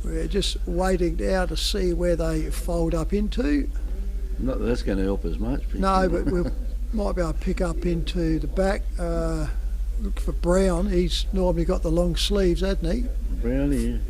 We're just waiting now to see where they fold up into. Not that that's going to help us much. No, but we might be able to pick up into the back. Look for Brown. He's normally got the long sleeves, hasn't he? Brown, he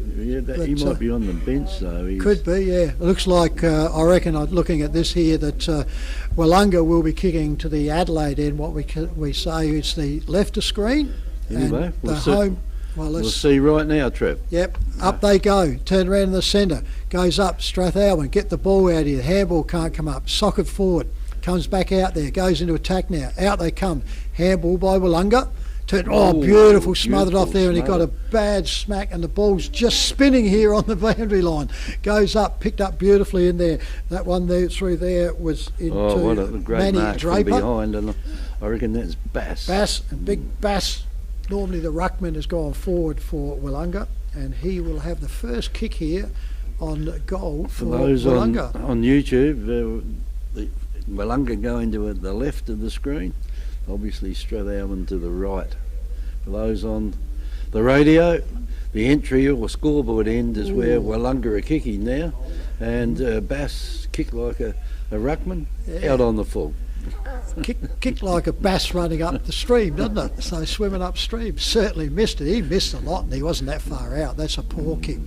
might be on the bench though. Could be, yeah. It looks like, I reckon, looking at this here, that Willunga will be kicking to the Adelaide end, what we say is the left of screen. Anyway, we'll see right now, Trev. Yep, up they go. Turn around in the centre. Goes up, Strathalbyn, get the ball out here. Handball can't come up. Socket forward. Comes back out there. Goes into attack now. Out they come. Handball by Willunga. Beautiful, smothered off there, and he got a bad smack, and the ball's just spinning here on the boundary line. Goes up, picked up beautifully in there. That one there through there was into what a great Manny mark Draper. From behind, and I reckon that's Bass. Bass, and big Bass. Normally the ruckman has gone forward for Willunga, and he will have the first kick here on goal for those Willunga. On YouTube, the Willunga going to the left of the screen. Obviously Strathalbyn to the right. For those on the radio, the entry or scoreboard end is where Willunga are kicking now, and Bass kick like a ruckman out on the full. Kick like a bass running up the stream, doesn't it? So swimming upstream. Certainly missed it. He missed a lot, and he wasn't that far out. That's a poor kick.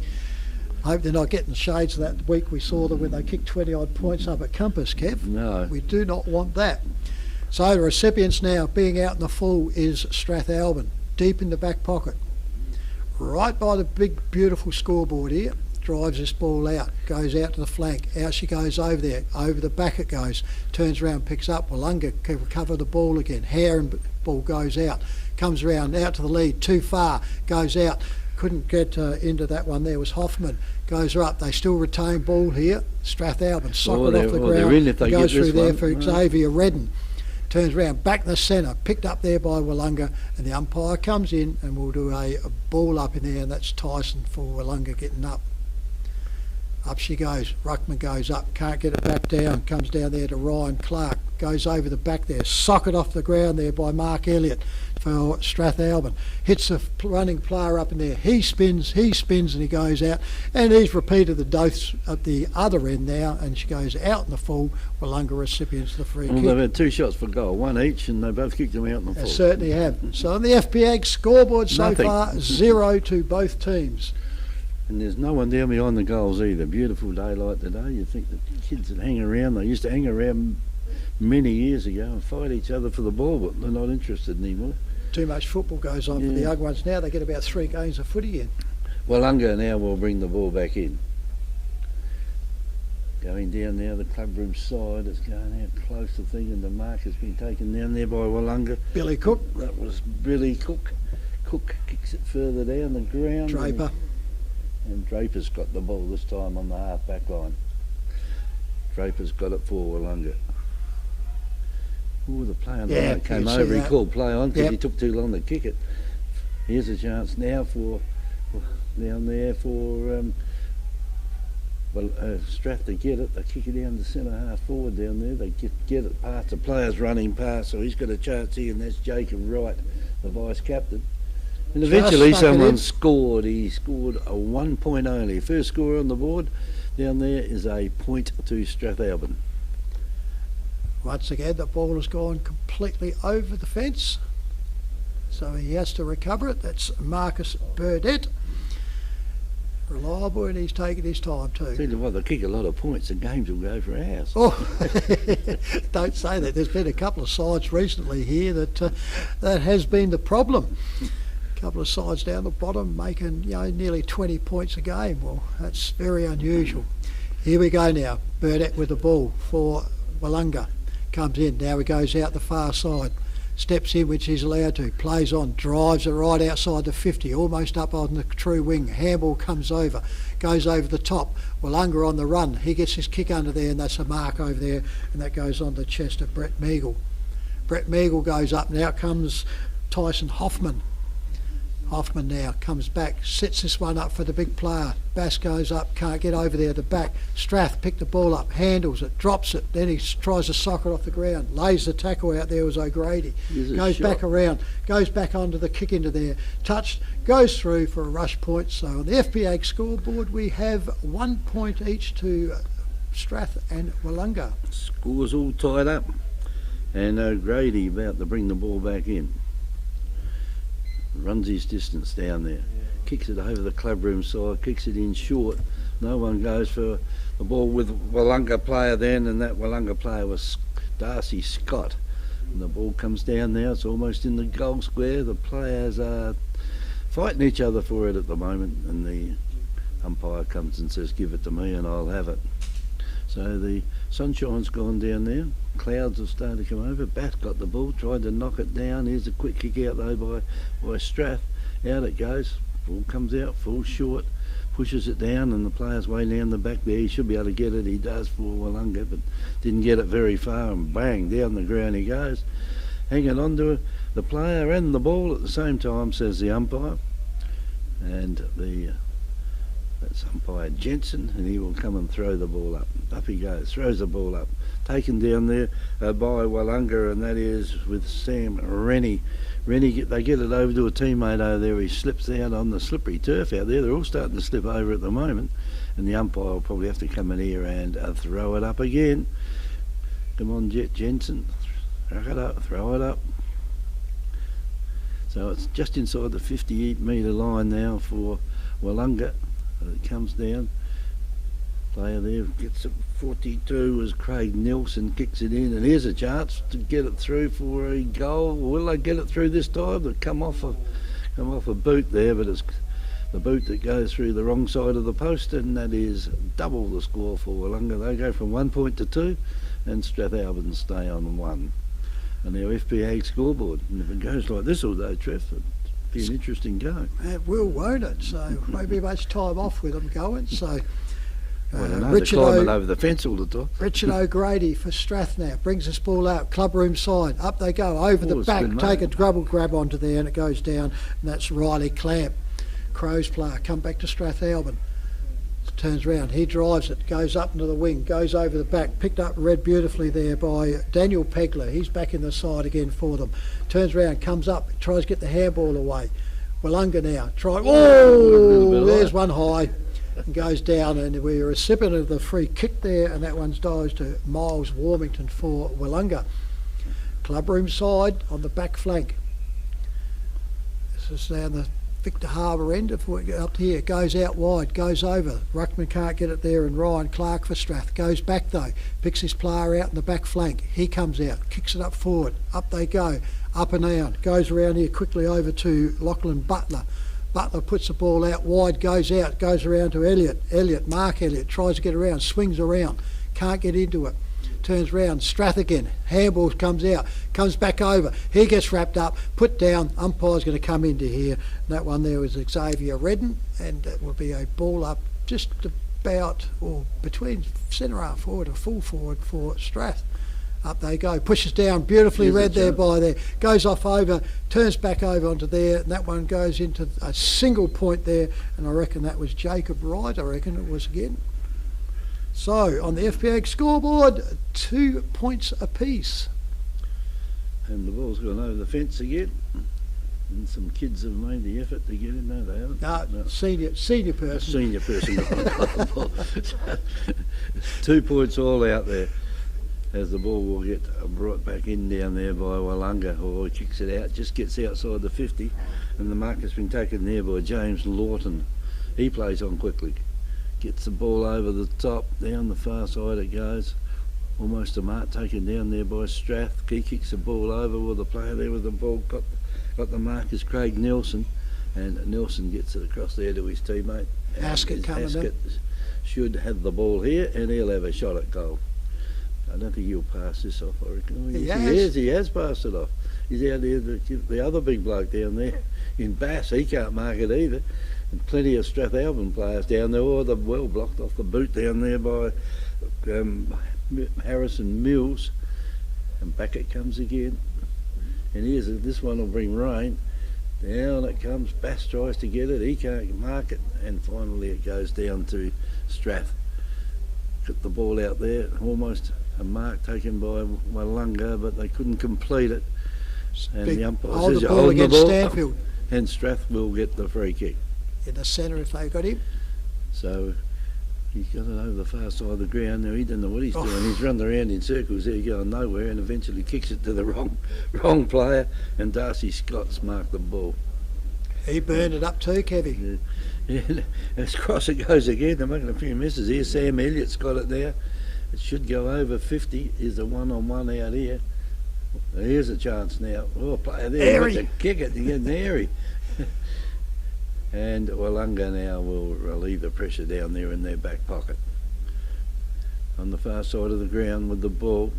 I hope they're not getting shades of that week we saw them when they kicked 20 odd points up at Compass, Kev. No. We do not want that. So the recipients now being out in the full is Strathalbyn, deep in the back pocket. Right by the big beautiful scoreboard here. Drives this ball out, goes out to the flank, out she goes over there, over the back it goes, turns around, picks up, Willunga can recover the ball again, hair and ball goes out, comes around, out to the lead, too far, goes out, couldn't get into that one there, was Hoffman, goes her up, they still retain ball here, Strathalbyn, socket off the ground, goes through there for Xavier Redden. Turns around, back in the centre, picked up there by Willunga, and the umpire comes in and we'll do a ball up in there, and that's Tyson for Willunga getting up. Up she goes, ruckman goes up, can't get it back down, comes down there to Ryan Clark, goes over the back there, socket off the ground there by Mark Elliott for Strathalbyn, hits the running player up in there, he spins and he goes out, and he's repeated the dose at the other end now, and she goes out in the full. Willunga recipients the free kick. They've had 2 shots for goal, one each, and they both kicked them out in the full. They certainly have. So on the FPAG scoreboard so far, 0 to both teams. And there's no one down behind the goals either. Beautiful daylight today. You think the kids that hang around, they used to hang around many years ago and fight each other for the ball, but they're not interested anymore. Too much football goes on for the young ones now. They get about 3 games of footy in. Willunga now will bring the ball back in. Going down now the clubroom side. It's going out close to thing, and the mark has been taken down there by Willunga. Billy Cook. That was Billy Cook. Cook kicks it further down the ground. Draper. And Draper's got the ball this time on the half back line. Draper's got it for Willunga. The play on came over. He called play on because he took too long to kick it. Here's a chance now for down there for Strath to get it. They kick it down the centre half forward down there. They get it past the players running past, so he's got a chance here, and that's Jacob Wright, the vice captain. And eventually someone scored. He scored a 1 point only. First score on the board down there is a point to Strathalbyn. Once again, the ball has gone completely over the fence, so he has to recover it. That's Marcus Burdett. Reliable, and he's taking his time too. Tell you what, they kick a lot of points, the games will go for hours. Oh, don't say that. There's been a couple of sides recently here that has been the problem. Couple of sides down the bottom making nearly 20 points a game. Well, that's very unusual. Here we go now. Burdett with the ball for Willunga. Comes in. Now he goes out the far side. Steps in, which he's allowed to. Plays on. Drives it right outside the 50. Almost up on the true wing. Handball comes over. Goes over the top. Willunga on the run. He gets his kick under there, and that's a mark over there, and that goes on the chest of Brett Meagle. Brett Meagle goes up. Now comes Tyson Hoffman. Hoffman now comes back, sets this one up for the big player. Bass goes up, can't get over there at the back. Strath picked the ball up, handles it, drops it, then he tries to sock it off the ground. Lays the tackle out there was O'Grady. Goes back around, goes back onto the kick into there. Touched, goes through for a rush point. So on the FPA scoreboard we have 1 point each to Strath and Willunga. Scores all tied up, and O'Grady about to bring the ball back in. Runs his distance down there, kicks it over the clubroom side, kicks it in short. No one goes for the ball with Willunga player then, and that Willunga player was Darcy Scott. And the ball comes down now, it's almost in the goal square. The players are fighting each other for it at the moment, and the umpire comes and says, give it to me and I'll have it. So the sunshine's gone down there, clouds have started to come over. Bath got the ball, tried to knock it down. Here's a quick kick out though by Strath. Out it goes, ball comes out, falls short, pushes it down, and the player's way down the back there. He should be able to get it, he does for Willunga, but didn't get it very far, and bang, down the ground he goes. Hanging on to the player and the ball at the same time, says the umpire. And that's umpire Jensen, and he will come and throw the ball up. Up he goes, throws the ball up. Taken down there by Willunga, and that is with Sam Rennie. Rennie, they get it over to a teammate over there. He slips out on the slippery turf out there. They're all starting to slip over at the moment, and the umpire will probably have to come in here and throw it up again. Come on, Jensen, throw it up. So it's just inside the 50-metre line now for Willunga. It comes down, player there gets it 42 as Craig Nelson kicks it in, and here's a chance to get it through for a goal. Will they get it through this time? They've come off a boot there, but it's the boot that goes through the wrong side of the post, and that is double the score for Willunga. They go from 1 point to 2, and Strathalbyn stay on 1. And our FPA scoreboard, and if it goes like this all day, Trev, be an interesting game. It will, won't it? So won't be much time off with them going. So Richard over the fence all the time. Richard O'Grady for Strath now brings this ball out, clubroom side. Up they go over the back, take a double grab onto there, and it goes down. And that's Riley Clamp, Crows player. Come back to Strathalbyn. Turns round, he drives it, goes up into the wing, goes over the back, picked up read beautifully there by Daniel Pegler. He's back in the side again for them. Turns round, comes up, tries to get the handball away. Willunga now, there's one high, and goes down, and we're a recipient of the free kick there, and that one goes to Miles Warmington for Willunga. Clubroom side on the back flank. This is down the Victor Harbour end of up here, goes out wide, goes over. Ruckman can't get it there, and Ryan Clark for Strath goes back though, picks his player out in the back flank. He comes out, kicks it up forward, up they go, up and out, goes around here quickly over to Lachlan Butler. Butler puts the ball out wide, goes out, goes around to Mark Elliott, tries to get around, swings around, can't get into it. Turns round, Strath again, handball comes out, comes back over, he gets wrapped up, put down, umpire's going to come into here. That one there was Xavier Redden, and it will be a ball up just about, or between centre half forward and full forward for Strath. Up they go, pushes down, beautifully read there by there, goes off over, turns back over onto there, and that one goes into a single point there, and I reckon that was Jacob Wright, I reckon it was again. So, on the FPA scoreboard, 2 points apiece. And the ball's gone over the fence again. And some kids have made the effort to get in. No, they haven't. No. Senior person. Senior person got the ball. 2 points all out there, as the ball will get brought back in down there by Willunga, or he kicks it out, just gets outside the 50, and the mark has been taken there by James Lawton. He plays on quickly. Gets the ball over the top, down the far side it goes. Almost a mark taken down there by Strath. He kicks the ball over with the player there with the ball. Got the mark is Craig Nelson, and Nelson gets it across there to his teammate. Haskett coming in. Should have the ball here, and he'll have a shot at goal. I don't think he'll pass this off, I reckon. He has passed it off. He's out there, the other big bloke down there in Bass, he can't mark it either. And plenty of Strathalbyn players down there, or they're well blocked off the boot down there by Harrison Mills. And back it comes again. And this one will bring rain. Down it comes, Bass tries to get it, he can't mark it, and finally it goes down to Strath. Got the ball out there, almost a mark taken by Willunga, but they couldn't complete it. And the umpire says you're holding the ball, Stanfield. And Strath will get the free kick. In the centre if they got him. So he's got it over the far side of the ground. Now he doesn't know what he's doing. He's running around in circles there, going nowhere, and eventually kicks it to the wrong player. And Darcy Scott's marked the ball. He burned it up too, Kevy. Yeah, as across it goes again. They're making a few misses here. Sam Elliott's got it there. It should go over 50. Is a one-on-one out here. Here's a chance now. Oh, player there. Airy. To kick it to get airy. And Willunga now will relieve the pressure down there in their back pocket. On the far side of the ground with the ball.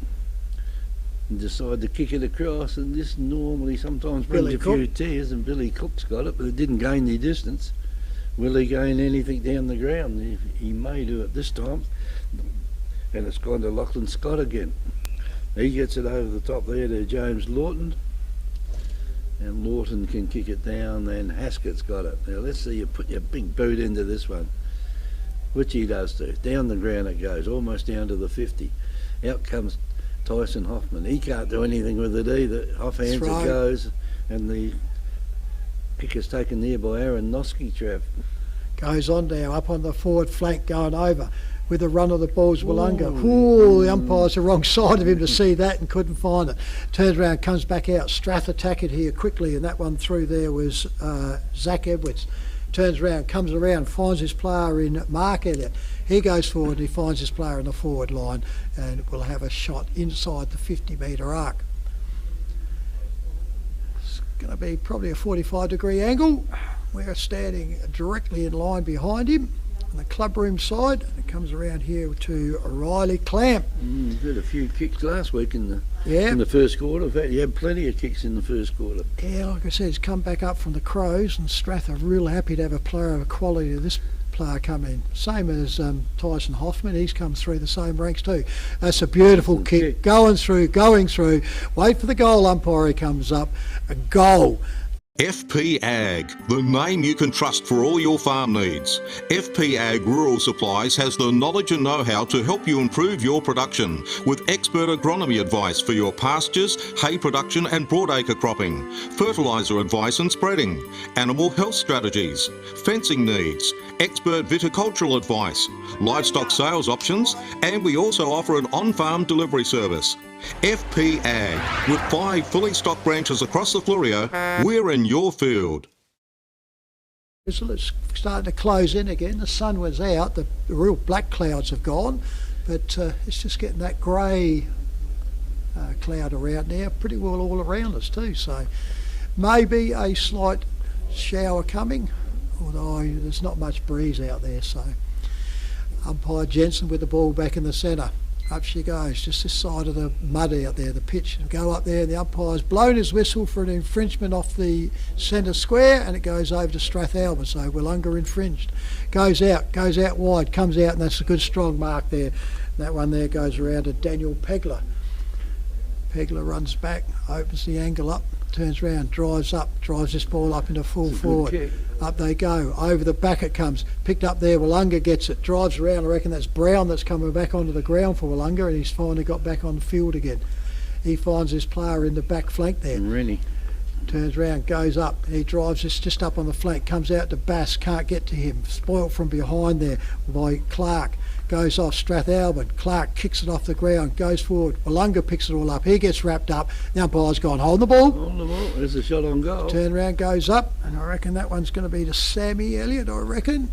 And decide to kick it across, and this normally sometimes brings a few tears, and Billy Cook's got it, but it didn't gain any distance. Will he gain anything down the ground? He may do it this time. And it's gone to Lachlan Scott again. He gets it over the top there to James Lawton. And Lawton can kick it down, and Haskett's got it. Now let's see you put your big boot into this one. Which he does do. Down the ground it goes, almost down to the 50. Out comes Tyson Hoffman. He can't do anything with it either. Offhands it goes, and the pick is taken there by Aaron Noski, Trav. Goes on now, up on the forward flank, going over with the run of the ball's Willunga. Ooh, the umpire's the wrong side of him to see that and couldn't find it. Turns around, comes back out. Strath attack it here quickly, and that one through there was Zach Edwards. Turns around, comes around, finds his player in Mark Elliott. He goes forward and he finds his player in the forward line, and will have a shot inside the 50-metre arc. It's going to be probably a 45-degree angle. We're standing directly in line behind him on the clubroom side. It comes around here to Riley Clamp. Did a few kicks last week in the first quarter. In fact, he had plenty of kicks in the first quarter. Yeah, like I said, he's come back up from the Crows, and Strath are real happy to have a player of quality of this player come in. Same as Tyson Hoffman, he's come through the same ranks too. That's a beautiful kick. Going through. Wait for the goal umpire, he comes up. A goal. FP Ag, the name you can trust for all your farm needs. FP Ag Rural Supplies has the knowledge and know-how to help you improve your production with expert agronomy advice for your pastures, hay production and broadacre cropping, fertiliser advice and spreading, animal health strategies, fencing needs, expert viticultural advice, livestock sales options, and we also offer an on-farm delivery service. FP Ag, with 5 fully stocked branches across the Fleurieu, we're in your field. It's starting to close in again. The sun was out, the real black clouds have gone, but it's just getting that grey cloud around now, pretty well all around us too, so maybe a slight shower coming, although there's not much breeze out there. So umpire Jensen with the ball back in the centre. Up she goes, just this side of the mud out there, the pitch. Go up there, the umpire's blown his whistle for an infringement off the centre square, and it goes over to Strathalbyn, so Willunga infringed. Goes out wide, comes out, and that's a good strong mark there. That one there goes around to Daniel Pegler. Pegler runs back, opens the angle up, turns around, drives this ball up into full forward. Up they go, over the back it comes, picked up there, Willunga gets it, drives around. I reckon that's Brown that's coming back onto the ground for Willunga, and he's finally got back on the field again. He finds his player in the back flank there. Rennie. Turns around, goes up, he drives this just up on the flank, comes out to Bass, can't get to him, spoilt from behind there by Clark. Goes off Strathalbyn, Clark kicks it off the ground, goes forward, Willunga picks it all up, he gets wrapped up, the umpire's gone, hold the ball. There's a shot on goal. Turn around, goes up, and I reckon that one's going to be to Sammy Elliott, I reckon.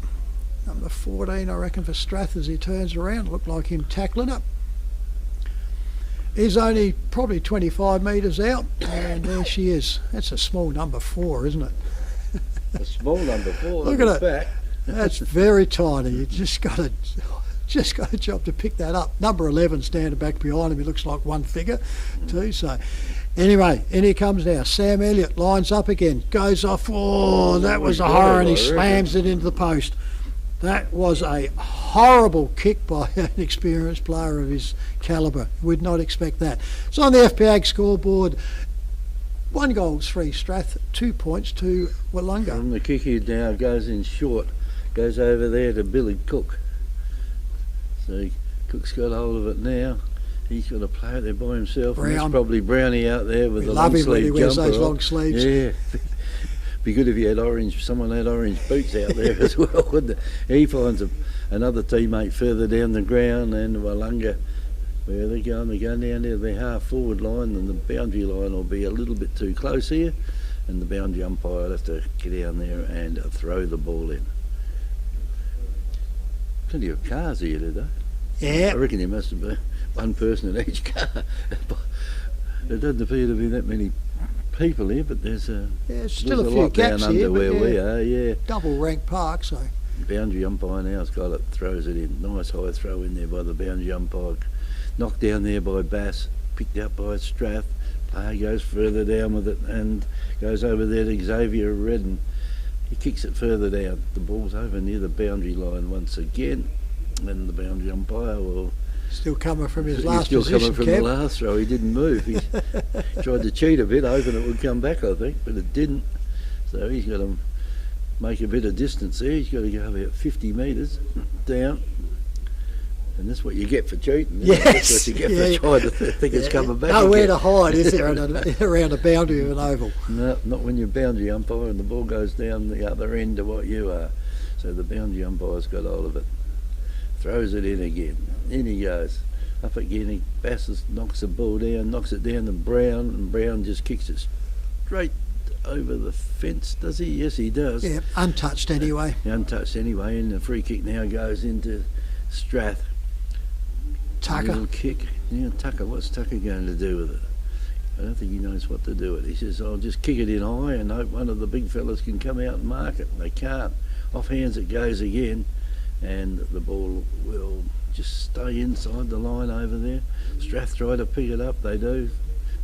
Number 14, I reckon, for Strath as he turns around, looked like him tackling it. He's only probably 25 metres out, and there she is. That's a small number 4, isn't it? A small number 4. Look at it. That's very tiny. You just got a job to pick that up. Number 11 standing back behind him. He looks like one figure too. So anyway, in he comes now. Sam Elliott lines up again. Goes off. Oh, that was a horror, and he slams it into the post. That was a horrible kick by an experienced player of his calibre. Would not expect that. So on the FPAG scoreboard, 1 goal, 3 Strath, 2 points to Willunga. From the kick here now goes in short, goes over there to Billy Cook. So Cook's got hold of it now. He's got to play it there by himself. And that's probably Brownie out there with the long sleeve jumper. Love him when he wears those long sleeves. Yeah. Be good if you had someone had orange boots out there as well, wouldn't it? He finds another teammate further down the ground, and Willunga, where they're going down to their half forward line, and the boundary line will be a little bit too close here, and the boundary umpire will have to get down there and throw the ball in. Plenty of cars here today. Yeah. I reckon there must have been one person in each car. There doesn't appear to be that many people here, but there's still a few lot gaps down here, under where we are. Yeah. Double rank park, so. Boundary umpire now's got it, throws it in. Nice high throw in there by the boundary umpire. Knocked down there by Bass, picked up by Strath. Player goes further down with it and goes over there to Xavier Redden. He kicks it further down. The ball's over near the boundary line once again, and the boundary umpire will. Still coming from his last He's still position, coming from the last throw. He didn't move. He tried to cheat a bit, hoping it would come back, I think, but it didn't. So he's got to make a bit of distance there. He's got to go about 50 metres down. And that's what you get for cheating. Yes. That's what you get for trying to think it's coming back. Nowhere to hide, is there, around a boundary of an oval? No, not when you're boundary umpire and the ball goes down the other end of what you are. So the boundary umpire's got hold of it. Throws it in again. In he goes. Up again. Bass knocks the ball down, knocks it down to Brown, and Brown just kicks it straight over the fence, does he? Yes, he does. Yeah, untouched anyway. Untouched anyway, and the free kick now goes into Strath. Tucker. Little kick. Yeah, Tucker. What's Tucker going to do with it? I don't think he knows what to do with it. He says, I'll just kick it in high and hope one of the big fellas can come out and mark it. They can't. Off hands it goes again, and the ball will just stay inside the line over there. Strath try to pick it up. They do.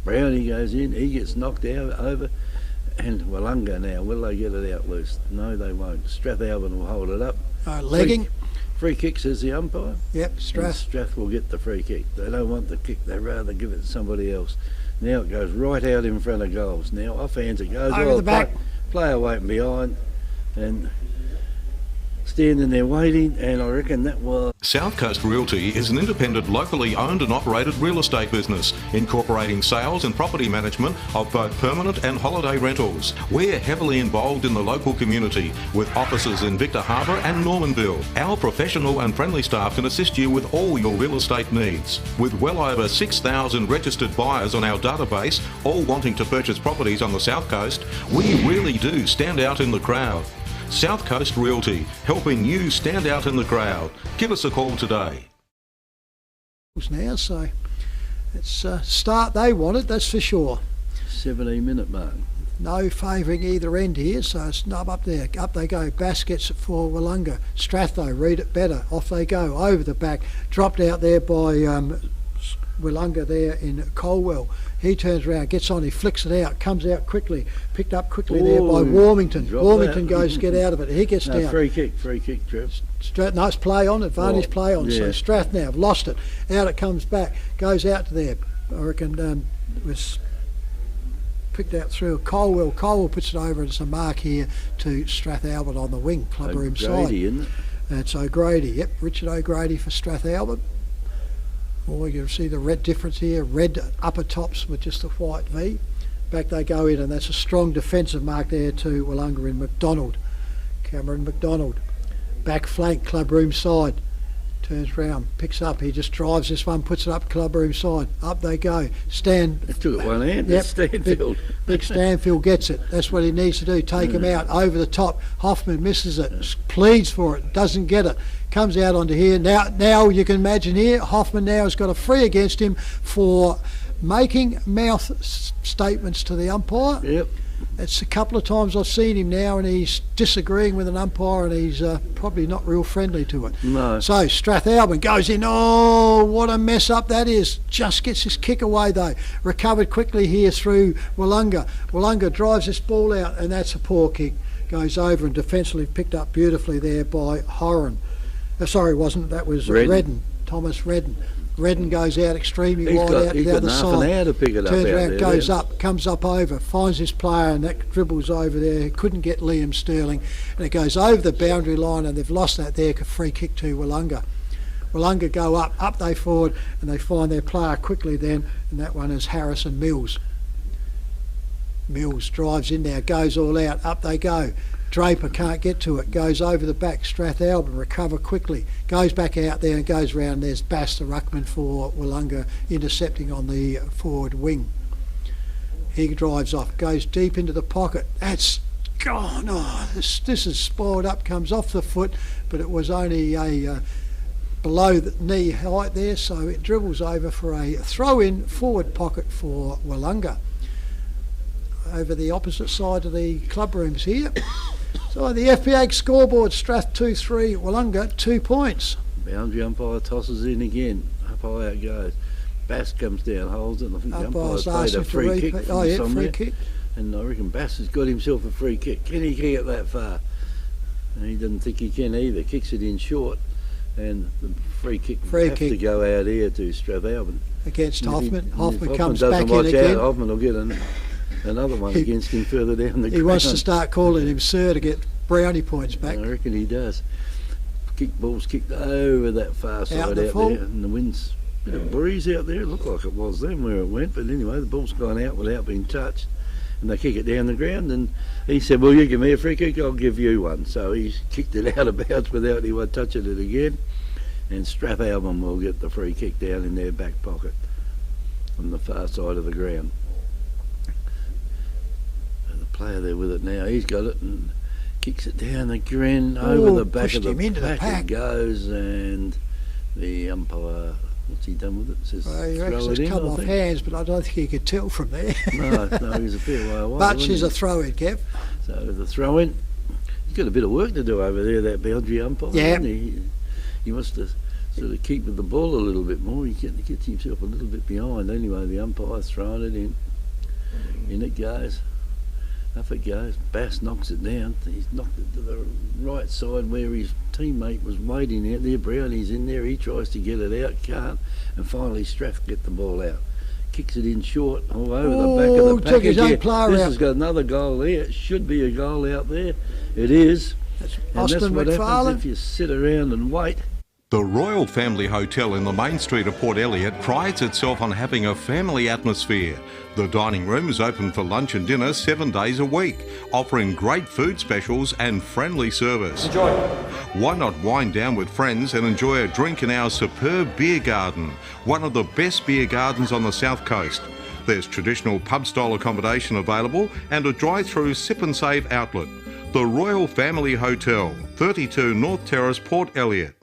Brownie goes in. He gets knocked out over. And Willunga now, will they get it out loose? No, they won't. Strathalbyn will hold it up. Legging. Free kick, says the umpire. Yep, Strath. Strath will get the free kick. They don't want the kick, they'd rather give it to somebody else. Now it goes right out in front of goals. Now off hands it goes. Over the back. Player waiting behind and standing there waiting, and I reckon that was... South Coast Realty is an independent, locally owned and operated real estate business, incorporating sales and property management of both permanent and holiday rentals. We're heavily involved in the local community, with offices in Victor Harbour and Normanville. Our professional and friendly staff can assist you with all your real estate needs. With well over 6,000 registered buyers on our database, all wanting to purchase properties on the South Coast, we really do stand out in the crowd. South Coast Realty, helping you stand out in the crowd. Give us a call today. Now, so it's start they wanted, that's for sure. 17-minute mark. No favouring either end here, so it's nub up there. Up they go. Bass gets it for Willunga. Strath though, read it better. Off they go, over the back. Dropped out there by Willunga there in Colwell. He turns around, gets on, he flicks it out, comes out quickly, picked up quickly there by Warmington. Warmington goes to get out of it. He gets down. Free kick, Trev. Nice play on, advantage play on. Yeah. So Strath now lost it. Out it comes back, goes out to there. I reckon was picked out through Colwell. Colwell puts it over, and it's a mark here to Strathalbyn on the wing, clubroom side. Isn't it? That's O'Grady. Yep, Richard O'Grady for Strathalbyn. Oh, you can see the red difference here, red upper tops with just a white V. Back they go in, and that's a strong defensive mark there to Willunga in McDonald. Cameron McDonald. Back flank, clubroom side. Turns round, picks up, he just drives this one, puts it up clubroom side. Up they go. It took it one hand, yep, Stanfield. Big Stanfield gets it. That's what he needs to do, take him out, over the top. Hoffman misses it, pleads for it, doesn't get it. Comes out onto here. Now you can imagine here, Hoffman now has got a free against him for making mouth statements to the umpire. Yep. It's a couple of times I've seen him now, and he's disagreeing with an umpire, and he's probably not real friendly to it. No. So Strathalbyn goes in. Oh, what a mess up that is. Just gets his kick away though. Recovered quickly here through Willunga. Willunga drives this ball out, and that's a poor kick. Goes over and defensively picked up beautifully there by Horan. Sorry, wasn't. That was Redden. Thomas Redden. Redden goes out extremely wide out to He's the got other half an side. hour to pick it up Turns out around, there. goes then. up, comes up over, finds his player, and that dribbles over there. Couldn't get Liam Sterling, and it goes over the boundary line, and they've lost that there. Free kick to Willunga. Willunga go up they forward, and they find their player quickly then, and that one is Harrison Mills. Mills drives in there, goes all out, up they go. Draper can't get to it, goes over the back. Strathalbyn recover quickly, goes back out there and goes round. There's Bass, the ruckman for Willunga, intercepting on the forward wing. He drives off, goes deep into the pocket. That's gone. Oh, this is spoiled up, comes off the foot, but it was only a below the knee height there, so it dribbles over for a throw-in forward pocket for Willunga. Over the opposite side of the club rooms here. So the FPA scoreboard, Strath 2-3, Willunga 2 points. Boundary umpire tosses in again. Up high it goes. Bass comes down, holds it, and I think the umpire's played a free kick from somewhere. Free kick. And I reckon Bass has got himself a free kick. Can he kick it that far? And he doesn't think he can either. Kicks it in short, and the free kick will have to go out here to Strathalbyn. Against Hoffman. Hoffman If comes doesn't back in watch again. Out, Hoffman will get another one against him further down the ground. He wants to start calling him sir to get brownie points back. I reckon he does. Ball's kicked over that far side out there, and the wind's a bit of breeze out there. It looked like it was then where it went, but anyway, the ball's gone out without being touched, and they kick it down the ground. And he said, "Well, you give me a free kick, I'll give you one." So he's kicked it out of bounds without anyone touching it again, and Strathalbyn will get the free kick down in their back pocket on the far side of the ground. And the player there with it now, he's got it and kicks it down the grin over the back of the pack. It goes, and the umpire, what's he done with it? Says He reckons it's come off hands, but I don't think he could tell from there. No, he's a fair way away. But she's a throw-in, Kev. So the throw-in, he's got a bit of work to do over there, that boundary umpire. Yeah. He wants to sort of keep with the ball a little bit more. He gets himself a little bit behind. Anyway, the umpire's throwing it in. In it goes. Up it goes. Bass knocks it down. He's knocked it to the right side where his teammate was waiting out there. Brownie's in there. He tries to get it out, can't. And finally Strath get the ball out. Kicks it in short all over the back of the pack. Took his own player This out. has got another goal there. It should be a goal out there. It is. That's And Austin that's what happens McFarlane. if you sit around and wait. The Royal Family Hotel in the main street of Port Elliot prides itself on having a family atmosphere. The dining room is open for lunch and dinner 7 days a week, offering great food specials and friendly service. Enjoy. Why not wind down with friends and enjoy a drink in our superb beer garden, one of the best beer gardens on the south coast. There's traditional pub-style accommodation available and a drive-through sip and save outlet. The Royal Family Hotel, 32 North Terrace, Port Elliot.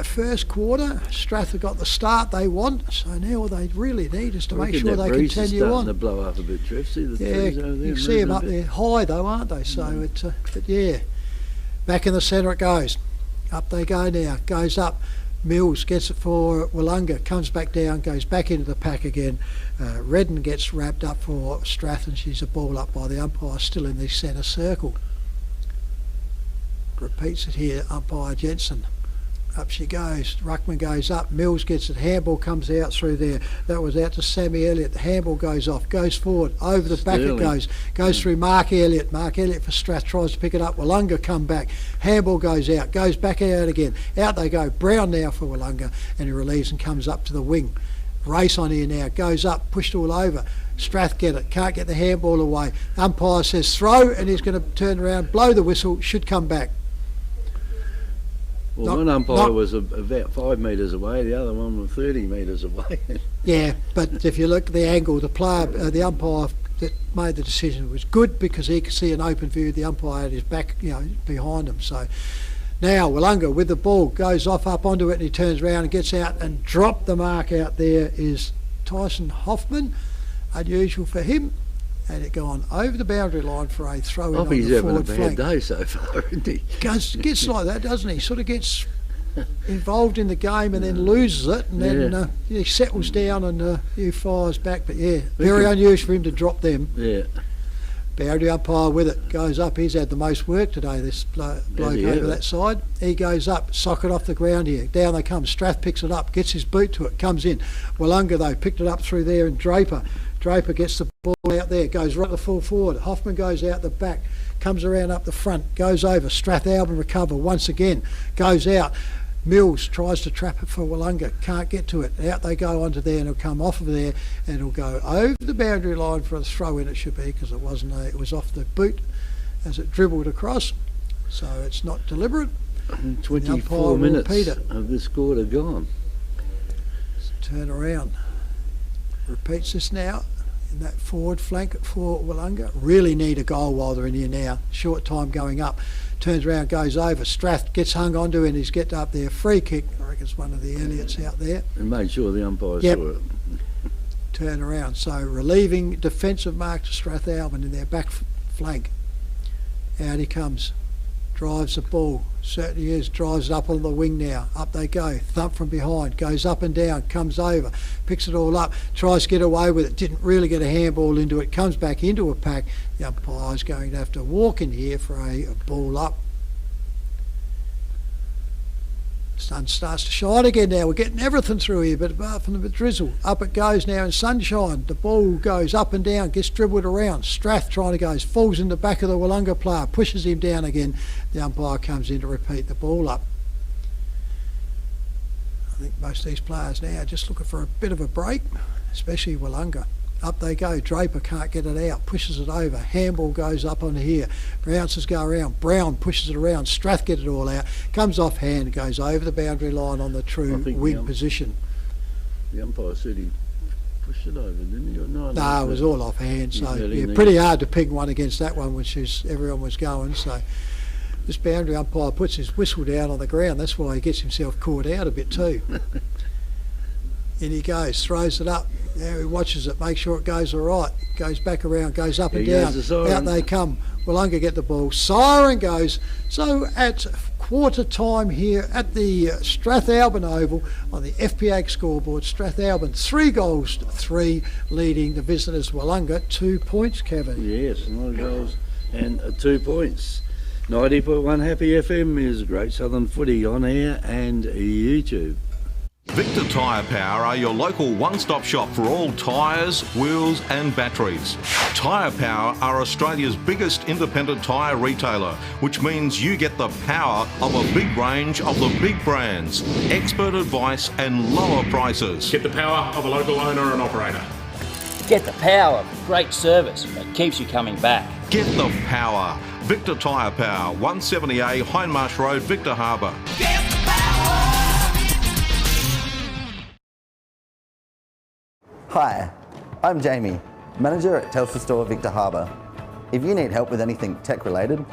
First quarter, Strath have got the start they want, so now what they really need is to make sure they breeze is continue starting on. to blow up a bit, Trev. See the trees over there? You can see them moving a up bit? there high though, aren't they? So it's but yeah, back in the centre it goes. Up they go now. Goes up. Mills gets it for Willunga. Comes back down. Goes back into the pack again. Redden gets wrapped up for Strath, and she's a ball up by the umpire, still in the centre circle. Repeats it here. Umpire Jensen. Up she goes. Ruckman goes up. Mills gets it. Handball comes out through there. That was out to Sammy Elliott. The handball goes off. Goes forward. Over the back it goes. Goes through Mark Elliott. Mark Elliott for Strath tries to pick it up. Willunga come back. Handball goes out. Goes back out again. Out they go. Brown now for Willunga. And he relieves and comes up to the wing. Race on here now. Goes up. Pushed all over. Strath get it. Can't get the handball away. Umpire says throw, and he's going to turn around, blow the whistle. Should come back. Well, one umpire was about 5 metres away, the other one was 30 metres away. Yeah, but if you look at the angle, the umpire that made the decision was good because he could see an open view. The umpire had his back, behind him. So now Willunga with the ball goes off up onto it, and he turns around and gets out and dropped the mark out there is Tyson Hoffman. Unusual for him. And it gone over the boundary line for a throw in on the forward flank. He's having a bad day so far, isn't he? Gets like that, doesn't he? Sort of gets involved in the game and then loses it, and then he settles down and he fires back. But yeah, very unusual for him to drop them. Yeah. Boundary umpire with it, goes up. He's had the most work today, this bloke over that side. He goes up, socket off the ground here. Down they come. Strath picks it up, gets his boot to it, comes in. Willunga, though, picked it up through there, and Draper gets the ball out there, goes right to full forward. Hoffman goes out the back, comes around up the front, goes over. Strathalbyn recover once again, goes out. Mills tries to trap it for Willunga, can't get to it. Out they go onto there, and it'll come off of there, and it'll go over the boundary line for a throw in. It should be, because it wasn't. It was off the boot as it dribbled across, so it's not deliberate. 24 minutes of this quarter gone. Turn around. Repeats this now in that forward flank for Willunga. Really need a goal while they're in here now. Short time going up. Turns around, goes over. Strath gets hung onto, and he's get up there. Free kick. I reckon it's one of the Elliots out there. And made sure the umpire saw it. Turn around. So relieving defensive mark to Strathalbyn in their back flank. Out he comes. Drives the ball. Certainly is. Drives it up on the wing now. Up they go. Thump from behind. Goes up and down. Comes over. Picks it all up. Tries to get away with it. Didn't really get a handball into it. Comes back into a pack. The umpire's going to have to walk in here for a ball up. Sun starts to shine again now. We're getting everything through here, but apart from the drizzle. Up it goes now in sunshine. The ball goes up and down, gets dribbled around. Strath trying to go, falls in the back of the Willunga player, pushes him down again. The umpire comes in to repeat the ball up. I think most of these players now are just looking for a bit of a break, especially Willunga. Up they go. Draper can't get it out. Pushes it over. Handball goes up on here. Bounces go around. Brown pushes it around. Strath gets it all out. Comes off hand. Goes over the boundary line on the true wing position. The umpire said he pushed it over, didn't he? No, it was all off hand. So yeah, pretty hard to ping one against that one, which is everyone was going. So this boundary umpire puts his whistle down on the ground. That's why he gets himself caught out a bit too. In he goes, throws it up. Now he watches it, makes sure it goes all right. Goes back around, goes up and down. Out they come. Willunga get the ball. Siren goes. So at quarter time here at the Strathalbyn Oval on the FPAG scoreboard, Strathalbyn 3 goals to 3, leading the visitors Willunga 2 points, Kevin. Yes, 9 goals and 2 points. 90.1 Happy FM is Great Southern Footy on air and YouTube. Victor Tyre Power are your local one-stop shop for all tyres, wheels and batteries. Tyre Power are Australia's biggest independent tyre retailer, which means you get the power of a big range of the big brands, expert advice and lower prices. Get the power of a local owner and operator. Get the power of great service that keeps you coming back. Get the power. Victor Tyre Power, 170A Hindmarsh Road, Victor Harbour. Get the power! Hi, I'm Jamie, manager at Telstra Store Victor Harbour. If you need help with anything tech related,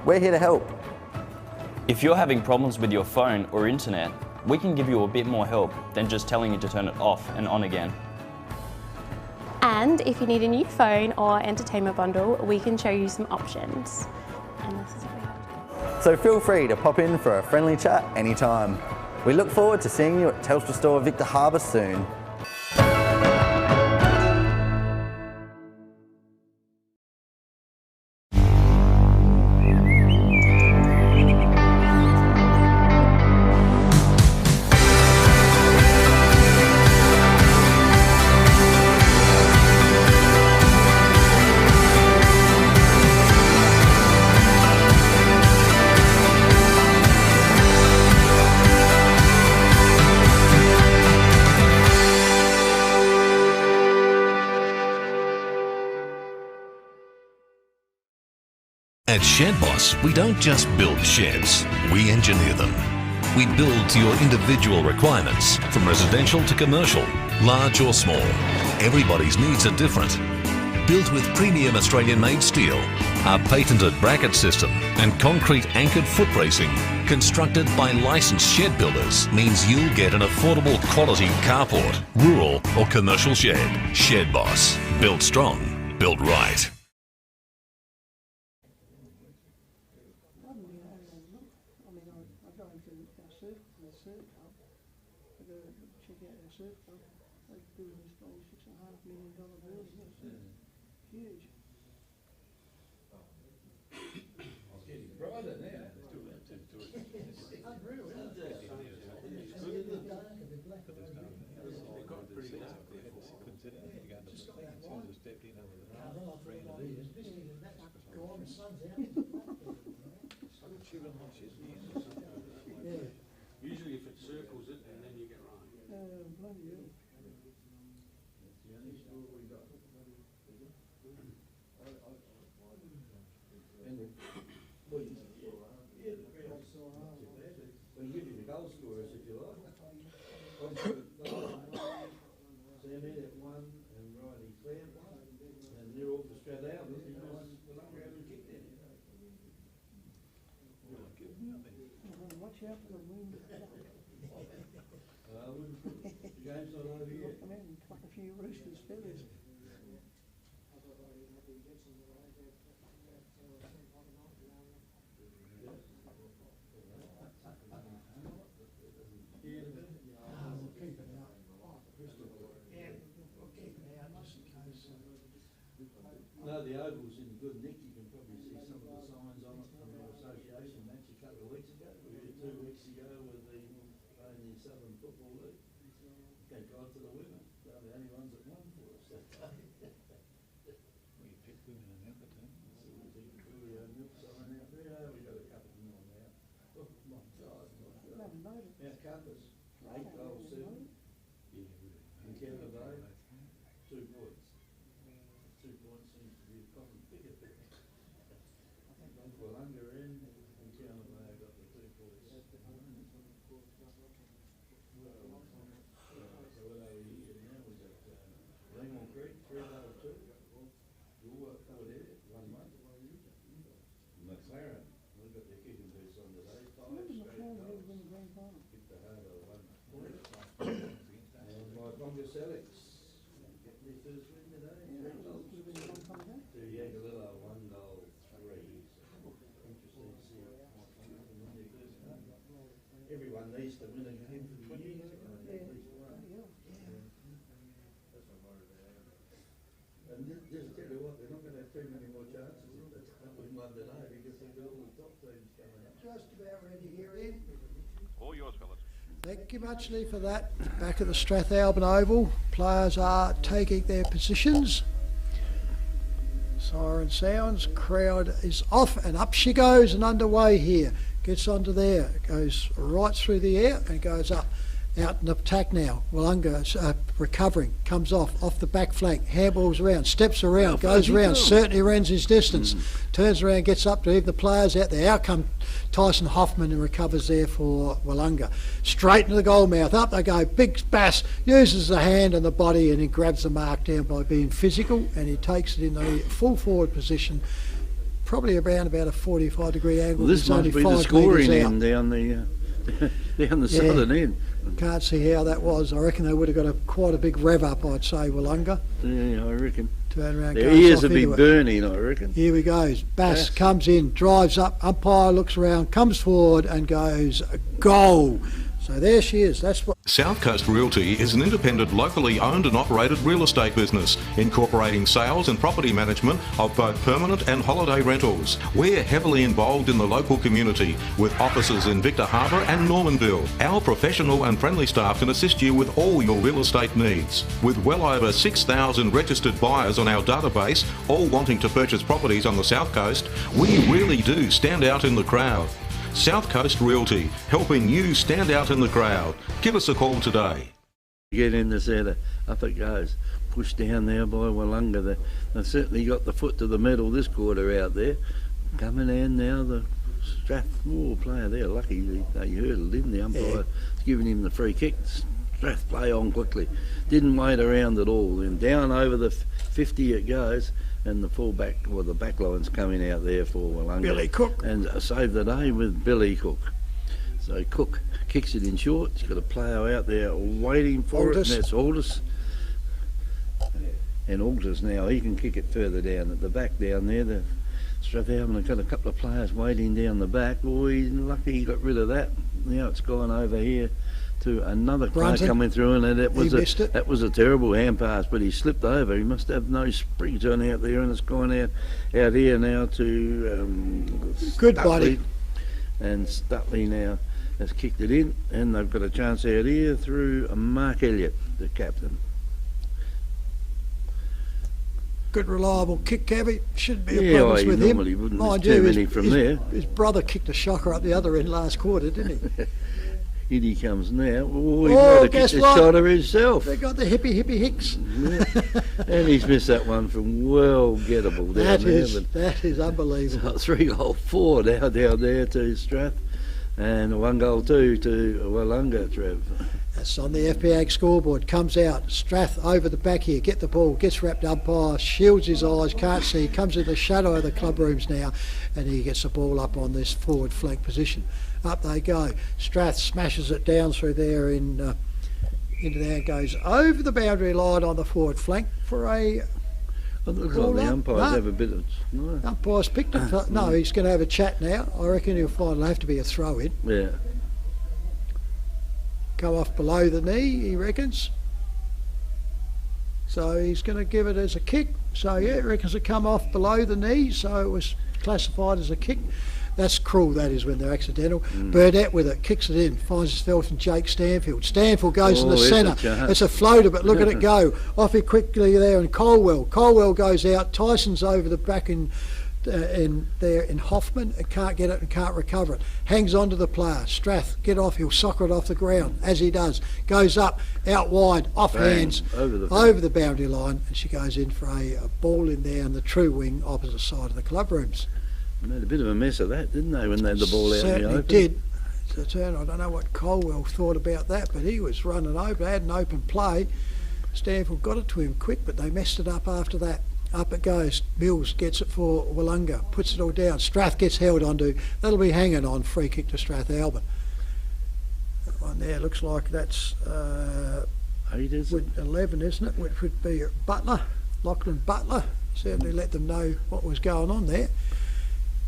we're here to help. If you're having problems with your phone or internet, we can give you a bit more help than just telling you to turn it off and on again. And if you need a new phone or entertainment bundle, we can show you some options. And this is what we have. So feel free to pop in for a friendly chat anytime. We look forward to seeing you at Telstra Store Victor Harbour soon. At Shed Boss, we don't just build sheds, we engineer them. We build to your individual requirements, from residential to commercial, large or small. Everybody's needs are different. Built with premium Australian-made steel, our patented bracket system and concrete anchored foot bracing, constructed by licensed shed builders, means you'll get an affordable quality carport, rural or commercial shed. Shed Boss. Built strong, built right. goal scorers, if you like. Sam at 1 and Riley Clare 1, and they're all for Strathalbyn because Willunga haven't kicked any. Watch out for the wind. The game's not over yet. Come in and pluck a few roosters' feathers. No, the oval's in good nick. You can probably see some of the signs on it from our association match a couple of weeks ago. We did 2 weeks ago with the Southern Football League. Thank God for the women. They're the only ones that won for us that day. We picked women in that team. So we think Coolio milk sign out there. We got a couple more now. Oh my God! Our Compass, 8 goals, 7. And Kevin Bay, 2 points. 2 points seems to be a common figure. I think Willunga in and Kevin Bay got the 2 points. So what are we here now? We got Lemon Creek, 3 out of 2. You'll work for there, 1 month. McLaren, we've got their kicking boots on today. 5 straight goals. Hit the hard of 1 point. And my Congress Alex, get their first win today. 3 goals. To Yangalilla, 1 goal, 3. Interesting to see what win their first game. Everyone needs to win a game for 20 years. At least one. And just tell you what, they're not going to have too many more chances if they don't win one today because they've got all the top teams coming up. Just about ready here, Ian. All yours, fellas. Thank you much, Lee, for that. Back at the Strathalbyn Oval, players are taking their positions. Siren sounds, crowd is off and up she goes and underway here. Gets onto there, goes right through the air and goes up. Out in attack now. Willunga recovering, comes off the back flank, handballs around, steps around, goes around, certainly runs his distance, turns around, gets up to even the players out there. Out come Tyson Hoffman and recovers there for Willunga. Straight into the goal mouth, up they go, big bass, uses the hand and the body and he grabs the mark down by being physical and he takes it in the full forward position, probably around about a 45-degree angle. Well, this must be the scoring end down the southern end. Can't see how that was. I reckon they would have got quite a big rev up, I'd say, Willunga. Yeah, I reckon. Turn around, their ears would be burning, I reckon. Here we goes. Bass comes in, drives up, umpire looks around, comes forward and goes goal. So there she is. That's what. South Coast Realty is an independent, locally owned and operated real estate business, incorporating sales and property management of both permanent and holiday rentals. We're heavily involved in the local community, with offices in Victor Harbour and Normanville. Our professional and friendly staff can assist you with all your real estate needs. With well over 6,000 registered buyers on our database, all wanting to purchase properties on the South Coast, we really do stand out in the crowd. South Coast Realty, helping you stand out in the crowd. Give us a call today. Get in the centre, up it goes. Pushed down there by Willunga. They've certainly got the foot to the medal this quarter out there. Coming in now, the Strath player there, lucky they hurdled him. The umpire's giving him the free kick. Strath play on quickly. Didn't wait around at all. Then down over the 50 it goes. And the fullback, or the back line's coming out there for Willunga. Billy Cook. And saved the day with Billy Cook. So Cook kicks it in short. He's got a player out there waiting for Aldous. it, and that's Aldous. And Aldous now, he can kick it further down at the back down there. The Strathalbyn have got a couple of players waiting down the back. Oh, he's lucky he got rid of that. Now it's gone over here to another player coming through, and that was a terrible hand pass, but he slipped over. He must have no springs on out there, and it's gone out here now to good Stutley. body. And Stutley now has kicked it in, and they've got a chance out here through Mark Elliott, the captain. Good reliable kick, Kevy. Shouldn't be a problem with him. Normally wouldn't miss Mind too you, many from there. His brother kicked a shocker up the other end last quarter, didn't he? In he comes now. Oh, he might have kicked a shot of himself. They got the hippie hicks. Yeah. And he's missed that one from well gettable down there. That is unbelievable. So 3-4 now down there to Strath. And 1 goal too to Willunga, Trev. That's on the FP Ag scoreboard. Comes out, Strath over the back here, get the ball, gets wrapped umpire, shields his eyes, can't see, comes in the shadow of the club rooms now, and he gets the ball up on this forward flank position. Up they go. Strath smashes it down through there into there, goes over the boundary line on the forward flank for a... It looks like the umpires have a bit of... No. Umpire's picked it. No, he's going to have a chat now. I reckon he'll find it'll have to be a throw in. Yeah. Go off below the knee, he reckons. So he's going to give it as a kick. So yeah, he reckons it come off below the knee, so it was classified as a kick. That's cruel, that is, when they're accidental. Burdett with it, kicks it in, finds himself in Jake Stanfield. Stanfield goes in the centre. It's a floater, but look at it go. Off it quickly there, and Colwell goes out. Tyson's over the back in there in Hoffman and can't get it and can't recover it. Hangs on to the player. Strath, get off, he'll soccer it off the ground, as he does. Goes up, out wide, off hands, over the boundary line, and she goes in for a ball in there on the true wing opposite side of the club rooms. Made a bit of a mess of that, didn't they, when they had the ball out in the open? Certainly did. It's a turn. I don't know what Colwell thought about that, but he was running over, had an open play. Stanfield got it to him quick, but they messed it up after that. Up it goes. Mills gets it for Willunga, puts it all down. Strath gets held onto. That'll be hanging on. Free kick to Strathalbyn. That one there looks like that's 11, isn't it? Which would be Butler, Lachlan Butler. Certainly let them know what was going on there.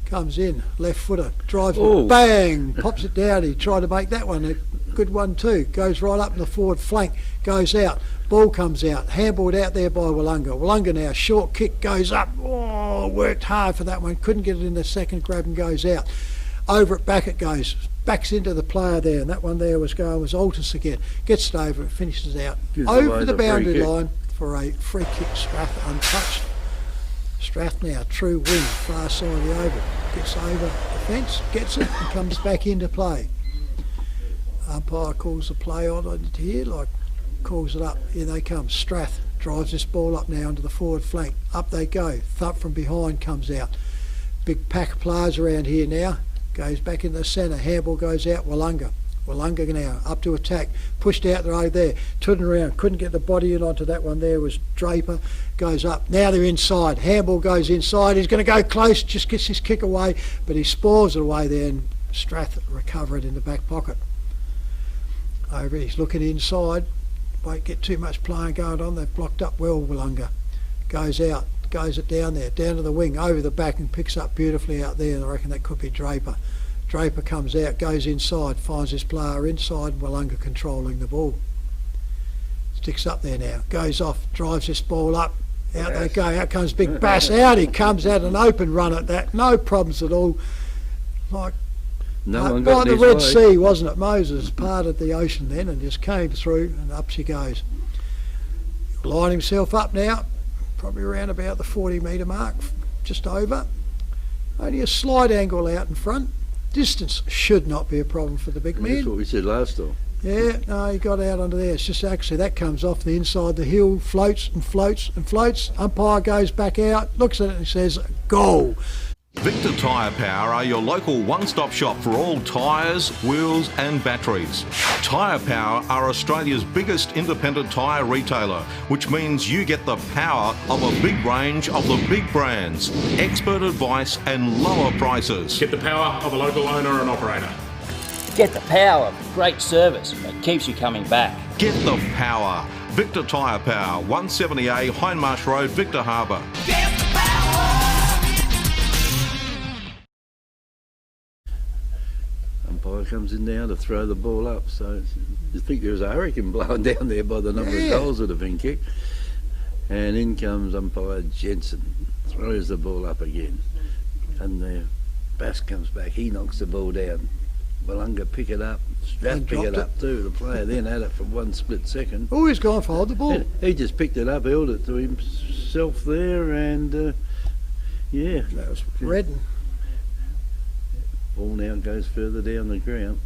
Comes in, left footer, drives it, bang, pops it down. He tried to make that one a good one too. Goes right up in the forward flank, goes out, ball comes out, handballed out there by Willunga. Willunga now, short kick, goes up, worked hard for that one, couldn't get it in the second grab and goes out. Over it, back it goes, backs into the player there, and that one there was Altus again. Gets it over, finishes out, over the boundary line for a free kick. Strath untouched. Strath now, true wing, far side of the oval, gets over the fence, gets it and comes back into play. Umpire calls the play on here, calls it up, here they come. Strath drives this ball up now onto the forward flank, up they go, thump from behind comes out. Big pack of players around here now, goes back in the centre, handball goes out, Willunga now, up to attack, pushed out the road there, turning around, couldn't get the body in onto that one there, was Draper, goes up, now they're inside, handball goes inside, he's going to go close, just gets his kick away, but he spoils it away there and Strath recover it in the back pocket. Over, he's looking inside, won't get too much playing going on, they've blocked up well. Willunga goes out, goes it down there, down to the wing, over the back and picks up beautifully out there, and I reckon that could be Draper. Draper comes out, goes inside, finds his player inside, Willunga controlling the ball. Sticks up there now, goes off, drives this ball up, out they go, out comes Big Bass, out he comes out an open run at that, no problems at all. Like the Red Sea, wasn't it? Moses parted the ocean then and just came through and up she goes. Line himself up now, probably around about the 40-metre mark, just over. Only a slight angle out in front. Distance should not be a problem for the big man. That's what we said last time. Yeah, no, he got out under there. It's just actually that comes off the inside the hill, floats and floats and floats. Umpire goes back out, looks at it and says, goal. Victor Tyre Power are your local one-stop shop for all tyres, wheels and batteries. Tyre Power are Australia's biggest independent tyre retailer, which means you get the power of a big range of the big brands, expert advice and lower prices. Get the power of a local owner and operator. Get the power of great service that keeps you coming back. Get the power. Victor Tyre Power, 170A Hindmarsh Road, Victor Harbour. Get the power! Umpire comes in now to throw the ball up, so you think there was a hurricane blowing down there by the number of goals that have been kicked. And in comes umpire Jensen, throws the ball up again, and the Bass comes back, he knocks the ball down. Willunga pick it up, Strath pick it up too. The player then had it for one split second. Oh, he's gone for hold the ball. He just picked it up, held it to himself there, and yeah. That was Redden. Ball now goes further down the ground.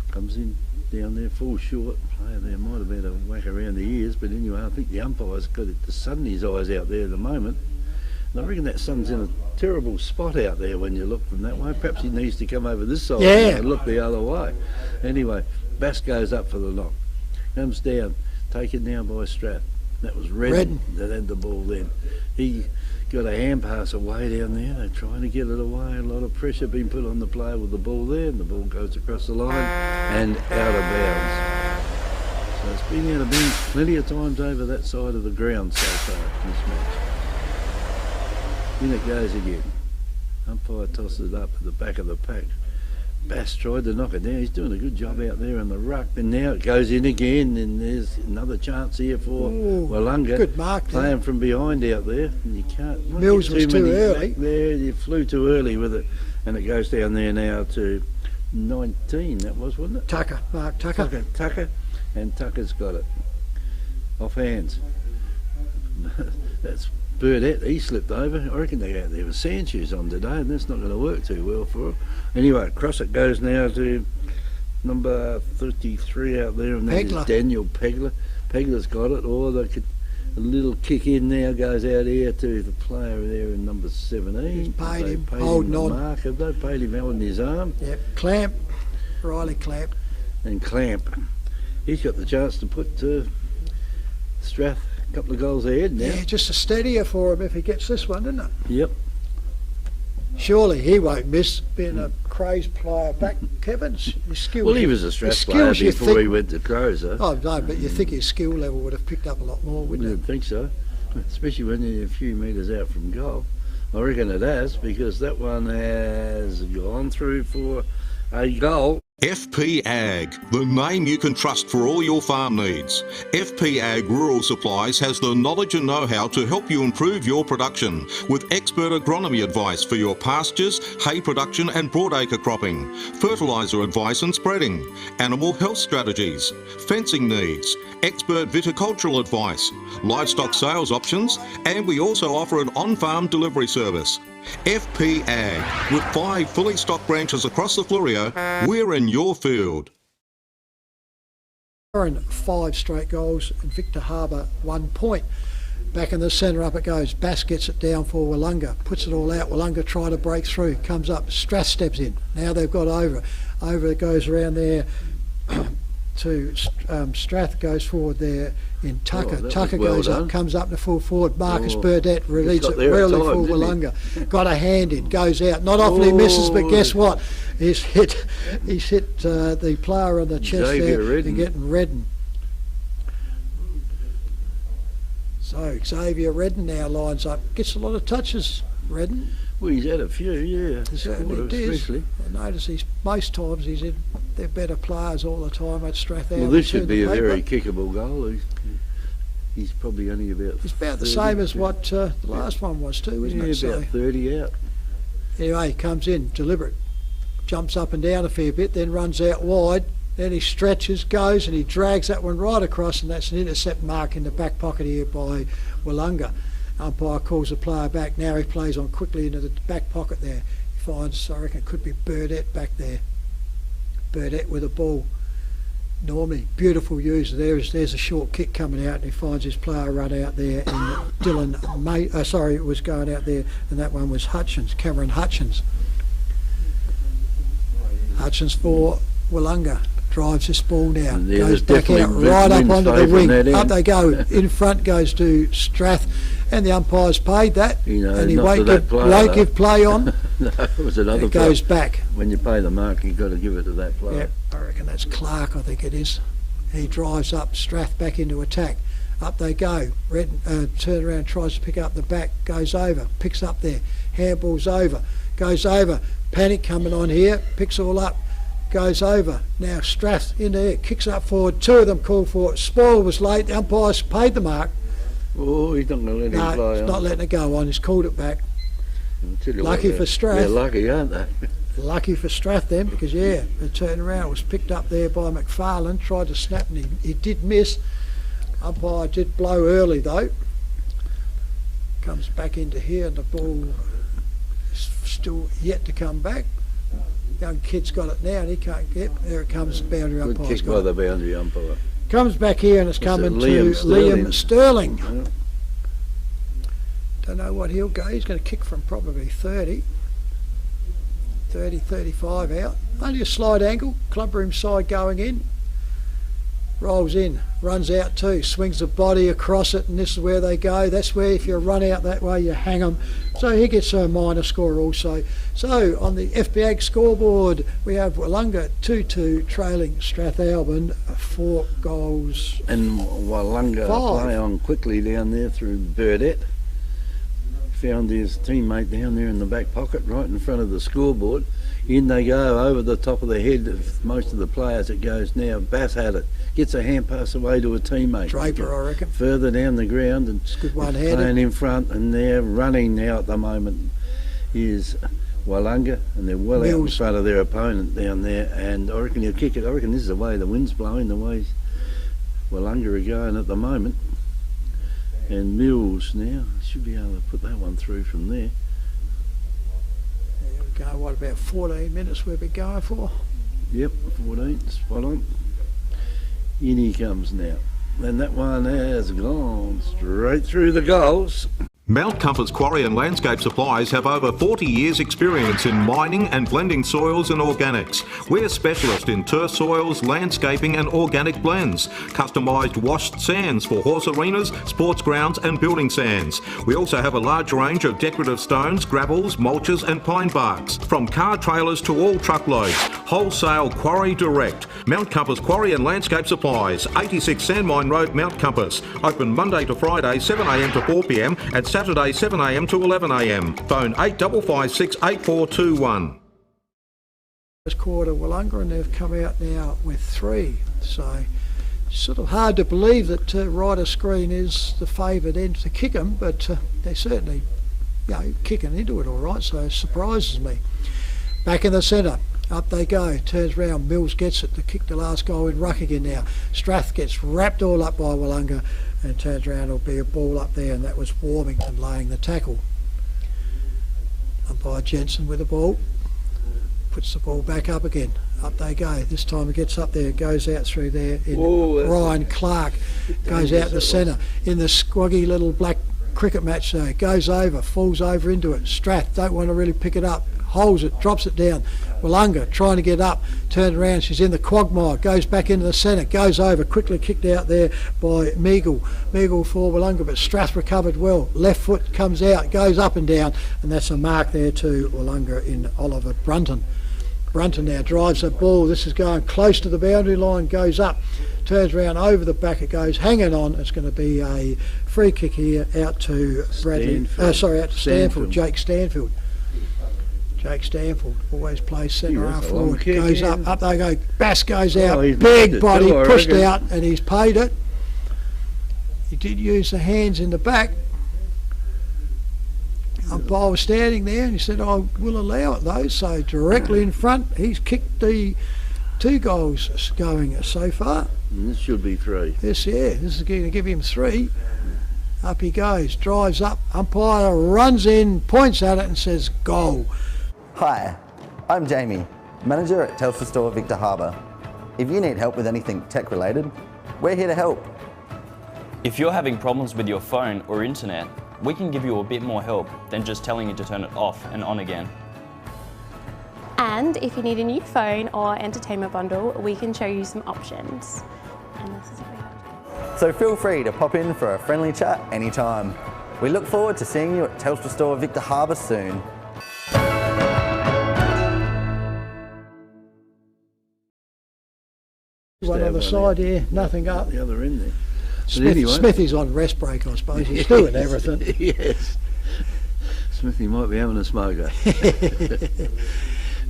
Comes in down there, falls short. Player there might have had a whack around the ears, but anyway, I think the umpire's got it to sun his eyes out there at the moment. I reckon that sun's in a terrible spot out there when you look from that way. Perhaps he needs to come over this side and look the other way. Anyway, Bass goes up for the knock. Comes down, taken down by Strath. That was Redden that had the ball then. He got a hand pass away down there. They're trying to get it away. A lot of pressure being put on the player with the ball there, and the ball goes across the line and out of bounds. So it's been out of bounds plenty of times over that side of the ground so far in this match. In it goes again. Umpire tosses it up at the back of the pack. Bass tried to knock it down. He's doing a good job out there in the ruck. And now it goes in again, and there's another chance here for Willunga. Good mark there. Playing from behind out there. And you can't. Mills was too early. There, you flew too early with it. And it goes down there now to 19, that was, wasn't it? Tucker, Mark Tucker. Tucker. And Tucker's got it. Off hands. That's Burdett, he slipped over. I reckon they got there with sand shoes on today, and that's not going to work too well for him. Anyway, across it goes now to number 33 out there, and that is Daniel Pegler. Pegler's got it. A little kick in now goes out here to the player there in number 17. He's paid him, holding on. Mark. Have they paid him holding his arm? Yep, Clamp, Riley Clamp. And Clamp. He's got the chance to put Strath a couple of goals ahead now. Yeah, just a steadier for him if he gets this one, isn't it? Yep. Surely he won't miss being a Crows player back, Kevin's. His skill. Well, he was a Strath player before he went to Crows, though. Oh, no, but you think his skill level would have picked up a lot more, wouldn't it? You'd think so, especially when you're a few metres out from goal. I reckon it has, because that one has gone through for a goal. FP Ag, the name you can trust for all your farm needs. FP Ag Rural Supplies has the knowledge and know-how to help you improve your production with expert agronomy advice for your pastures, hay production and broadacre cropping, fertiliser advice and spreading, animal health strategies, fencing needs, expert viticultural advice, livestock sales options, and we also offer an on-farm delivery service. FP Ag, with 5 fully stocked branches across the Fleurieu, we're in your field. 5 straight goals and Victor Harbour 1 point. Back in the centre, up it goes. Bass gets it down for Willunga, puts it all out. Willunga trying to break through, comes up. Strath steps in. Now they've got over. Over it goes around there to Strath, goes forward there in Tucker. Tucker goes up, comes up to full forward. Marcus Burdett releases it really for Willunga. Got a hand in, goes out. Not often he misses, but guess what? He's hit the player on the chest there and getting Redden. So Xavier Redden now lines up. Gets a lot of touches, Redden. Well, he's had a few, yeah. Especially. I notice most times they're better players all the time at Strathalbyn. Well, this should be a very kickable goal. He's probably only about... He's about the same as what the last one was too, isn't it? Yeah, about 30 out. Anyway, he comes in, deliberate. Jumps up and down a fair bit, then runs out wide. Then he stretches, goes, and he drags that one right across, and that's an intercept mark in the back pocket here by Willunga. Umpire calls the player back. Now he plays on quickly into the back pocket there. He finds, I reckon it could be Burdett back there. Burdett with a ball. Normally, beautiful user. There's a short kick coming out, and he finds his player run out there. And it was going out there, and that one was Hutchins, Cameron Hutchins. Hutchins for Willunga. Drives this ball now, goes back out right up onto the wing. Up they go. In front goes to Strath, and the umpire's paid that, and he won't give play on. No, it was another. It goes back. When you pay the mark, you've got to give it to that player. Yep, I reckon that's Clark. I think it is. He drives up Strath back into attack. Up they go. Turn around, tries to pick up the back, goes over, picks up there. Handball's over, goes over. Panic coming on here, picks all up. Goes over. Now Strath in there, kicks up forward. 2 of them call for it. Spoil was late. The umpire's paid the mark. Oh, he's not going to let him play on. He's not letting it go on. He's called it back. Lucky for Strath. Yeah, lucky, aren't they? Lucky for Strath then, because the turnaround was picked up there by McFarlane. Tried to snap and he did miss. Umpire did blow early though. Comes back into here and the ball is still yet to come back. Young kid's got it now and he can't get. There it comes, boundary umpire. Good kick by the boundary umpire. Comes back here and it's coming to Liam Sterling. Don't know what he'll go. He's going to kick from probably 30, 35 out. Only a slight angle. Clubroom side going in. Rolls in, runs out too, swings the body across it, and this is where they go. That's where if you run out that way, you hang them. So he gets a minor score also. So on the FPAG scoreboard, we have Willunga 2-2 trailing Strathalbyn 4 goals. And Willunga 5. play on quickly down there through Burdett. Found his teammate down there in the back pocket, right in front of the scoreboard. In they go, over the top of the head of most of the players. It goes now. Bass had it. Gets a hand pass away to a teammate. Draper, I reckon. Further down the ground, and it's good one-handed. Playing in front, and they're running now at the moment is Willunga, and they're well out in front of their opponent down there. And I reckon he'll kick it. I reckon this is the way the wind's blowing, the way Willunga are going at the moment. And Mills now should be able to put that one through from there. There we go. What, about 14 minutes we've been going for? Yep, 14, spot on. In he comes now. And that one has gone straight through the goals. Mount Compass Quarry and Landscape Supplies have over 40 years experience in mining and blending soils and organics. We're specialists in turf soils, landscaping and organic blends. Customised washed sands for horse arenas, sports grounds and building sands. We also have a large range of decorative stones, gravels, mulches and pine barks. From car trailers to all truckloads. Wholesale Quarry Direct. Mount Compass Quarry and Landscape Supplies, 86 Sandmine Road, Mount Compass. Open Monday to Friday 7am to 4pm and Saturday 7am to 11am. Phone 8556 8421. First quarter Willunga, and they've come out now with 3. So sort of hard to believe that Ryder Screen is the favoured end to kick them, but they're certainly, kicking into it all right. So it surprises me. Back in the centre. Up they go, turns round, Mills gets it to kick the last goal in ruck again now. Strath gets wrapped all up by Willunga and turns around, it'll be a ball up there, and that was Warmington laying the tackle. Umpire Jensen with the ball, puts the ball back up again. Up they go, this time it gets up there, it goes out through there in Ryan Clark, goes out the centre in the squaggy little black cricket match though, goes over, falls over into it. Strath don't want to really pick it up, holds it, drops it down. Willunga trying to get up, turned around, she's in the quagmire, goes back into the centre, goes over, quickly kicked out there by Meagle for Willunga, but Strath recovered well, left foot comes out, goes up and down, and that's a mark there to Willunga in Oliver Brunton. Brunton now drives the ball, this is going close to the boundary line, goes up, turns around over the back, it goes hanging on. It's going to be a free kick here out to Stanfield, Jake Stanfield. Jake Stanfield always plays centre half forward, goes up they go, Bass goes out, big body, pushed out, and he's paid it. He did use the hands in the back. Umpire was standing there and he said, I will allow it though, so directly in front, he's kicked the 2 goals going so far. And this should be 3. This is going to give him 3. Up he goes, drives up, umpire runs in, points at it and says, goal. Hi, I'm Jamie, manager at Telstra Store Victor Harbour. If you need help with anything tech related, we're here to help. If you're having problems with your phone or internet, we can give you a bit more help than just telling you to turn it off and on again. And if you need a new phone or entertainment bundle, we can show you some options. And this is what we have. So feel free to pop in for a friendly chat anytime. We look forward to seeing you at Telstra Store Victor Harbour soon. One on the side here, nothing up. The other end there. Smithy's on rest break, I suppose. He's doing everything. Yes. Smithy might be having a smoker.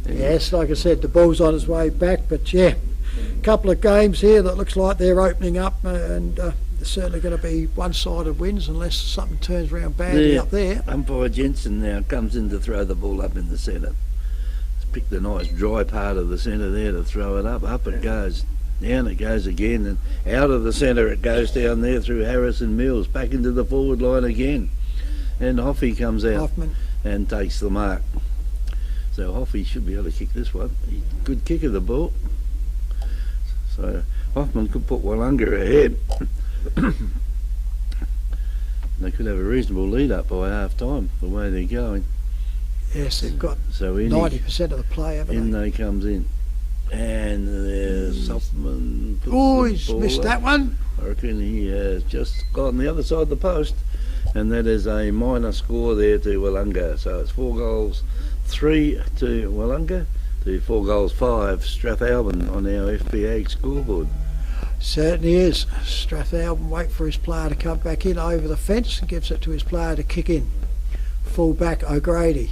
Yes, like I said, the ball's on its way back, but yeah, a couple of games here that looks like they're opening up, and there's certainly going to be one-sided wins unless something turns around badly up there. Umpire Jensen now comes in to throw the ball up in the centre. He's picked the nice dry part of the centre there to throw it up. Up it goes. Down it goes again, and out of the centre it goes down there through Harrison Mills, back into the forward line again. And Hoffy comes out and takes the mark. So Hoffy should be able to kick this one. Good kick of the ball. So Hoffman could put Willunga ahead. They could have a reasonable lead up by half time, the way they're going. Yes, they've got So 90% of the play, haven't in they? they comes in. And there's Softman. Oh, he's missed that one. I reckon he has just got on the other side of the post. And that is a minor score there to Willunga. So it's 4 goals 3 to Willunga to 4 goals 5 Strathalbyn on our FPA scoreboard. Certainly is. Strathalbyn wait for his player to come back in over the fence and gives it to his player to kick in. Full back O'Grady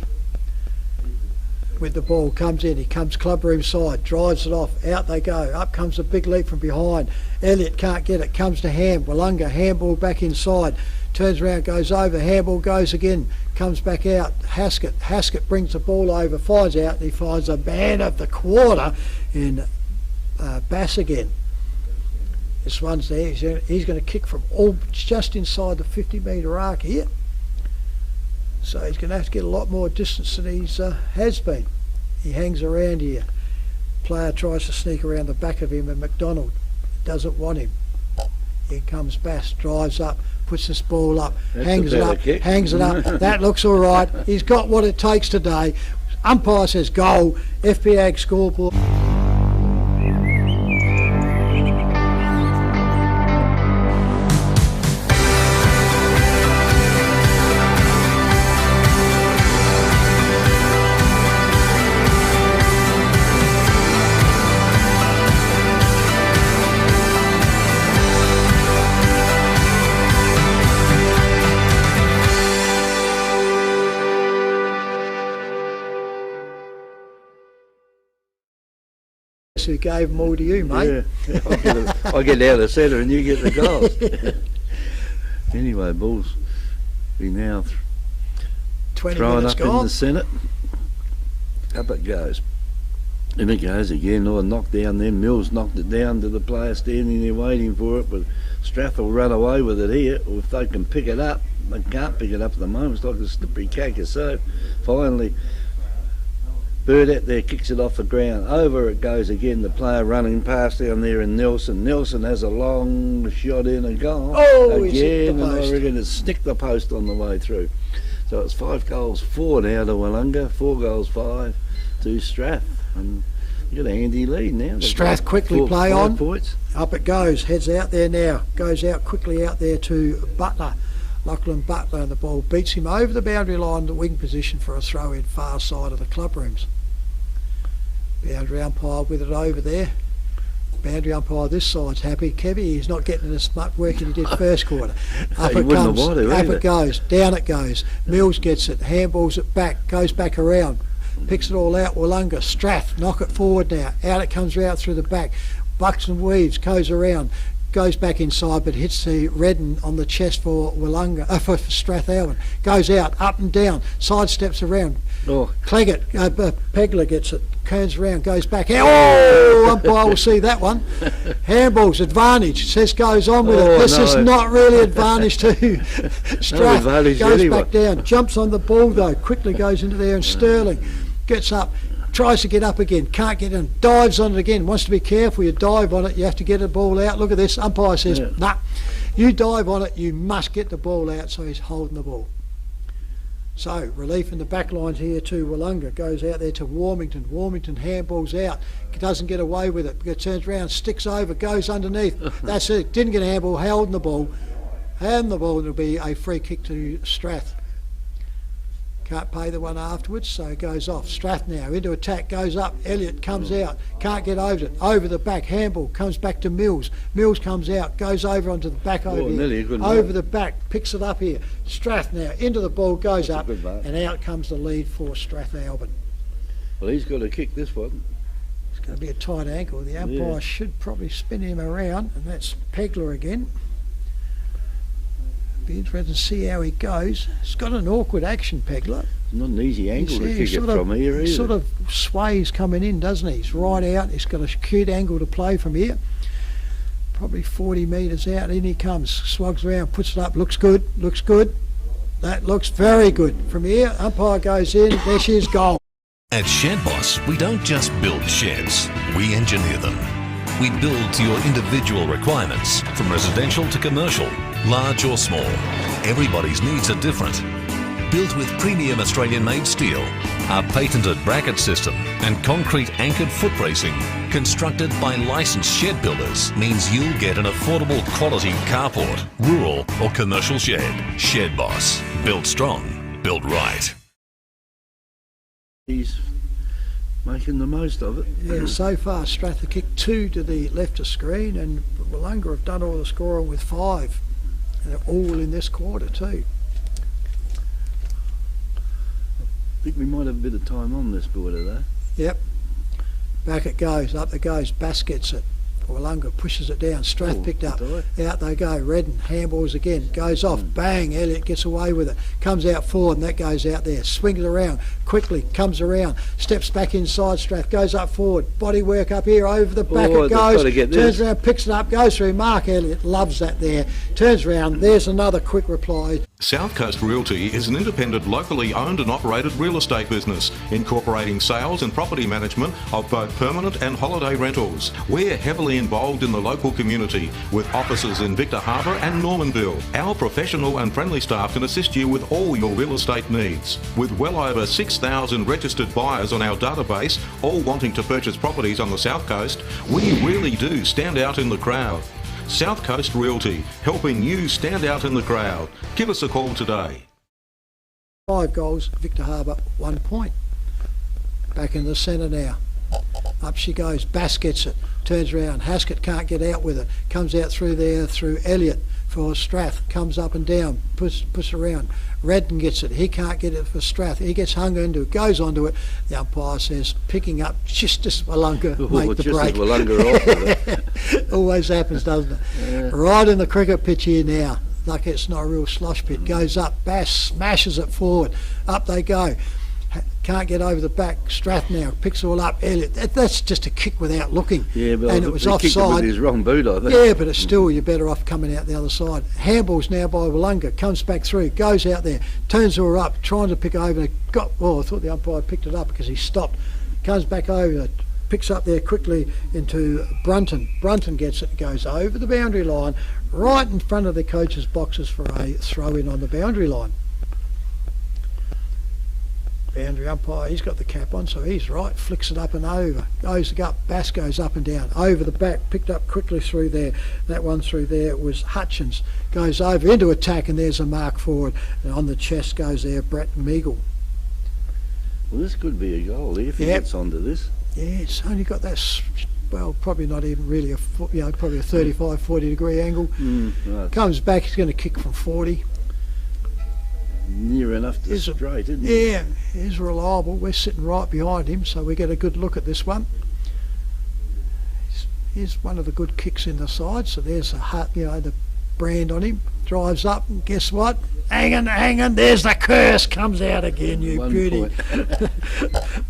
with the ball, comes in, he comes clubroom side, drives it off, out they go, up comes a big leap from behind. Elliott can't get it, comes to Ham, Willunga, handball back inside, turns around, goes over, handball goes again, comes back out, Haskett brings the ball over, finds out, and he finds a man of the quarter in Bass again. This one's there, he's going to kick from just inside the 50-metre arc here. So he's going to have to get a lot more distance than he has been. He hangs around here. Player tries to sneak around the back of him, and McDonald doesn't want him. Here comes Bass, drives up, puts this ball up, hangs it up. That looks all right. He's got what it takes today. Umpire says goal, FPA scoreboard. Who gave them all to you, mate? Yeah, I get out of centre and you get the goals. Anyway, Bulls, we now 20 throwing minutes up gone. in the centre. Up it goes. And it goes again. Oh, knocked down then. Mills knocked it down to the player standing there waiting for it, but Strath will run away with it here. Or if they can pick it up, they can't pick it up at the moment. It's like a slippery cacker. So finally, Burdett there kicks it off the ground. Over it goes again. The player running past down there in Nelson. Nelson has a long shot in a goal. Oh, he's hit again, the and post. I reckon it's snicked the post on the way through. So it's 5 goals 4 now to Willunga, 4 goals 5 to Strath. And you've got a handy lead now. Strath quickly play 5 on. points. Up it goes, heads out there now. Goes out quickly out there to Butler. Lachlan Butler, and the ball beats him over the boundary line, the wing position for a throw in far side of the club rooms. Boundary umpire with it over there. Boundary umpire this side's happy. Kevy, he's not getting as much work as he did first quarter. Up it comes, up it goes, down it goes. Mills gets it, handballs it back, goes back around, picks it all out. Willunga, Strath, knock it forward now. Out it comes out through the back. Bucks and weaves, goes around, goes back inside, but hits the Redden on the chest for Willunga, for Strathalbyn. Goes out, up and down, sidesteps around. Oh. Cleggett, Pegler gets it, turns around, goes back. Oh, umpire will see that one. Handballs, advantage, says goes on with it. This is not really advantage to Strath. Goes back down, jumps on the ball though, quickly goes into there, and Sterling gets up, tries to get up again, can't get in, dives on it again, wants to be careful. You dive on it, you have to get the ball out. Look at this, umpire says, nah, you dive on it, you must get the ball out, so he's holding the ball. So, relief in the back lines here to Willunga, goes out there to Warmington. Warmington handballs out, doesn't get away with it, because turns around, sticks over, goes underneath. That's it, didn't get a handball, holding the ball, and it'll be a free kick to Strath. Can't pay the one afterwards, so it goes off. Strath now into attack, goes up. Elliott comes out, can't get over it. Over the back, handball comes back to Mills. Mills comes out, goes over onto the back over here. Over the back, picks it up here. Strath now into the ball, goes up, and out comes the lead for Strathalbyn. Well, he's got to kick this one. It's going to be a tight ankle. The umpire should probably spin him around, and that's Pegler again. Be interesting to see how he goes. He's got an awkward action, Pegler. Not an easy angle to kick it from here either. He sort of sways coming in, doesn't he? He's right out. He's got a cute angle to play from here. Probably 40 metres out. In he comes. Swogs around, puts it up. Looks good. Looks good. That looks very good. From here, umpire goes in. There she is, goal. At Shed Boss, we don't just build sheds, we engineer them. We build to your individual requirements, from residential to commercial, large or small. Everybody's needs are different. Built with premium Australian-made steel, our patented bracket system and concrete anchored foot bracing, constructed by licensed shed builders, means you'll get an affordable quality carport, rural or commercial shed. Shed Boss. Built strong, built right. He's making the most of it. Yeah, so far Strath have kicked 2 to the left of screen, and Willunga have done all the scoring with 5. And they're all in this quarter too. I think we might have a bit of time on this quarter though. Yep. Back it goes, up it goes, Bass gets it. Willunga pushes it down, Strath picked up, out they go, Redden, handballs again, goes off, bang, Elliott gets away with it, comes out forward and that goes out there, swings around, quickly, comes around, steps back inside Strath, goes up forward, body work up here, over the back it goes, turns around, picks it up, goes through, Mark Elliott loves that there, turns around, there's another quick reply. South Coast Realty is an independent, locally owned and operated real estate business, incorporating sales and property management of both permanent and holiday rentals. We're heavily involved in the local community, with offices in Victor Harbour and Normanville. Our professional and friendly staff can assist you with all your real estate needs. With well over 6,000 registered buyers on our database, all wanting to purchase properties on the South Coast, we really do stand out in the crowd. South Coast Realty, helping you stand out in the crowd. Give us a call today. 5 goals, Victor Harbour 1 point. Back in the centre now. Up she goes, Bass gets it, turns around, Haskett can't get out with it, comes out through there through Elliott for Strath, comes up and down, push around. Redden gets it, he can't get it for Strath, he gets hung into it, goes onto it. The umpire says, picking up just as Willunga make the break. Off always happens, doesn't it? Yeah. Right in the cricket pitch here now. Like it's not a real slosh pit. Goes up, Bass smashes it forward. Up they go. Can't get over the back. Strath now picks it all up. Elliott, that's just a kick without looking. Yeah, but and it was offside. It with his wrong boot, I think. Yeah, but it's still, you're better off coming out the other side. Handballs now by Willunga, comes back through, goes out there, turns her up, trying to pick over. I thought the umpire picked it up because he stopped. Comes back over, picks up there quickly into Brunton. Brunton gets it, goes over the boundary line, right in front of the coach's boxes for a throw-in on the boundary line. Boundary umpire, he's got the cap on, so he's right, flicks it up and over, goes up, Bass goes up and down, over the back, picked up quickly through there, that one through there was Hutchins, goes over into attack and there's a mark forward, and on the chest goes there Brett Meagle. Well, this could be a goal if he gets onto this. Yeah, it's only got that, well, probably not even really a foot, probably a 35, 40 degree angle. Right. Comes back, he's going to kick from 40. Near enough to straight, isn't he? Yeah, he's reliable. We're sitting right behind him, so we get a good look at this one. Here's one of the good kicks in the side, so there's the brand on him. Drives up, and guess what? Hanging, there's the curse, comes out again, you 1 beauty.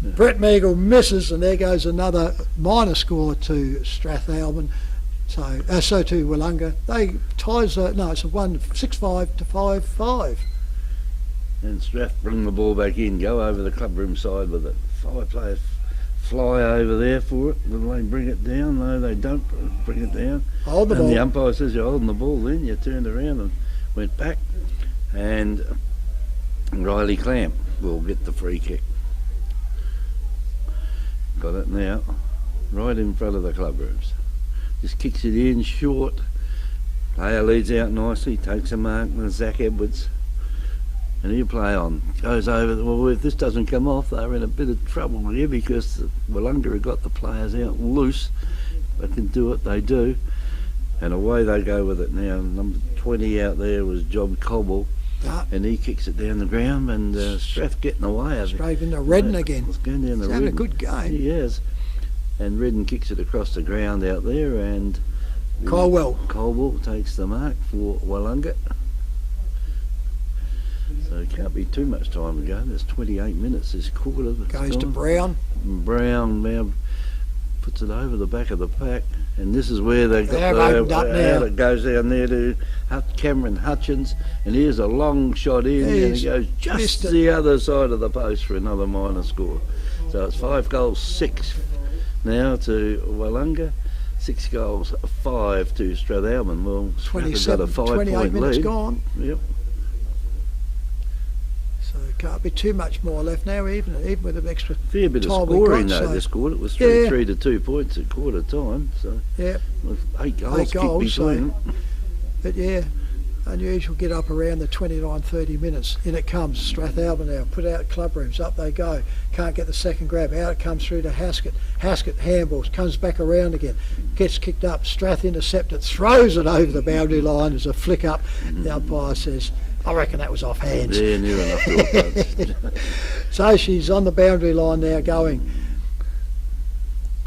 Brett Meagle misses, and there goes another minor score to Strathalbyn. So to Willunga. They ties, it's a 6-5 to 5-5. And Strath bring the ball back in, go over the clubroom side with it. 5 players fly over there for it. Will they bring it down? No, they don't bring it down. Hold the ball. And the umpire says you're holding the ball then. You turned around and went back. And Riley Clamp will get the free kick. Got it now, right in front of the clubrooms. Just kicks it in short. Player leads out nicely, takes a mark with Zach Edwards. And he'll play on, goes over, well if this doesn't come off they're in a bit of trouble here because Willunga have got the players out loose. They can do it, they do. And away they go with it now. Number 20 out there was Job Cobble. And he kicks it down the ground and Strath getting away of it. Straight into Redden again. It's going down the He's having a good game. He is. And Redden kicks it across the ground out there and Colwell takes the mark for Willunga. So it can't be too much time to go. There's 28 minutes this quarter. Goes to Brown. Brown now puts it over the back of the pack. And this is where they got it goes down there to Cameron Hutchins. And here's a long shot in and it goes just the other side of the post for another minor score. So it's 5 goals 6 now to Willunga. 6 goals 5 to Strathalbyn. Well, 27, got a 28 5-point minutes lead. Gone. Yep. there can't be too much more left now, even with an extra Fair bit of time we scoring got, though so- this quarter. It was Yeah. 3 to 2 points at quarter time. So Yeah, with 8 goals, Eight goals, kicked between them. but yeah, unusual get up around the 29-30 minutes. In it comes Strathalbyn now, put out club rooms, up they go. Can't get the second grab, out it comes through to Haskett. Haskett handballs, comes back around again, gets kicked up, Strath intercepted, throws it over the boundary line as a flick up. The umpire says, I reckon that was off hands. Yeah, near enough to a punch. So she's on the boundary line now going.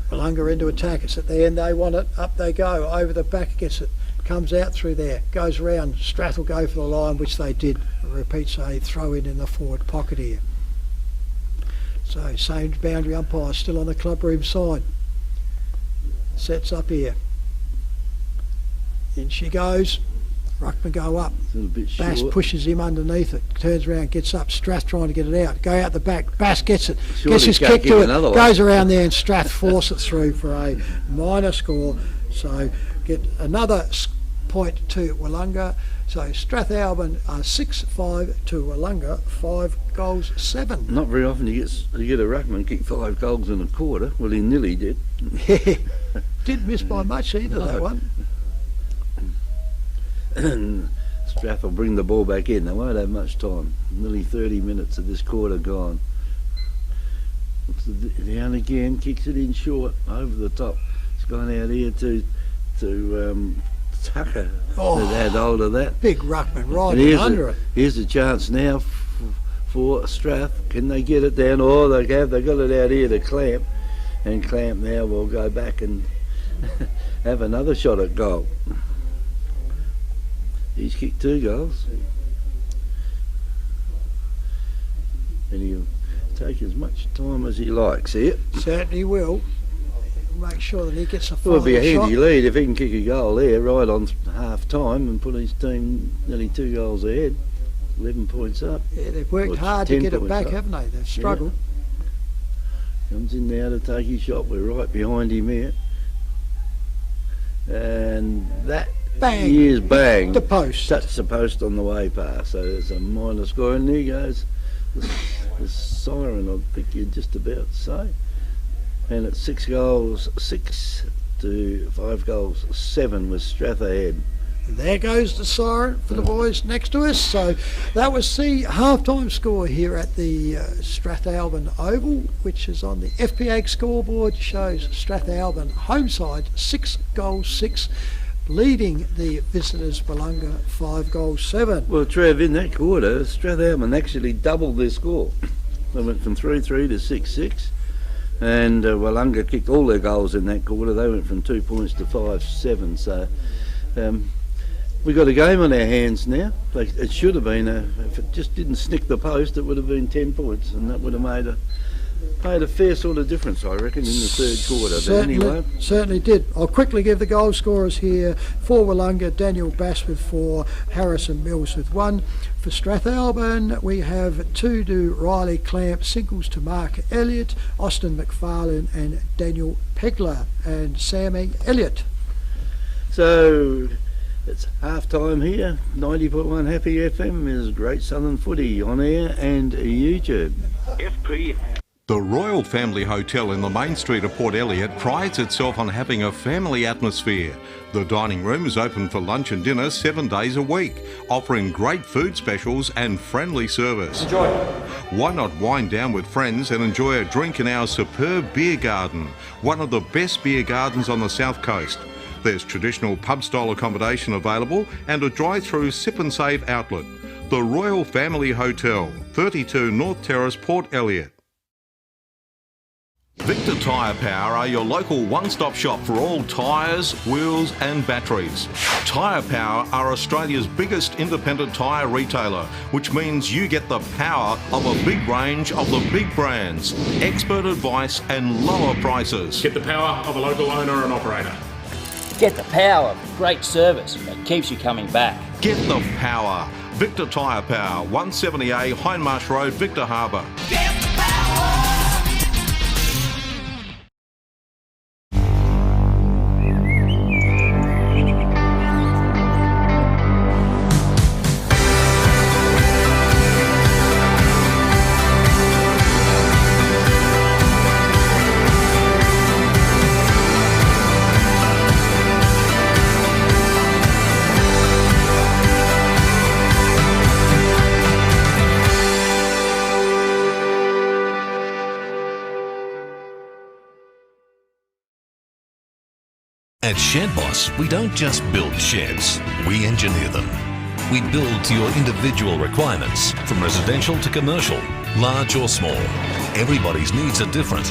Willunga into attack, it's at the end, they want it, up they go, over the back gets it, comes out through there, goes round, Strath will go for the line, which they did. Repeats a throw in the forward pocket here. So same boundary umpire still on the clubroom side. Sets up here. In she goes. Ruckman go up. It's a little bit Bass short. pushes him underneath it. Turns around, gets up. Strath trying to get it out. Go out the back. Bass gets it. Surely Gets his can't kick give to it. another one. Goes around there and Strath force it through for a minor score. So get another point to Willunga. So Strathalbyn 6-5 to Willunga, 5 goals 7. Not very often you get a ruckman kick 5 goals in a quarter. Well, he nearly did. Didn't miss by much either, No. that one. And Strath will bring the ball back in. They won't have much time. Nearly 30 minutes of this quarter gone. Looks down again, kicks it in short, over the top. It's gone out here to Tucker. Oh. That had hold of that. Big ruckman right And in under it. here's a chance now for Strath. Can they get it down? Oh, they got it out here to Clamp. And Clamp now will go back and have another shot at goal. He's kicked 2 goals. And he'll take as much time as he likes here. Certainly will. Make sure that he gets a It final would be a handy shot. lead if he can kick a goal there right on half time and put his team nearly 2 goals ahead. 11 points up. Yeah, they've worked Well, hard to 10 get it points back, up. haven't they? They've struggled. Comes in now to take his shot. We're right behind him here. And that Bang. is bang. The post. Touched the post on the way past. So there's a minor score. And there goes the siren, I think you'd just about say. And it's 6 goals 6 to 5 goals 7 with Strath ahead. There goes the siren for the boys next to us. So that was the half-time score here at the Strathalbyn Oval, which is on the FPAG scoreboard. Shows Strathalbyn home side 6 goals 6, leading the visitors Willunga 5 goals 7. Well, Trev, in that quarter, Strathalbyn actually doubled their score. They went from 3-3 to 6-6. And Willunga kicked all their goals in that quarter. They went from 2 points to 5-7. So we got a game on our hands now. It should have been, if it just didn't snick the post, it would have been 10 points, and that would have made a fair sort of difference, I reckon, in the third quarter. But anyway, Certainly did. I'll quickly give the goal scorers here. For Willunga, Daniel Bass with 4, Harrison Mills with 1. For Strathalbyn, we have 2 to Riley Clamp, singles to Mark Elliott, Austin McFarlane and Daniel Pegler and Sammy Elliott. so it's half time here. 90.1 Happy FM is Great Southern Footy on air and YouTube. The Royal Family Hotel in the main street of Port Elliot prides itself on having a family atmosphere. The dining room is open for lunch and dinner 7 days a week, offering great food specials and friendly service. Enjoy. Why not wind down with friends and enjoy a drink in our superb beer garden, one of the best beer gardens on the south coast. There's traditional pub-style accommodation available and a drive-through sip and save outlet. The Royal Family Hotel, 32 North Terrace, Port Elliot. Victor Tyre Power are your local one-stop shop for all tyres, wheels and batteries. Tyre Power are Australia's biggest independent tyre retailer, which means you get the power of a big range of the big brands, expert advice and lower prices. Get the power of a local owner and operator. Get the power of great service that keeps you coming back. Get the power. Victor Tyre Power, 170A Hindmarsh Road, Victor Harbour. At Shed Boss, we don't just build sheds, we engineer them. We build to your individual requirements, from residential to commercial, large or small. Everybody's needs are different.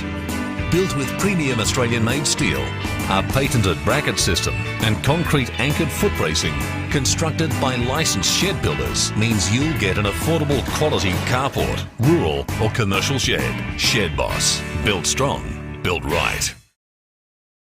Built with premium Australian-made steel, our patented bracket system and concrete anchored foot bracing, constructed by licensed shed builders, means you'll get an affordable quality carport, rural or commercial shed. Shed Boss. Built strong, built right.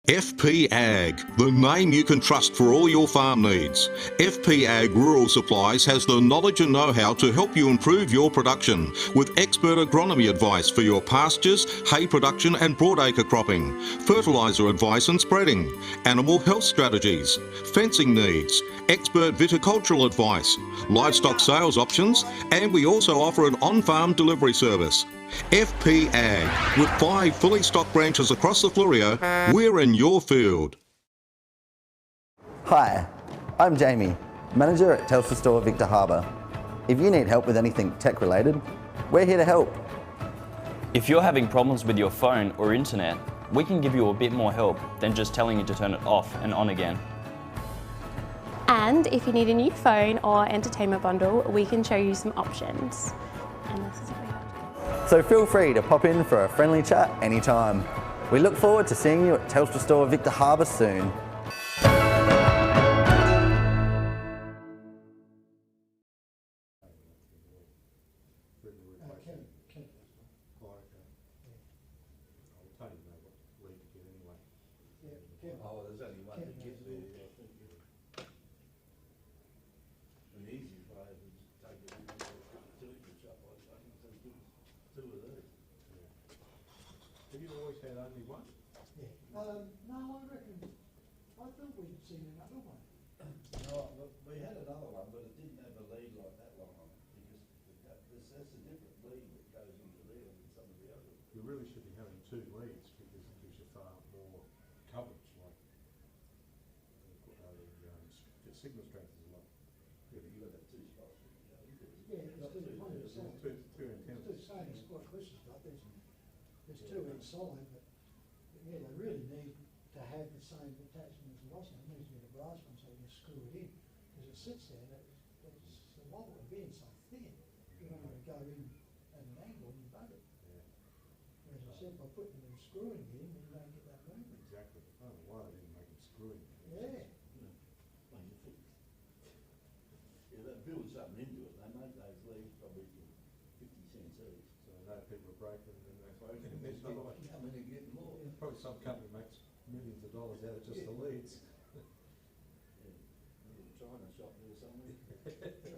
FP Ag, the name you can trust for all your farm needs. FP Ag Rural Supplies has the knowledge and know-how to help you improve your production with expert agronomy advice for your pastures, hay production and broadacre cropping, fertiliser advice and spreading, animal health strategies, fencing needs, expert viticultural advice, livestock sales options, and we also offer an on-farm delivery service. FP Ag, with 5 fully stocked branches across the Fleurieu, we're in your field. Hi, I'm Jamie, manager at Telstra Store Victor Harbour. If you need help with anything tech related, we're here to help. If you're having problems with your phone or internet, we can give you a bit more help than just telling you to turn it off and on again. And if you need a new phone or entertainment bundle, we can show you some options. And this is what we have. So feel free to pop in for a friendly chat anytime. We look forward to seeing you at Telstra Store Victor Harbour soon. Oh, there's only one that gets there, I think. An easy way is to take it into the utility shop, I think, so two of those. Have you always had only one? Yeah. No, I reckon, I thought we'd seen another one. No, look, we had another one, but it didn't have a lead like that one on it, because that's a different lead that goes into there than some of the others. You really should be having 2 leads, because it gives your farm more coverage, like the signal strength is a lot. Yeah, but you've got that 2 spots. Yeah, it's two antennas. It's the same as what Chris has got, there's 2 inside, but yeah, they really need to have the same attachment as the loss. It needs to be the brass one so you can screw it in, because it sits there, that's the wobble of being so thin, you don't want to go in at an angle and you bug it. Yeah. As I said, by putting them screwing it in, you don't get that movement. Exactly. I don't know why they didn't make them screwing. Yeah. Yeah, they build something into it, they make those leads probably for 50 cents each. So I know people are breaking and then they break and there's no one coming and getting more. Yeah. Probably some company makes millions of dollars out of just the leads. Yeah, a little China shop there somewhere.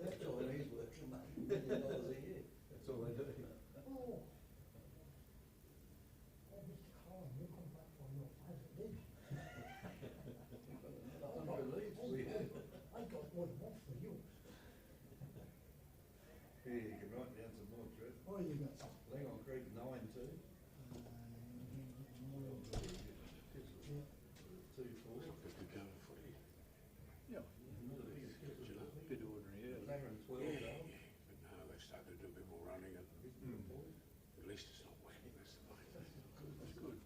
That's all it is worth, $1 million a year. That's all they do. Oh. Oh, Mr. Collin, you're coming back for your favourite lead. I got one more for you. Here, you can write down some more, Trev. Oh, you got some. Langon Creek 9 too. 2, 4. Yeah. Bit ordinary, yeah. Langon 12. But now they've started to do a bit more running and at least it's not wet, that's the main thing. That's good.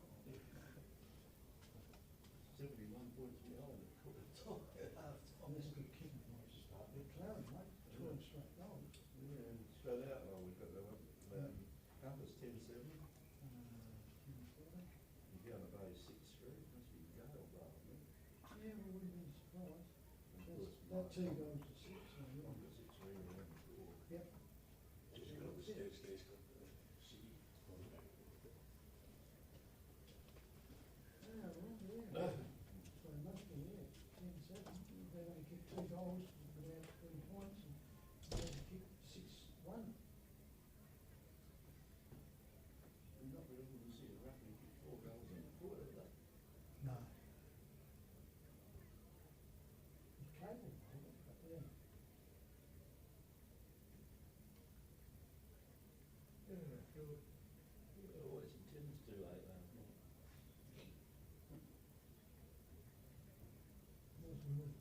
71 points behind it. That's a good kicking point to start. They're cloudy, mate. 12 straight goals. Yeah, straight out, well, we've got that one. Compass 10-7. You're going to bay 6-3. Must be Gale rather than. Yeah, we wouldn't be surprised. That 2 goes to 6. So yeah. 6-3 around the 4. Yep. Just got the stairs, there's got the city. Yeah, well, yeah. So it must be, yeah, 10-7. They only kicked 2 goals without 3 points, and they only kicked 6-1. We've not been able to see a roughly kick 4 goals in the quarter, have they? No. It's capable, but yeah. Yeah, good. Yeah, always intends to late last night.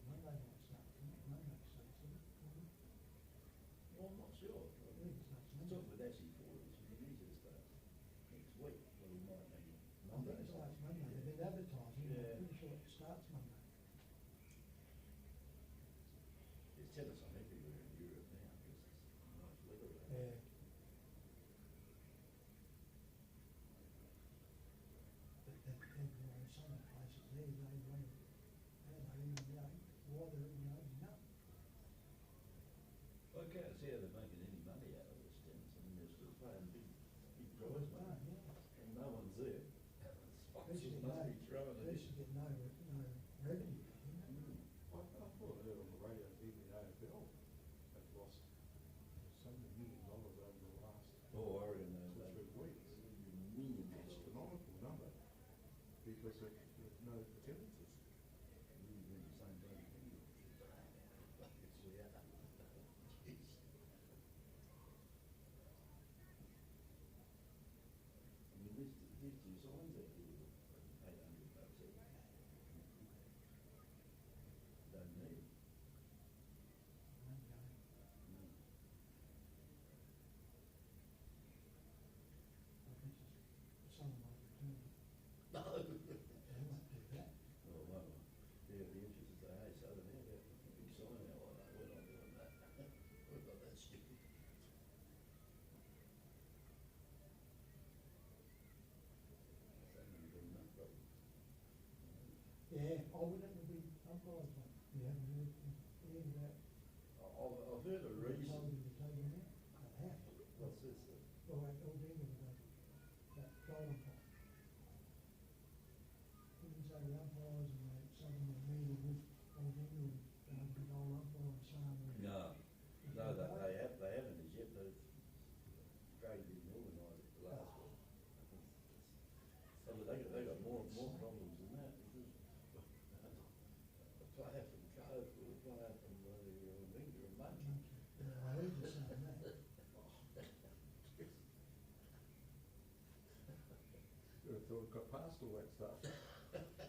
Monday night start, Monday starts, isn't it? Well, I'm not sure. I'm talking with actually 40s, we can easily start next week, but we might need I think Monday. it starts Monday, they've been advertising, Yeah. I'm pretty sure it starts Monday. tennis on everywhere in Europe now because it's nice weather. Yeah. But some of the places there, they run, why they're, nothing. I can't see how they're making any money out of this tennis. I mean, they're still paying big prize money, and no one's there. Sponsors must be throwing it in. They should get no revenue. I thought I heard on the radio, even the AFL, they've lost so many $1 million over the last Oh, I reckon 2 or 3 weeks. millions. Astronomical number because of no attendances. We're doing the same thing. It's weird. Jeez. I mean, these two signs out here, $800 each. Don't need it. No. No. They won't do that. Oh, well, yeah, it'd be interesting to say, hey, so then how about a big sign out like that? We're not doing that. We're not that stupid. That would be enough problem. Yeah, wouldn't it be umpires, mate? You haven't heard that? I've heard a reason. Told you to take them out. They have. What's this? Well, all dealing with that goal umpire. Didn't say the umpires and some of them meeting with old England, the goal umpire and saying. No, they haven't as yet. Craig didn't organise it the last one. So they got more problems than that because a player from Cove or a player from Winga and Monkey. I heard you saying that. You would have thought it got past all that stuff.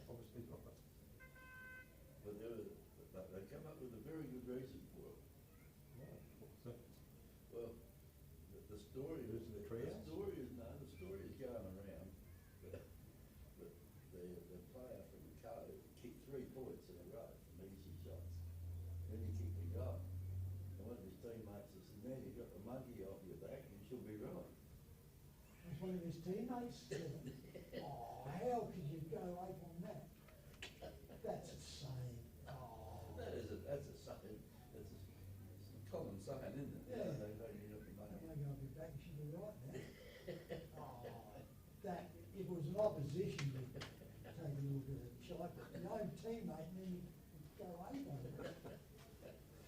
Obviously not. But they come up with a very good reason for it. Well, the story is the treehouse? The story is going around that the player from Cove kicked 3 points in a row from easy shots. Then he kicked the goal. And one of his teammates says, now you've got the monkey off your back, you should be right. That's one of his teammates said, oh, how could you go away from that? That's a saying. Oh. That's a saying. It's a common saying, isn't it? Yeah. They need up the I'm money. going to go off your back, you should be right now. Oh, that, if it was an opposition, you'd take a little bit of shite, but your own teammate, and then you go away from it.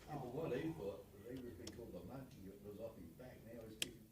But what he thought, he was being called the monkey, it was off his back, now he's kicking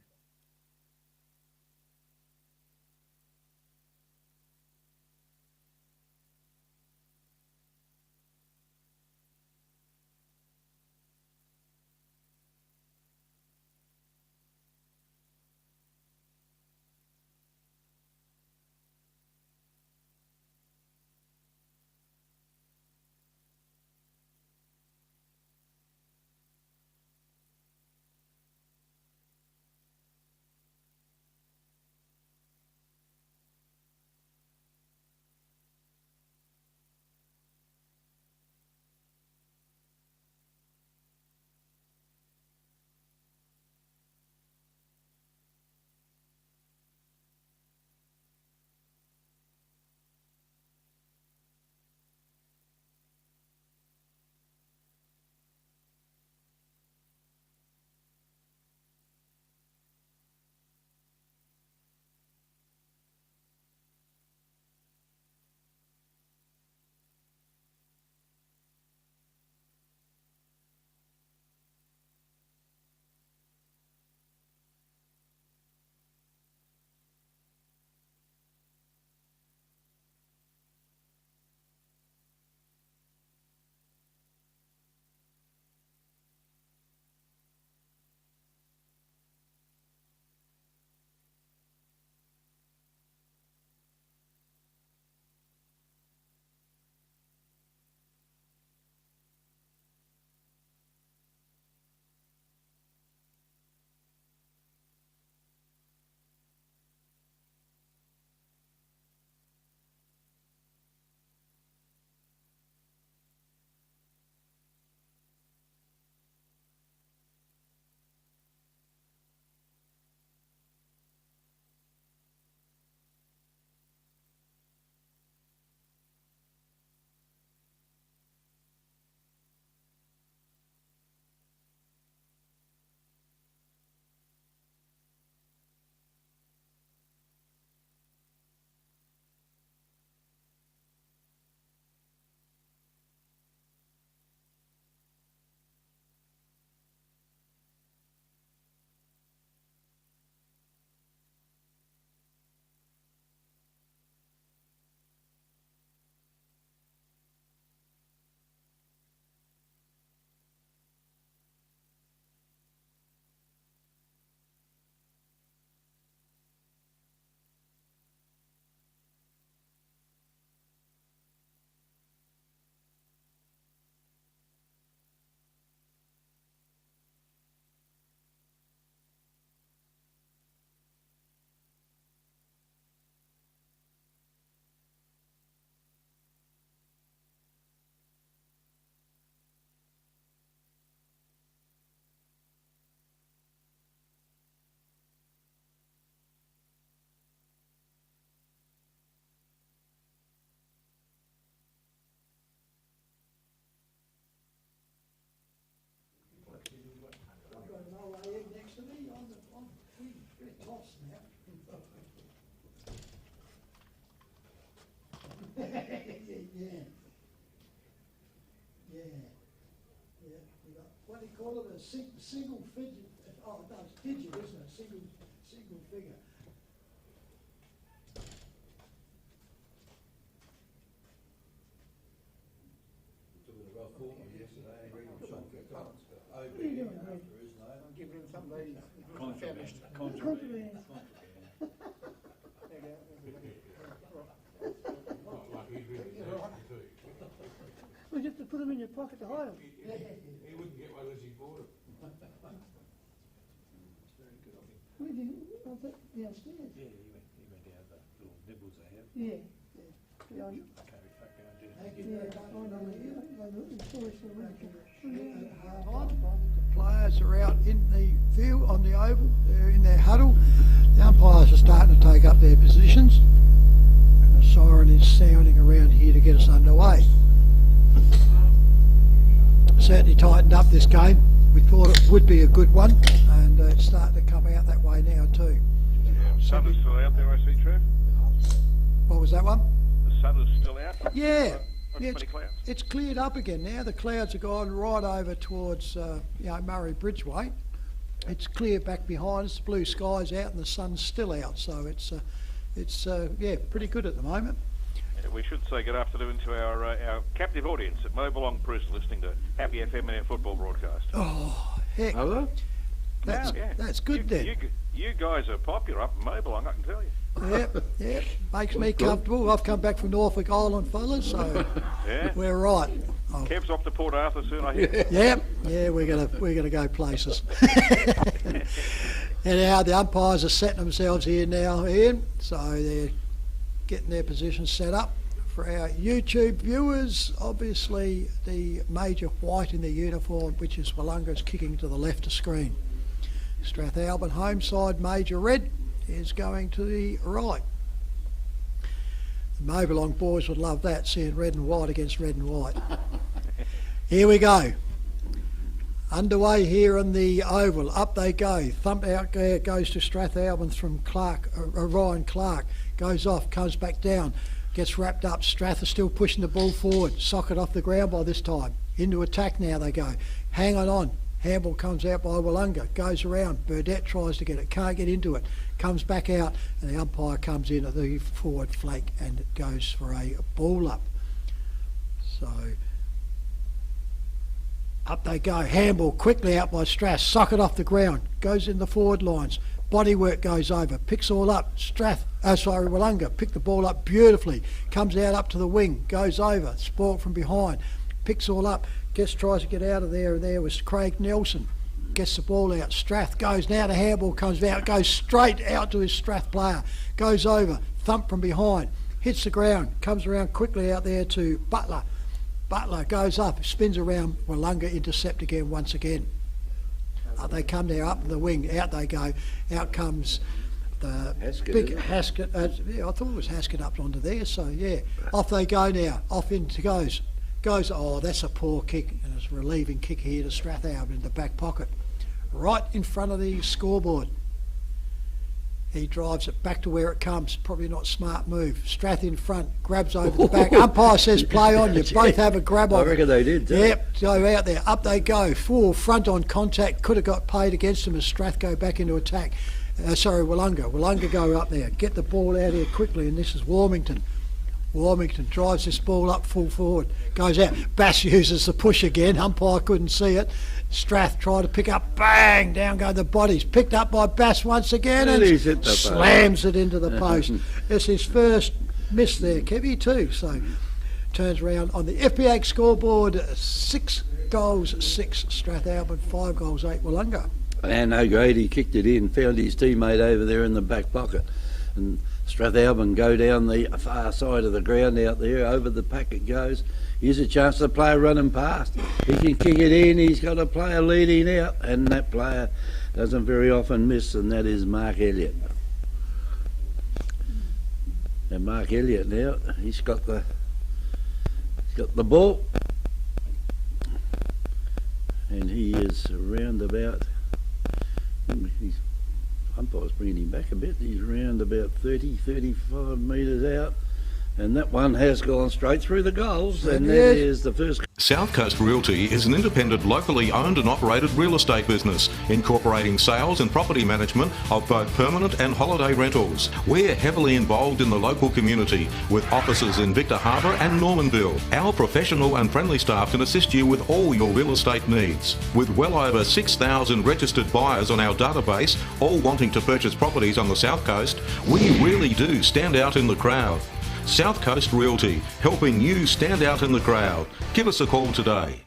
Yeah. You got, what do you call it? A single fidget. Oh, no, it's digit, isn't it? Single figure. We have to put them in your pocket to hide them. He wouldn't get one unless he bought them. We didn't. I thought downstairs. Yeah, he went down the little nibbles they have. Yeah. Yeah. The players are out in the field on the oval. They're in their huddle. The umpires are starting to take up their positions. And the siren is sounding around here to get us underway. Certainly tightened up this game. We thought it would be a good one, and it's starting to come out that way now too. Yeah, sun is still out there, I see, Trev. What was that one? The sun is still out. Yeah. Yeah, it's cleared up again now. The clouds have gone right over towards Murray Bridgeway. It's clear back behind us. The blue sky's out and the sun's still out. So it's pretty good at the moment. Yeah, we should say good afternoon to our captive audience at Mobilong Prison listening to Happy FM and our football broadcast. Oh heck! Hello? That's good then. You guys are popular up in Mobilong, I can tell you. Yeah, makes me comfortable. I've come back from Norfolk Island, fellas, so we're right. Kev's off to Port Arthur soon, I hear. Yeah, we're gonna go places. Anyhow, the umpires are setting themselves here now, Ian, so they're getting their positions set up. For our YouTube viewers, obviously the major white in the uniform, which is Willunga, is kicking to the left of screen. Strathalbyn home side, major red, is going to the right. The Mobilong boys would love that, seeing red and white against red and white. Here we go. Underway here on the oval. Up they go. Thump out there goes to Strathalbyn from Ryan Clark. Goes off, comes back down, gets wrapped up. Strath is still pushing the ball forward. Socket off the ground by this time. Into attack now they go. Hang on. Handball comes out by Willunga, goes around. Burdett tries to get it, can't get into it. Comes back out, and the umpire comes in at the forward flank, and it goes for a ball up. So up they go. Handball quickly out by Strath. Socket off the ground. Goes in the forward lines. Bodywork goes over. Picks all up. Willunga picked the ball up beautifully. Comes out up to the wing. Goes over. Sport from behind. Picks all up. Tries to get out of there, and there was Craig Nelson. Gets the ball out. Strath goes now. The handball comes out. Goes straight out to his Strath player. Goes over. Thump from behind. Hits the ground. Comes around quickly out there to Butler. Butler goes up. Spins around. Willunga intercept again once again. They come there up in the wing. Out they go. Out comes the big Haskett. I thought it was Haskett up onto there. So yeah, off they go now. Off into goes. Oh, that's a poor kick, and it's a relieving kick here to Strathalbyn in the back pocket, right in front of the scoreboard. He drives it back to where it comes. Probably not a smart move. Strath in front, grabs over the back. Umpire says play on. You both have a grab on. I reckon they did. Yep, go out there. Up they go. Full front on contact. Could have got paid against them as Strath go back into attack. Willunga. Willunga go up there. Get the ball out here quickly, and this is Warmington. Warmington drives this ball up full forward, goes out. Bass uses the push again. Umpire couldn't see it. Strath tried to pick up. Bang! Down go the bodies. Picked up by Bass once again and slams it into the post. It's his first miss there, Kevy, too. So turns around on the FPA scoreboard. 6 goals, 6 Strathalbyn, 5 goals, 8 Willunga. And O'Grady kicked it in, found his teammate over there in the back pocket. And Strathalbyn go down the far side of the ground out there, over the pack it goes. Here's a chance to player running past. He can kick it in, he's got a player leading out, and that player doesn't very often miss, and that is Mark Elliott. And Mark Elliott now, he's got the ball, and he is around about, umpire's bringing him back a bit. He's around about 35 metres out, and that one has gone straight through the goals, and that is the first. South Coast Realty is an independent, locally owned and operated real estate business, incorporating sales and property management of both permanent and holiday rentals. We're heavily involved in the local community, with offices in Victor Harbour and Normanville. Our professional and friendly staff can assist you with all your real estate needs. With well over 6,000 registered buyers on our database, all wanting to purchase properties on the South Coast, we really do stand out in the crowd. South Coast Realty, helping you stand out in the crowd. Give us a call today.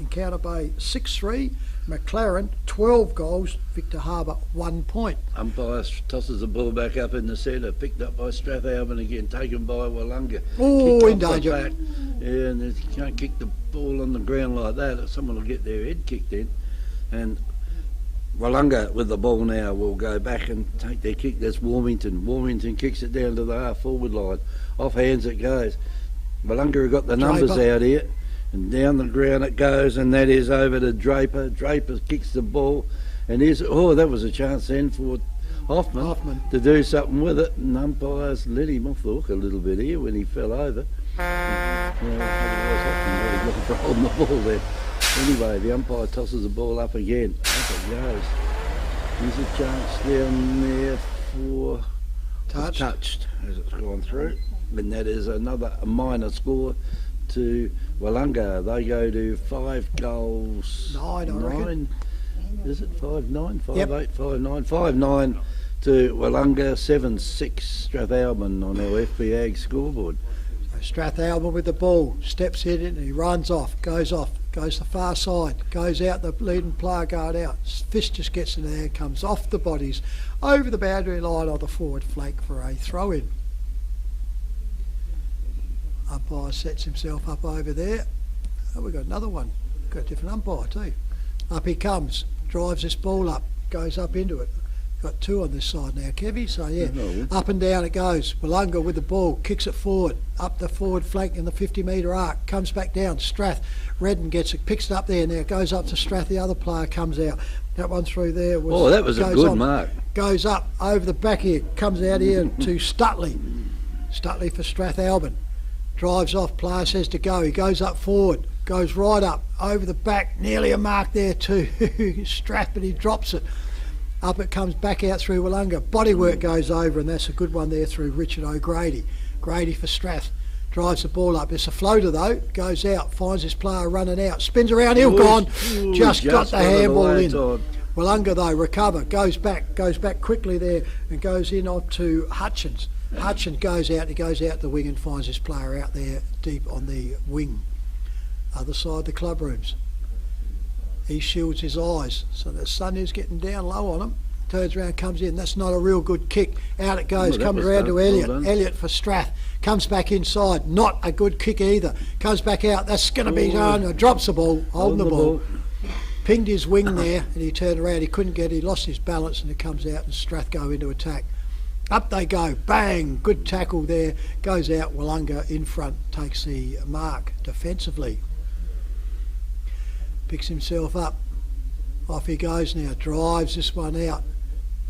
Encounter Bay 6-3, McLaren 12 goals, Victor Harbour 1 point. Umpire tosses the ball back up in the centre, picked up by Strathalbyn again, taken by Willunga. Oh, in danger. Back. Yeah, and you can't kick the ball on the ground like that, someone will get their head kicked in. And Willunga with the ball now will go back and take their kick. That's Warmington. Warmington kicks it down to the half forward line. Off hands it goes. Willunga have got the numbers out here. And down the ground it goes, and that is over to Draper. Draper kicks the ball. And that was a chance then for Hoffman to do something with it. And umpires let him off the hook a little bit here when he fell over. Otherwise Hoffman would have got holding the ball there. Anyway, the umpire tosses the ball up again. Up it goes. There's a chance down there for touched as it's gone through. And that is another minor score to Willunga. They go to 5 goals. 9, I reckon. Is it 5-9? 5-8, Yep. 5-9. 5-9 to Willunga, 7-6 Strathalbyn on our FP Ag scoreboard. So Strathalbyn with the ball, steps in it and he runs off, goes the far side, goes out, the leading player guard out. Fist just gets in there, comes off the bodies, over the boundary line on the forward flank for a throw-in. Umpire sets himself up over there. Oh, we've got another one. We've got a different umpire too. Up he comes, drives this ball up, goes up into it. Got 2 on this side now, Kevy, so yeah. Up and down it goes. Willunga with the ball, kicks it forward, up the forward flank in the 50-metre arc, comes back down. Strath, Redden gets it, picks it up there now, goes up to Strath, the other player comes out. That one through there was... that was a good mark. Goes up, over the back here, comes out here to Stutley. Stutley for Strathalbyn. Drives off, player says to go, he goes up forward, goes right up, over the back, nearly a mark there too. Strath, but he drops it. Up it comes back out through Willunga. Bodywork goes over, and that's a good one there through Richard O'Grady. Grady for Strath. Drives the ball up. It's a floater though. Goes out, finds his player running out. Spins around, he'll gone. Just got the handball in. Willunga though, recover, goes back quickly there and goes in on to Hutchins. Hutchins goes out, he goes out the wing and finds his player out there deep on the wing. Other side of the club rooms. He shields his eyes, so the sun is getting down low on him. Turns around, comes in. That's not a real good kick. Out it goes, comes around to Elliott. Elliott for Strath. Comes back inside. Not a good kick either. Comes back out. That's going to be done. Drops the ball, holding the ball. Pinged his wing there, and he turned around. He couldn't get it. He lost his balance, and it comes out, and Strath go into attack. Up they go. Bang. Good tackle there. Goes out. Willunga in front. Takes the mark defensively. Picks himself up. Off he goes now. Drives this one out.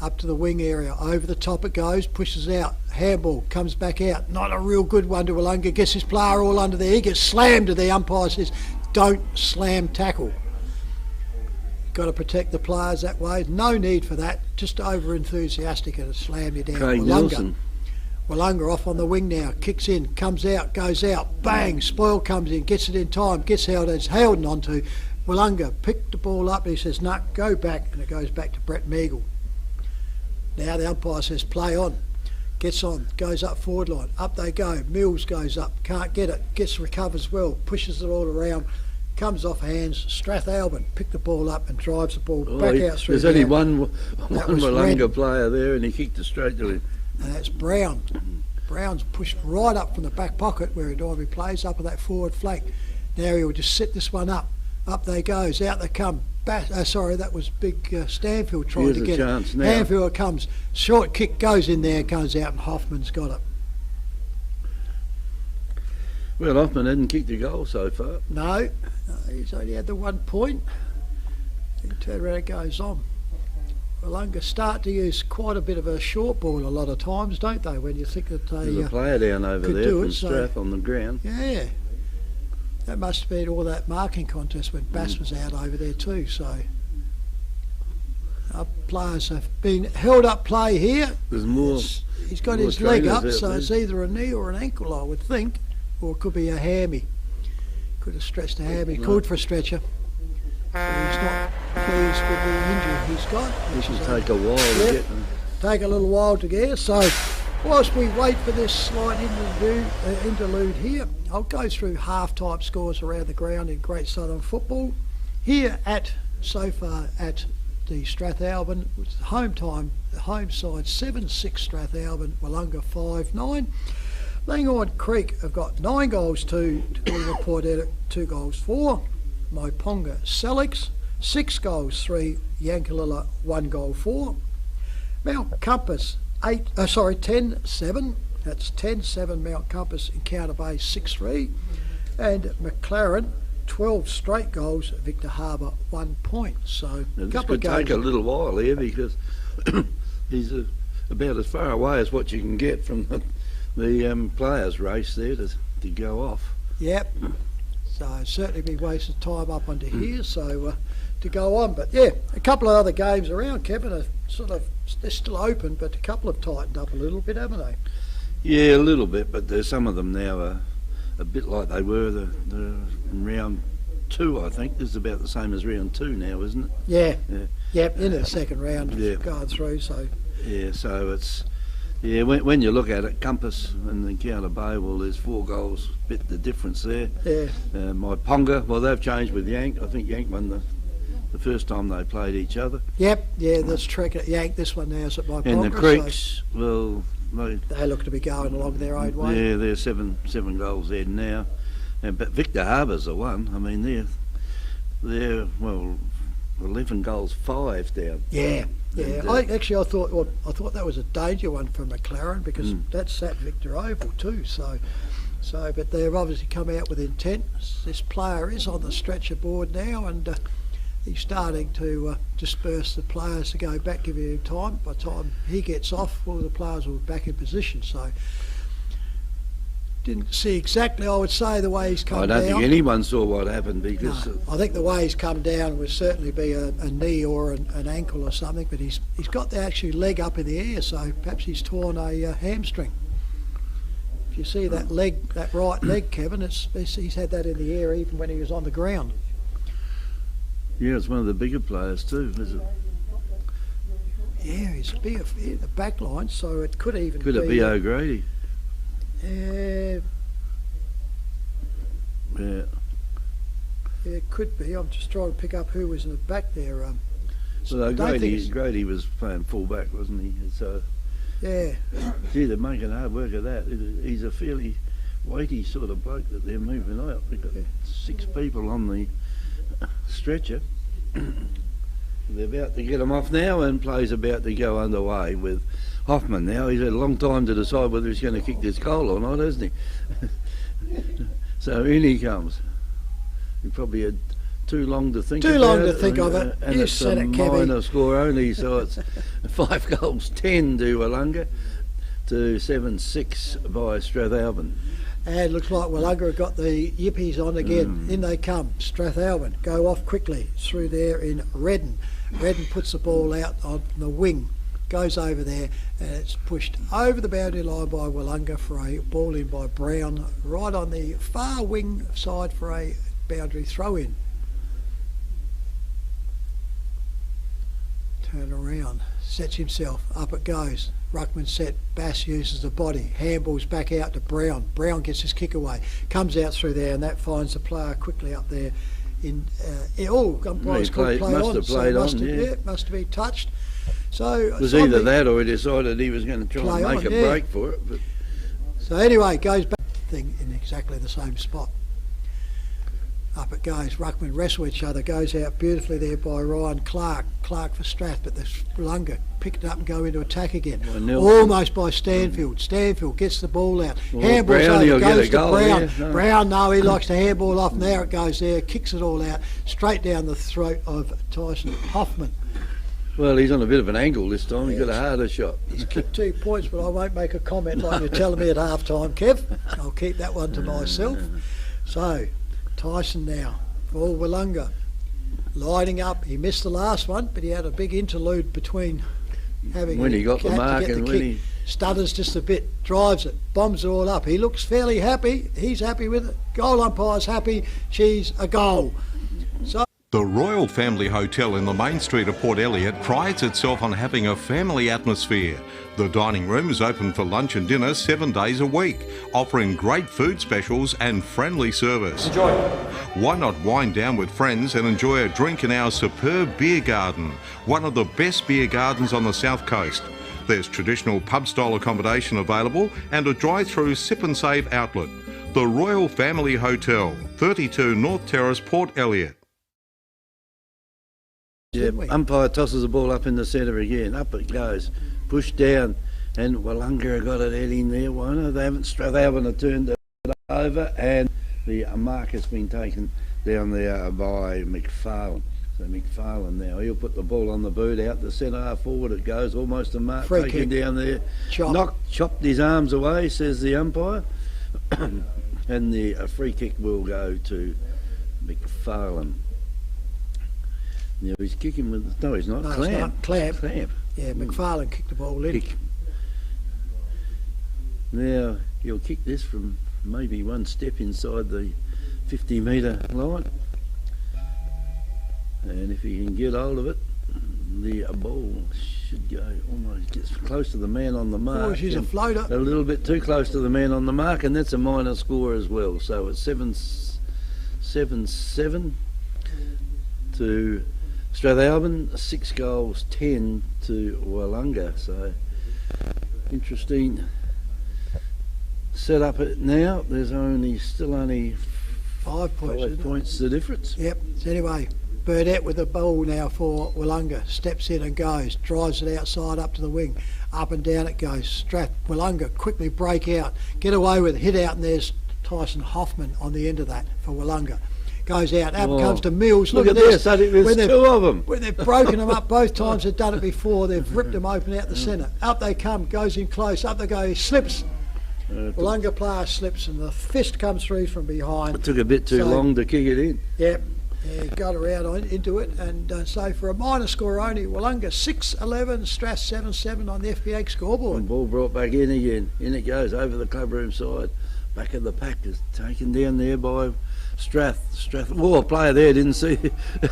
Up to the wing area. Over the top it goes. Pushes out. Handball. Comes back out. Not a real good one to Willunga. Gets his player all under there. He gets slammed to the umpire says, don't slam tackle. Got to protect the players that way. No need for that. Just over enthusiastic and it slammed you down. Craig Nelson. Willunga off on the wing now. Kicks in. Comes out. Goes out. Bang. Spoil comes in. Gets it in time. Gets held. It's held onto. Willunga picked the ball up and he says, no, go back, and it goes back to Brett Meagle. Now the umpire says, play on. Gets on, goes up forward line. Up they go. Mills goes up, can't get it, recovers well, pushes it all around, comes off hands. Strathalbyn picked the ball up and drives the ball back out through. There's only one Willunga player there, and he kicked it straight to him. And that's Brown. Brown's pushed right up from the back pocket where he normally plays, up on that forward flank. Now he'll just set this one up. Up they goes, out they come. That was big Stanfield trying to get it. Stanfield comes, short kick goes in there, goes out, and Hoffman's got it. Well, Hoffman hadn't kicked a goal so far. No, he's only had the 1 point. He turned around and goes on. Willunga start to use quite a bit of a short ball a lot of times, don't they, when you think that they There's a player down over there from Strath on the ground. Yeah. That must have been all that marking contest when Bass was out over there too. So our players have been held up play here. There's more. He's got his leg up, so it's either a knee or an ankle, I would think, or it could be a hammy. Could have stretched a hammy. Called for a stretcher. But he's not pleased with the injury he's got. This will take a while to get them. Take a little while to get. So whilst we wait for this slight interlude here, I'll go through half-time scores around the ground in Great Southern football. Here so far at the Strathalbyn, home side 7-6 Strathalbyn, Willunga 5-9. Langhorne Creek have got 9 goals to report out at 2 goals 4. Moponga Selix 6 goals 3. Yankalilla 1 goal 4. Mount Compass 10-7. That's 10-7 Mount Compass, Encounter Bay 6-3. And McLaren 12 straight goals, Victor Harbour 1 point. So this could take a little while here because he's about as far away as what you can get from the players' race there to go off. Yep. So certainly be wasted time up onto here. So to go on, but yeah, a couple of other games around, Kevin, are they're still open, but a couple have tightened up a little bit, haven't they? Yeah, a little bit, but there's some of them now are a bit like they were the round 2, I think. This is about the same as round 2 now, isn't it? Yeah. Yep, in the second round going through, so. Yeah, so it's, when you look at it, Compass and Encounter Bay, well, there's 4 goals, bit the difference there. Yeah. Moponga, well, they've changed with Yank. I think Yank won the first time they played each other. Yep, yeah, that's trick at Yank. This one now is at Moponga. And the Creeks, well, they look to be going along their own way. Yeah, they're seven goals there now. But Victor Harbour's the one. I mean, they're 11 goals 5 down. Yeah, yeah. I thought that was a danger one for McLaren because that's at Victor Oval too. So, but they've obviously come out with intent. This player is on the stretcher board now, and he's starting to disperse the players to go back, giving him time. By the time he gets off, well, the players will be back in position. So didn't see exactly, I would say, the way he's come down. I don't think anyone saw what happened because... No, I think the way he's come down would certainly be a knee or an ankle or something, but he's got the actual leg up in the air, so perhaps he's torn a hamstring. If you see that leg, that right leg, Kevin, he's had that in the air even when he was on the ground. Yeah, it's one of the bigger players too, is it? Yeah, he's bigger in the back line, so it could even Could it be O'Grady? Yeah, it could be. I'm just trying to pick up who was in the back there. Well, O'Grady was playing full back, wasn't he? So yeah. Gee, they're making hard work of that. He's a fairly weighty sort of bloke that they're moving out. They've got 6 people on the stretcher. They're about to get him off now, and play's about to go underway with Hoffman now. He's had a long time to decide whether he's going to kick this goal or not, hasn't he? So in he comes. He probably had too long to think of it. And You it's said a it, Kevin. minor score only, so it's 5 goals 10 to Willunga to 7-6 by Strathalbyn. And it looks like Willunga have got the yippies on again. In they come. Strathalbyn go off quickly through there in Redden. Redden puts the ball out on the wing, goes over there, and it's pushed over the boundary line by Willunga for a ball in by Brown, right on the far wing side for a boundary throw in. Turn around, sets himself, up it goes. Ruckman set, Bass uses the body, handballs back out to Brown. Brown gets his kick away, comes out through there, and that finds the player quickly up there. Umpires called play on, must have been touched. So it was either that or he decided he was going to try and make a break for it. But. So anyway, goes back thing in exactly the same spot. Up it goes. Ruckman wrestle each other. Goes out beautifully there by Ryan Clark. Clark for Strath, but the Willunga picked it up and go into attack again. Almost by Stanfield. Stanfield gets the ball out. Handballs over, goes to Brown. No. Brown, no, he likes to handball off. Now it goes there, kicks it all out, straight down the throat of Tyson Hoffman. Well, he's on a bit of an angle this time. He's got a harder shot. He's kicked 2 points, but I won't make a comment like you're telling me at half time, Kev. I'll keep that one to myself. So, Tyson now for Willunga. Lining up, he missed the last one, but he had a big interlude between having when he got the mark and when he stutters just a bit, drives it, bombs it all up. He looks fairly happy. He's happy with it. Goal umpire's happy. She's a goal. So the Royal Family Hotel in the main street of Port Elliot prides itself on having a family atmosphere. The dining room is open for lunch and dinner 7 days a week, offering great food specials and friendly service. Enjoy. Why not wind down with friends and enjoy a drink in our superb beer garden, one of the best beer gardens on the south coast. There's traditional pub-style accommodation available and a drive-through sip and save outlet. The Royal Family Hotel, 32 North Terrace, Port Elliot. Yeah, umpire tosses the ball up in the centre again. Up it goes, pushed down, and Willunga got it heading there. Well, no, they haven't. Strathalbyn have turned it over, and the mark has been taken down there by McFarlane. So McFarlane now, he'll put the ball on the boot out the centre half forward. It goes almost a mark, Free taken kick. down there. Chop. Chopped his arms away, says the umpire, and the free kick will go to McFarlane. Yeah, he's kicking with... No, he's not. No, Clamp. it's not. Clamp. Clamp. Yeah, McFarlane kicked the ball in. Kick. Now, he'll kick this from maybe one step inside the 50-metre line. And if he can get hold of it, the ball should go almost gets close to the man on the mark. Oh, she's a floater. A little bit too close to the man on the mark, and that's a minor score as well. So it's 7-7 to Strathalbyn, 6 goals, 10 to Willunga. So interesting set up it now. There's still only 5 points. 5 points the difference. Yep. So anyway, Burdett with the ball now for Willunga. Steps in and goes. Drives it outside up to the wing. Up and down it goes. Willunga quickly break out. Get away with it. Hit out, and there's Tyson Hoffman on the end of that for Willunga. Goes out. Up comes to Mills. Look at this. So there's 2 of them. When they've broken them up both times, they've done it before. They've ripped them open out the centre. Up they come. Goes in close. Up they go. He slips. Willunga player slips, and the fist comes through from behind. It took a bit too long to kick it in. Yep. Yeah, got around into it, and so for a minor score only, Willunga 6-11, Strath 7-7 on the FPA scoreboard. And ball brought back in again. In it goes over the clubroom side. Back of the pack is taken down there by Strath. Well, a player there didn't see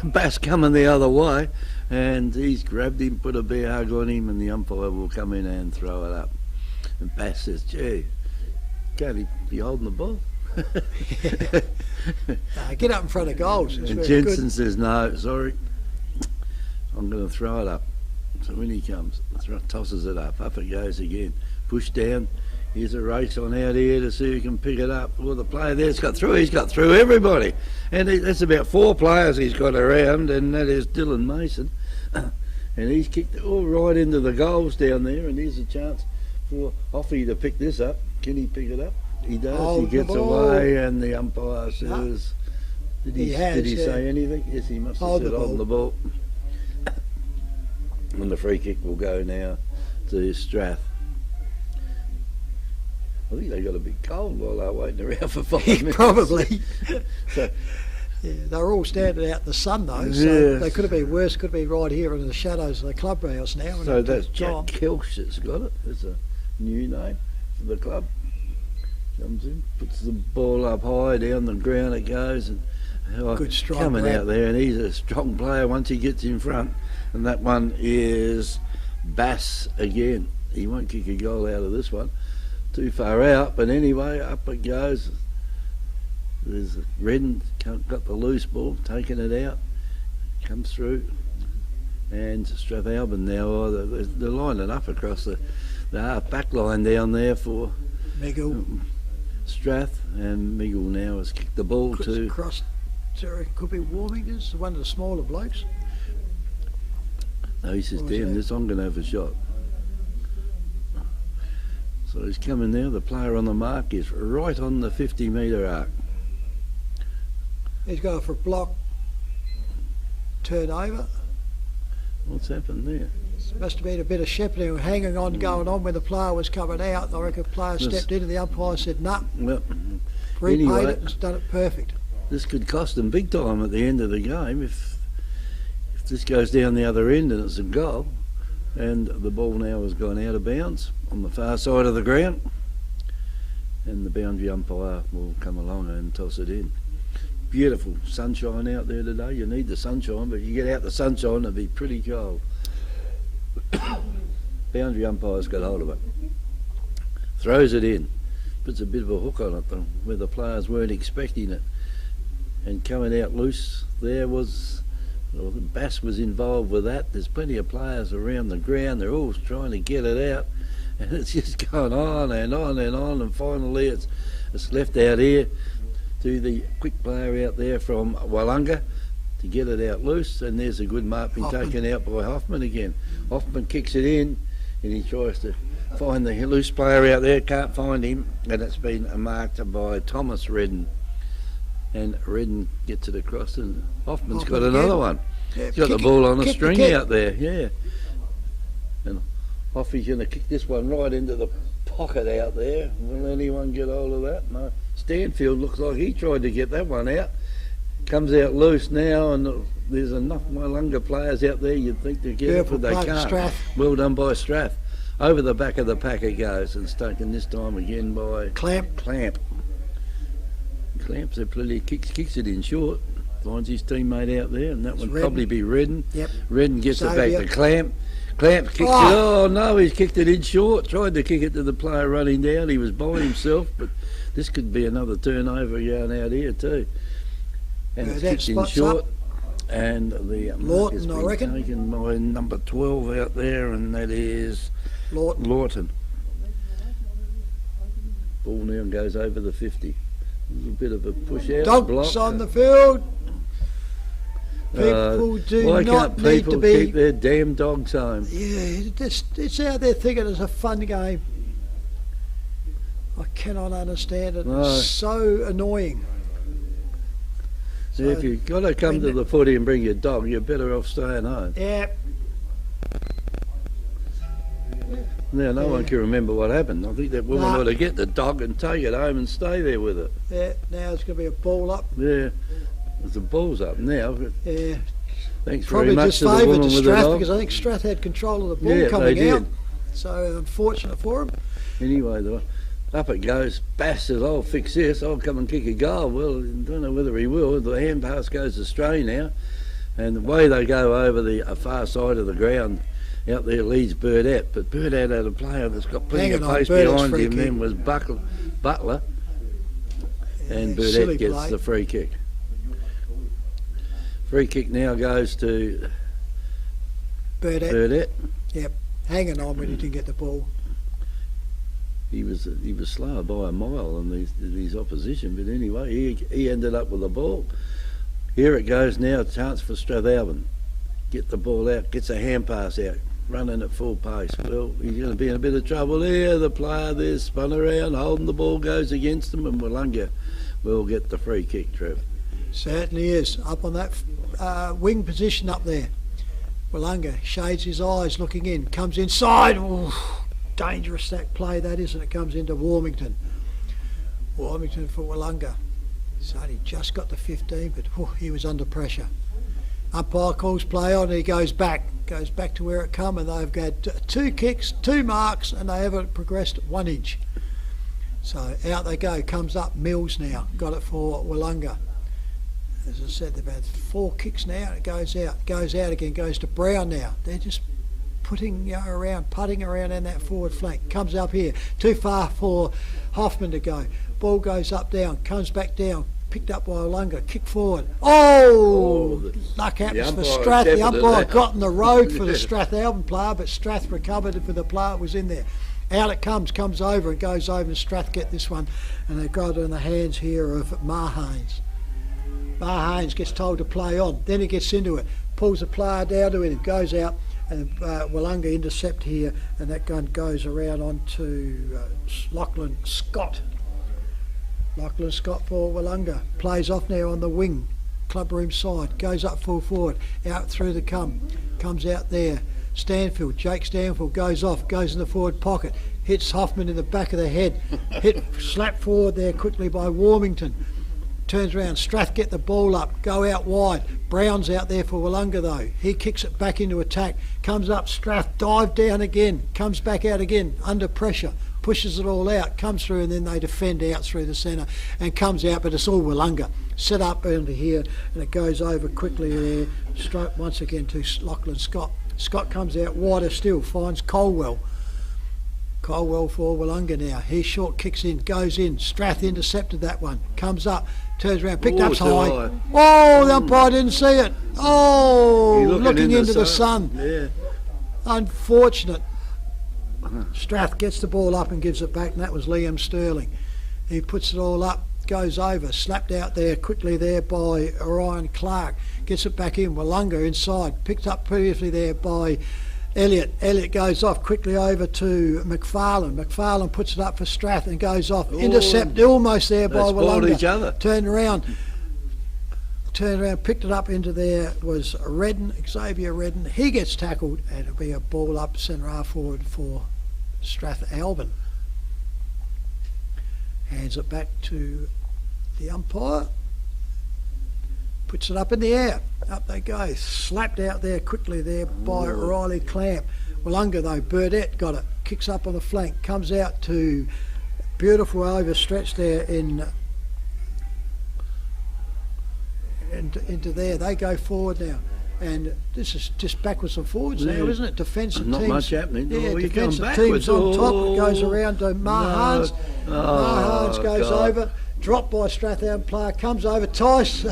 Bass coming the other way, and he's grabbed him, put a bear hug on him, and the umpire will come in and throw it up. And Bass says, "Gee, can't he be holding the ball?" Get up in front of goals. And Jensen says, "No, sorry, I'm going to throw it up." So when he comes, tosses it up. Up it goes again. Push down. Here's a race on out here to see who can pick it up. Well, the player there's got through. He's got through everybody. And that's about 4 players he's got around, and that is Dylan Mason. And he's kicked it all right into the goals down there, and here's a chance for Hoffy to pick this up. Can he pick it up? He does. He gets away, and the umpire says, Did he say anything? Yes, he must have said on the ball. And the free kick will go now to Strath. I think they got a bit cold while they were waiting around for 5 minutes. Probably. So, yeah, they were all standing out in the sun though, so they could have been worse. Could have been right here in the shadows of the clubhouse now. So that's Jack Kelch that's got it. It's a new name for the club. Comes in, puts the ball up high, down the ground it goes, and good strong coming grab. out there, and he's a strong player once he gets in front. And that one is Bass again. He won't kick a goal out of this one. Too far out, but anyway, up it goes. There's Redden got the loose ball, taking it out, comes through, and Strathalbyn now. They're lining up across the half back line down there for Miggle. Strath, and Miggle now has kicked the ball to cross. Sorry, could be warming. This one of the smaller blokes. No, he says, "Damn this! I'm going to have a shot." So he's coming now. The player on the mark is right on the 50-metre arc. He's going for a block. Turnover. What's happened there? Must have been a bit of shepherding, hanging on, going on when the player was coming out. I reckon the player stepped in and the umpire said, "Nah." Well, Repaid anyway, it and done it perfect. this could cost them big time at the end of the game if this goes down the other end and it's a goal. And the ball now has gone out of bounds on the far side of the ground, and the boundary umpire will come along and toss it in. Beautiful sunshine out there today. You need the sunshine, but you get out the sunshine, it'll be pretty cold. Boundary umpire's got hold of it. Throws it in. Puts a bit of a hook on it though, where the players weren't expecting it. And coming out loose there was, well, the Bass was involved with that. There's plenty of players around the ground. They're all trying to get it out. And it's just going on and on and on. And finally it's left out here to the quick player out there from Willunga to get it out loose. And there's a good mark being taken out by Hoffman again. Hoffman kicks it in and he tries to find the loose player out there. Can't find him. And it's been marked by Thomas Redden. And Redden gets it across, and Hoffman's got another one. Yeah, He's got the ball on a string out there, yeah. And Hoffy's going to kick this one right into the pocket out there. Will anyone get hold of that? No. Stanfield looks like he tried to get that one out. Comes out loose now, and there's enough Willunga players out there you'd think to get it, but they can't. Strath. Well done by Strath. Over the back of the pack it goes, and it's taken this time again by Clamp. Clamps it plenty, kicks it in short, finds his teammate out there, and that would Redden. probably be Redden. Yep. Redden gets it back to Clamp. Clamp kicks it. Oh no, he's kicked it in short. Tried to kick it to the player running down. He was by himself, but this could be another turnover going out here too. And it's kicked in short. Up. And the mark has been taken by number 12 out there, and that is Lawton. Ball now goes over the 50. A little bit of a push out. Dogs on the field. People do not need to be. Keep their damn dogs home. Yeah, it's out there thinking it's a fun game. I cannot understand it. No. It's so annoying. So if you've got to come to the footy and bring your dog, you're better off staying home. Yeah. Now, no one can remember what happened. I think that woman ought to get the dog and take it home and stay there with it. Yeah, now it's going to be a ball up. Yeah, the ball's up now. Yeah. Thanks probably very much to the woman with the dog. Probably just favoured Strath because I think Strath had control of the ball coming out. So unfortunate for him. Anyway, though, up it goes. Bass says, I'll fix this. I'll come and kick a goal. Well, I don't know whether he will. The hand pass goes astray now. And the way they go over the far side of the ground, out there leads Burdett, but Burdett had a player that's got plenty of pace behind him. Then was Butler, and Burdett gets the free kick. Free kick now goes to Burdett. Yep, hanging on when he didn't get the ball. He was slower by a mile than his opposition, but anyway, he ended up with the ball. Here it goes now. Chance for Strathalbyn. Get the ball out. Gets a hand pass out. Running at full pace. Well, he's going to be in a bit of trouble here. The player there spun around, holding the ball, goes against him, and Willunga will get the free kick, Trev. Certainly is. Up on that wing position up there. Willunga shades his eyes, looking in, comes inside. Ooh, dangerous that play that is, and it comes into Warmington. Warmington for Willunga. So he just got the 15, but he was under pressure. Umpire calls play on, and he goes back to where it come, and they've got 2 kicks, 2 marks, and they haven't progressed 1 inch. So out they go, comes up Mills now, got it for Willunga. As I said, they've had 4 kicks now, and it goes out again, goes to Brown now. They're just putting putting around in that forward flank. Comes up here, too far for Hoffman to go. Ball goes up, down, comes back down, picked up by Willunga, kick forward. Luck happens for Strath. The umpire got in the road for the Strathalbyn player, but Strath recovered it for the player that was in there. Out it comes over and goes over, and Strath get this one, and they've got it in the hands here of Marhaines. Marhaines gets told to play on, then he gets into it, pulls the player down to him, goes out, and Willunga intercept here, and that gun goes around onto Lachlan Scott. Lachlan Scott for Willunga, plays off now on the wing, clubroom side, goes up full forward, out through the comes out there. Jake Stanfield goes off, goes in the forward pocket, hits Hoffman in the back of the head, slap forward there quickly by Warmington. turns around. Strath get the ball up, go out wide. Brown's out there for Willunga though. He kicks it back into attack, comes up. Strath dive down again, comes back out again under pressure, pushes it all out, comes through, and then they defend out through the centre and comes out, but it's all Willunga. Set up into here, and it goes over quickly there. Stroke once again to Lachlan Scott. Scott comes out wider still, finds Colwell. Colwell for Willunga now. He short kicks in, goes in. Strath intercepted that one. Comes up, turns around, picked up high. Oh, the umpire didn't see it. Oh, looking into the sun. Yeah. Unfortunate. Strath gets the ball up and gives it back, and that was Liam Sterling. He puts it all up, goes over, slapped out there quickly there by Orion Clark. Gets it back in, Willunga inside, picked up previously there by Elliott. Elliott goes off quickly over to McFarlane. McFarlane puts it up for Strath and goes off. Intercepted almost there by Willunga. Each other. Turned around, picked it up into there was Redden, Xavier Redden. He gets tackled, and it'll be a ball up centre half forward for Strathalbyn. Hands it back to the umpire. Puts it up in the air. Up they go. Slapped out there quickly there by Riley Clamp. Willunga though, Burdett got it. Kicks up on the flank. Comes out to beautiful overstretch there into there. They go forward now. And this is just backwards and forwards now, isn't it? Defensive teams. Not much happening. Yeah, defensive teams on top. It goes around to Mahans. Mahans goes over. Dropped by Strathalbyn player, comes over, Tice,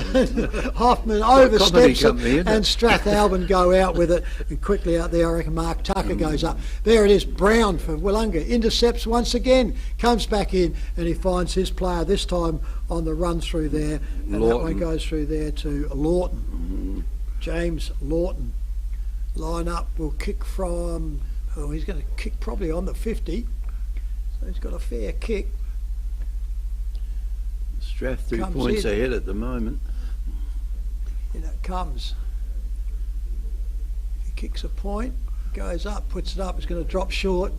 Hoffman oversteps it, and Strathalbyn go out with it, and quickly out there I reckon Mark Tucker goes up. There it is, Brown for Willunga, intercepts once again, comes back in, and he finds his player this time on the run through there, and that one goes through there to Lawton. James Lawton. Line up, will kick from, he's going to kick probably on the 50, so he's got a fair kick. Strath 2 points ahead at the moment. In it comes. He kicks a point, goes up, puts it up, it's going to drop short,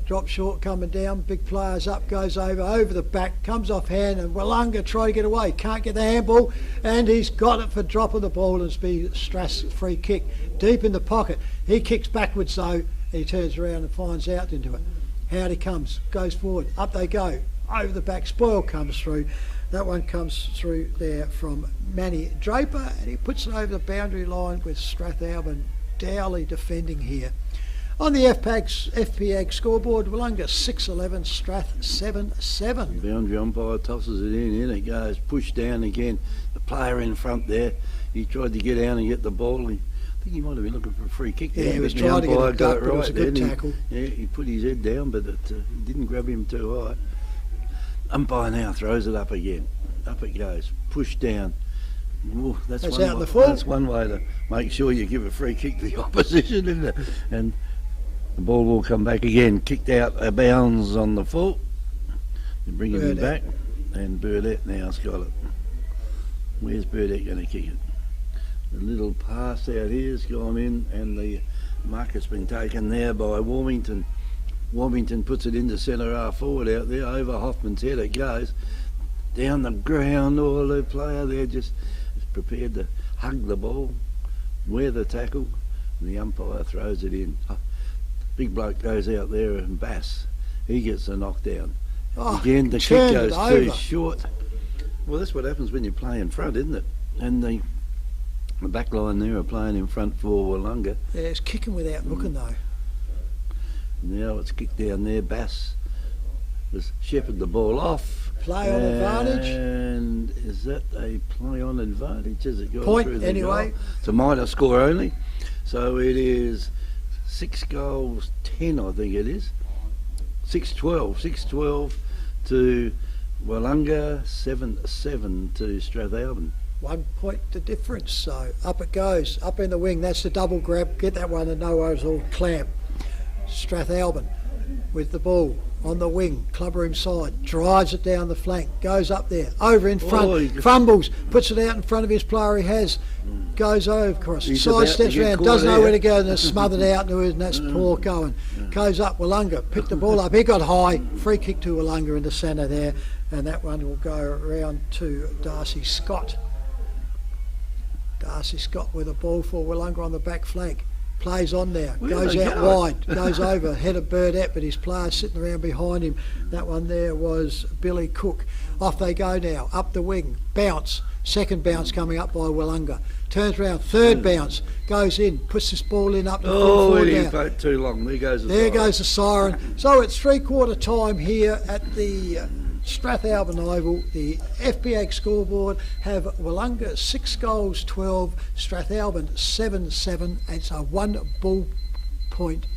coming down, big players up, goes over the back, comes off hand, and Willunga try to get away, can't get the handball, and he's got it for dropping the ball, and it's been Strath's free kick, deep in the pocket. He kicks backwards though, and he turns around and finds out into it. Howdy comes, goes forward, up they go, over the back, Spoil comes through. That one comes through there from Manny Draper, and he puts it over the boundary line with Strathalbyn Dowley defending here. On the FPAG scoreboard, Willunga 6-11, Strath 7-7. Boundary umpire tosses it in it goes, pushed down again. The player in front there, he tried to get out and get the ball. I think he might have been looking for a free kick there. Yeah, he was trying to get a duck, but it was a good tackle. He put his head down, but it didn't grab him too high. Umpire now throws it up again. Up it goes. Pushed down. Ooh, that's out in the full. That's one way to make sure you give a free kick to the opposition, isn't it? And the ball will come back again. Kicked out a bounds on the full. They're bringing him back. And Burdett now's got it. Where's Burdett going to kick it? The little pass out here's gone in, and the market's been taken there by Warmington. Warmington puts it into centre half forward out there, over Hoffman's head it goes, down the ground, all the player there just is prepared to hug the ball, wear the tackle, and the umpire throws it in. Big bloke goes out there and Bass, he gets the knockdown. Again, the kick goes too short. Well, that's what happens when you play in front, isn't it? And the back line there are playing in front for Willunga. Yeah, it's kicking without looking though. Now it's kicked down there. Bass has shepherded the ball off. Play on advantage. And is that a play on advantage as it goes point through the anyway? Goal? It's a minor score only. So it is 6 goals 10, I think it is. 6-12. 6-12 to Willunga, 7-7 to Strathalbyn. 1 point the difference. So up it goes. Up in the wing. That's the double grab. Get that one, and no worries, all Clamp. Strathalbyn. with the ball on the wing, clubber side, drives it down the flank, goes up there, over in front, fumbles, puts it out in front of his player he has, goes over, across, side steps around, doesn't know where to go, and it's smothered out into it, and that's poor going. Goes up, Willunga, picked the ball up, he got high, free kick to Willunga in the centre there, and that one will go around to Darcy Scott. Darcy Scott with a ball for Willunga on the back flank. Plays on there, goes out wide, goes over, head of Burdett, but his player's sitting around behind him. That one there was Billy Cook. Off they go now, up the wing, bounce, second bounce coming up by Willunga. Turns around, third bounce, goes in, puts this ball in up to forward now. Oh, too long, there goes the There siren. goes the siren. So it's 3/4 time here at the Strathalbyn Oval. The FPAG scoreboard have Willunga 6 goals 12, Strathalbyn 7-7. It's a 1 point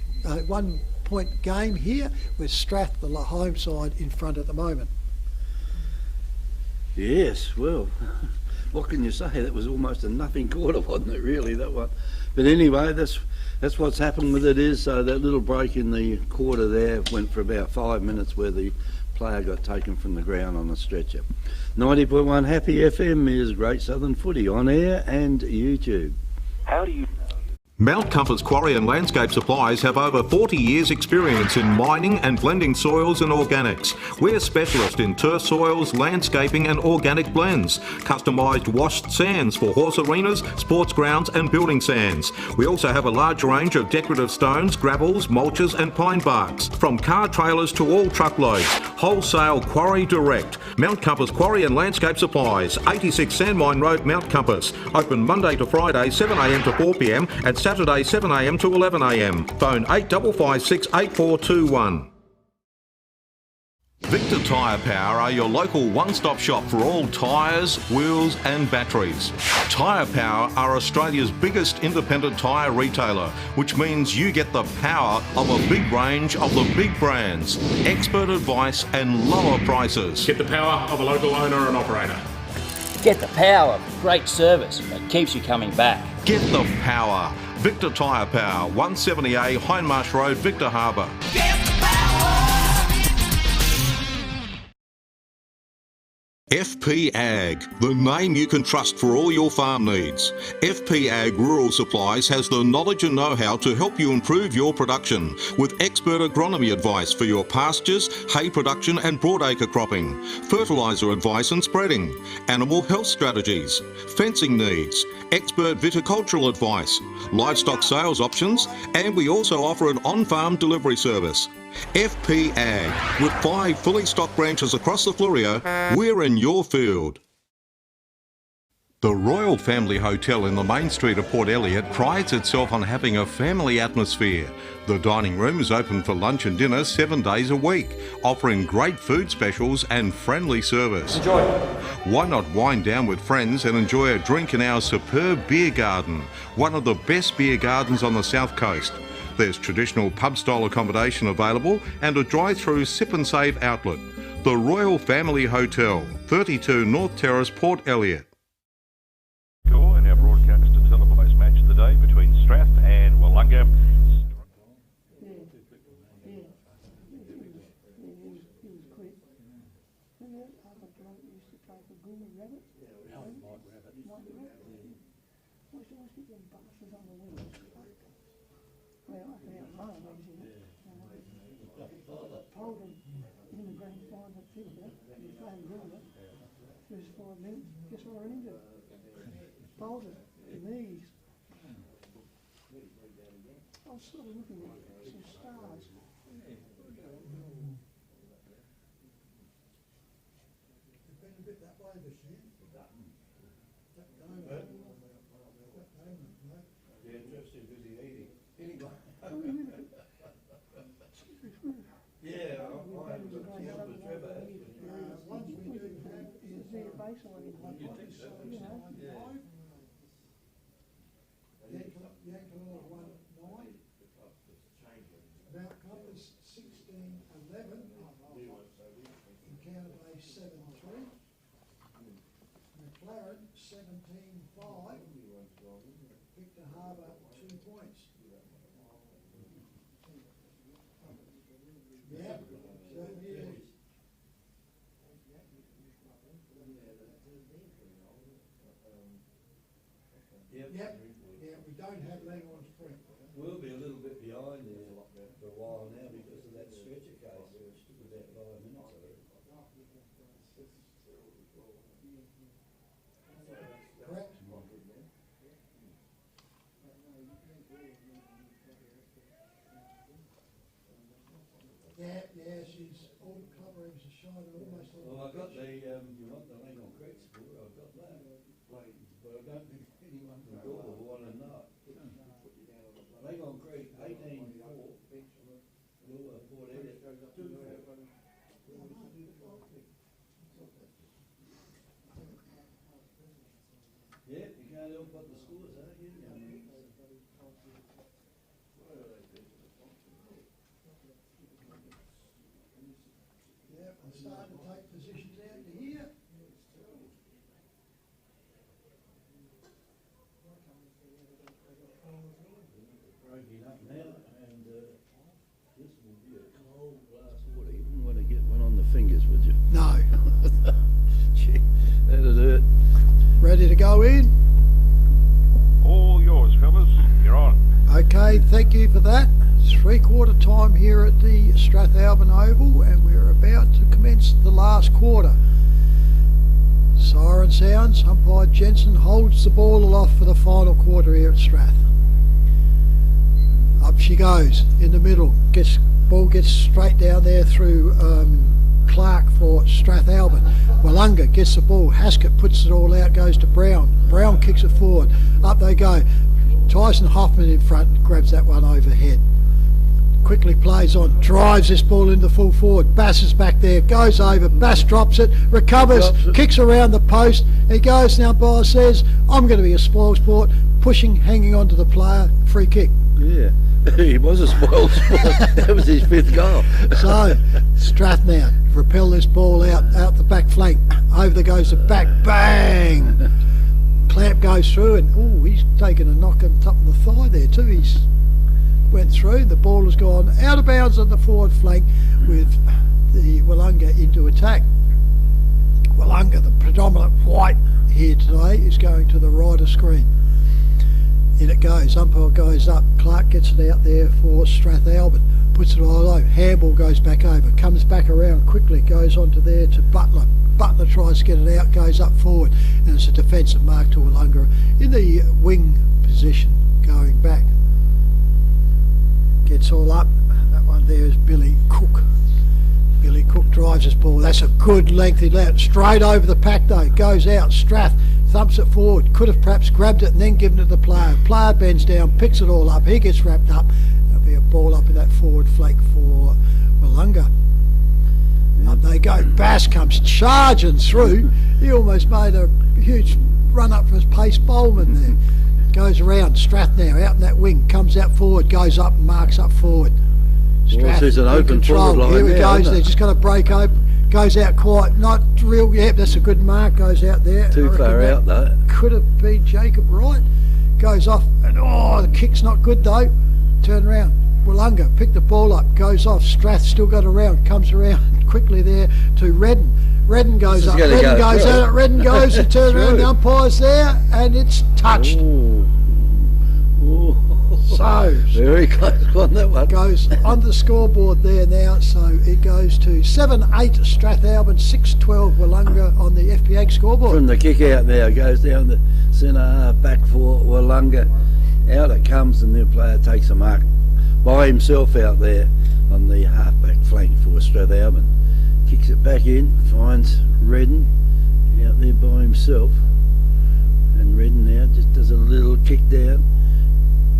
game here with Strath, the home side, in front at the moment. Yes, well, what can you say? That was almost a nothing quarter, wasn't it, really, that one? But anyway, that's what's happened with it is, that little break in the quarter there went for about 5 minutes where the player got taken from the ground on a stretcher. 90.1 Happy FM is Great Southern Footy on air and YouTube. How do you... Mount Compass Quarry and Landscape Supplies have over 40 years experience in mining and blending soils and organics. We're specialists in turf soils, landscaping and organic blends. Customised washed sands for horse arenas, sports grounds and building sands. We also have a large range of decorative stones, gravels, mulches and pine barks. From car trailers to all truckloads. Wholesale quarry direct. Mount Compass Quarry and Landscape Supplies, 86 Sandmine Road, Mount Compass. Open Monday to Friday 7am to 4pm and Saturday 7am to 11am. Phone 8556 8421. Victor Tyre Power are your local one-stop shop for all tyres, wheels and batteries. Tyre Power are Australia's biggest independent tyre retailer, which means you get the power of a big range of the big brands, expert advice and lower prices. Get the power of a local owner and operator. Get the power of great service that keeps you coming back. Get the power. Victor Tyre Power, 170A Hindmarsh Road, Victor Harbour. FP Ag, the name you can trust for all your farm needs. FP Ag Rural Supplies has the knowledge and know-how to help you improve your production with expert agronomy advice for your pastures, hay production and broadacre cropping, fertiliser advice and spreading, animal health strategies, fencing needs, expert viticultural advice, livestock sales options, and we also offer an on-farm delivery service. FP Ag, with 5 fully stocked branches across the Fleurieu, we're in your field. The Royal Family Hotel in the main street of Port Elliot prides itself on having a family atmosphere. The dining room is open for lunch and dinner 7 days a week, offering great food specials and friendly service. Enjoy. Why not wind down with friends and enjoy a drink in our superb beer garden, one of the best beer gardens on the south coast. There's traditional pub-style accommodation available and a drive-through sip and save outlet. The Royal Family Hotel, 32 North Terrace, Port Elliot. Score in our broadcast and televised match of the day between Strath and Willunga. Guess what I injured? Bolted knees. I was sort of looking at some stars. You've been a bit that way this year. Yeah, Jeff's too busy eating. Anyway. Yeah, I'm with Trevor. Once we do have You think so? Yeah. Yankalora 1-9. Mount Compass 16-11. Encounter Bay 7-3. McLaren 17-5. Victor Harbour 2 points. Yep, yeah, we don't have Langhorns Creek. We'll be a little bit behind there for a while now because of that stretcher case. With that 5 minutes of it. Correct? Yeah, she's all the coverings are shining almost all. Well, I got the, you want the Langhorn Creek score, I've got that. But I don't think anyone from Gore will want to know. Langhorn Creek, 18-4. Gore, Port Elliot, 2-4. Yeah, you can't help what the scores are, you know. Yeah, I'm starting to take positions out to here. Breaking up now, and this will be a cold glass of water. You wouldn't want to get one on the fingers, would you? No. Gee, that'd hurt. Ready to go in? All yours, fellas. You're on. Okay, thank you for that. 3/4 time here at the Strathalbyn Oval, and we're about to commence the last quarter. Siren sounds. Umpire Jensen holds the ball aloft for the final quarter here at Strath. Up she goes in the middle. Ball gets straight down there through Clark for Strathalbyn. Willunga gets the ball. Haskett puts it all out, goes to Brown. Brown kicks it forward. Up they go. Tyson Hoffman in front grabs that one overhead. Quickly plays on, drives this ball into full forward. Bass is back there, goes over. Bass drops it, recovers, kicks around the post. He goes now. Umpire says, "I'm going to be a spoil sport." Pushing, hanging on to the player. Free kick. Yeah, he was a spoiled sport. That was his 5th goal. So Strath now repel this ball out the back flank. Over goes the back, bang. Clamp goes through, and he's taken a knock on top of the thigh there too. He's went through. The ball has gone out of bounds on the forward flank with the Willunga into attack. Willunga, the predominant white here today, is going to the right of screen. In it goes. Umpire goes up. Clark gets it out there for Strathalbyn. Puts it all over. Handball goes back over. Comes back around quickly. Goes onto there to Butler. Butler tries to get it out. Goes up forward. And it's a defensive mark to Willunga in the wing position going back. Gets all up. That one there is Billy Cook. Billy Cook drives this ball. That's a good lengthy left. Straight over the pack though. Goes out. Strath thumps it forward. Could have perhaps grabbed it and then given it to the player. Player bends down, picks it all up. He gets wrapped up. There'll be a ball up in that forward flank for Willunga. Up they go. Bass comes charging through. He almost made a huge run up for his pace bowlman there. Goes around. Strath now out in that wing. Comes out forward. Goes up and marks up forward. Strath there's an open control. forward line. Here he there, goes. They're just going to break open. Goes out quiet. Not real. Yep, that's a good mark. Goes out there. Too far out though. Could have been Jacob Wright. Goes off. And the kick's not good though. Turn around. Willunga pick the ball up. Goes off. Strath still got around. Comes around quickly there to Redden. Redden goes up. Redden goes at it. Redden goes and turn around. The umpire's there and it's touched. So very close on that one. Goes on the scoreboard there now. So it goes to 7-8 Strathalbyn, 6-12 Willunga on the FPA scoreboard. From the kick out there, goes down the centre half back for Willunga. Out it comes and the player takes a mark by himself out there on the half back flank for Strathalbyn. Kicks it back in, finds Redden out there by himself, and Redden now just does a little kick down,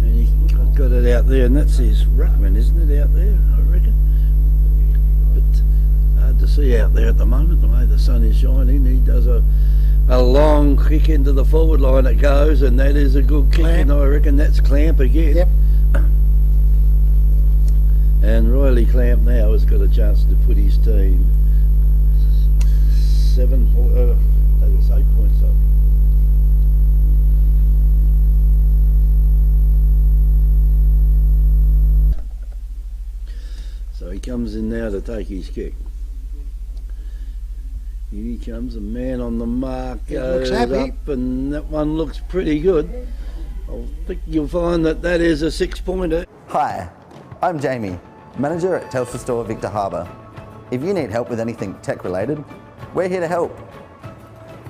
and he got it out there, and that's his ruckman, isn't it, out there, I reckon? But hard to see out there at the moment, the way the sun is shining. He does a long kick into the forward line it goes, and that is a good kick, and I reckon that's Clamp again. Yep. And Riley Clamp now has got a chance to put his team 8 points up. So he comes in now to take his kick. Here he comes, a man on the mark, goes up, and that one looks pretty good. I think you'll find that that is a 6-pointer. Hi, I'm Jamie, manager at Telstra Store Victor Harbour. If you need help with anything tech related, we're here to help.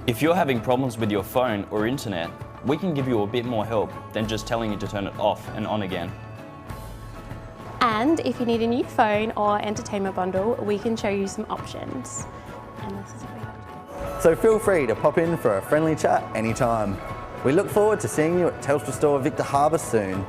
If you're having problems with your phone or internet, we can give you a bit more help than just telling you to turn it off and on again. And if you need a new phone or entertainment bundle, we can show you some options. And this is what we have. So feel free to pop in for a friendly chat anytime. We look forward to seeing you at Telstra Store Victor Harbour soon.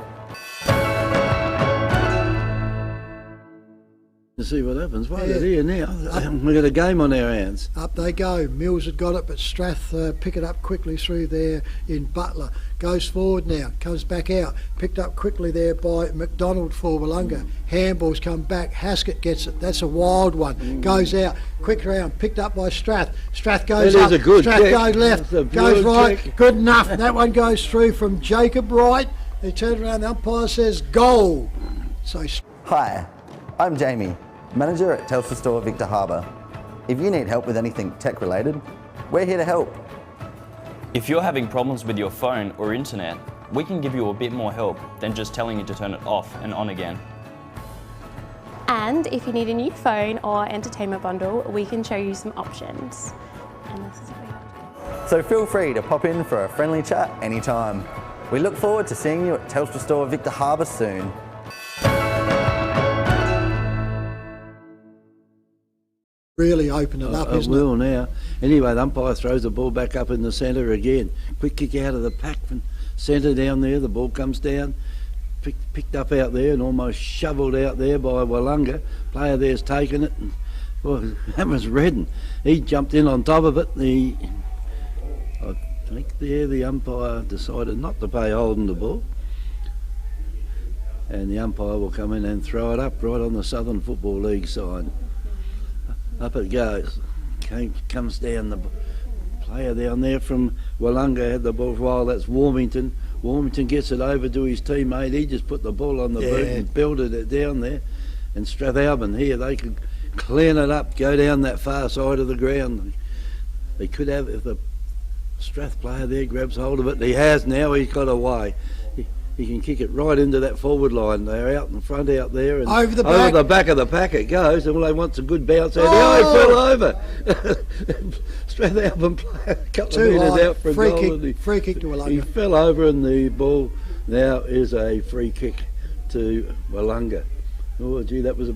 To see what happens. Wait it here now. We've got a game on our hands. Up they go. Mills had got it, but Strath pick it up quickly through there in Butler. Goes forward now, comes back out. Picked up quickly there by McDonald for Willunga. Handballs come back. Haskett gets it. That's a wild one. Goes out. Quick round. Picked up by Strath. Strath goes up. Strath goes left. Goes right. Check. Good enough. That one goes through from Jacob Wright. He turned around. The umpire says goal. So. Hi, I'm Jamie, manager at Telstra Store Victor Harbour. If you need help with anything tech related, we're here to help. If you're having problems with your phone or internet, we can give you a bit more help than just telling you to turn it off and on again. And if you need a new phone or entertainment bundle, we can show you some options. And this is what we have. So feel free to pop in for a friendly chat anytime. We look forward to seeing you at Telstra Store Victor Harbour soon. Really open it up, isn't it? It will now. Anyway, the umpire throws the ball back up in the centre again. Quick kick out of the pack from centre down there. The ball comes down, picked up out there and almost shovelled out there by Willunga. Player there's taken it. And, well, that was Redden. He jumped in on top of it. I think there the umpire decided not to pay Holden the ball. And the umpire will come in and throw it up right on the Southern Football League side. Up it goes. Comes down, the player down there from Willunga had the ball for a while. That's Warmington. Warmington gets it over to his teammate. He just put the ball on the boot and belted it down there. And Strathalbyn here, they could clean it up, go down that far side of the ground. They could have, if the Strath player there grabs hold of it, he has now, he's got away. He can kick it right into that forward line. They're out in front out there. And over the back of the pack it goes. And all they want's a good bounce out. Oh, he fell over. Strathalbyn player a couple of metres out for a goal. Free kick to Willunga. He fell over and the ball now is a free kick to Willunga. Oh, gee, that was a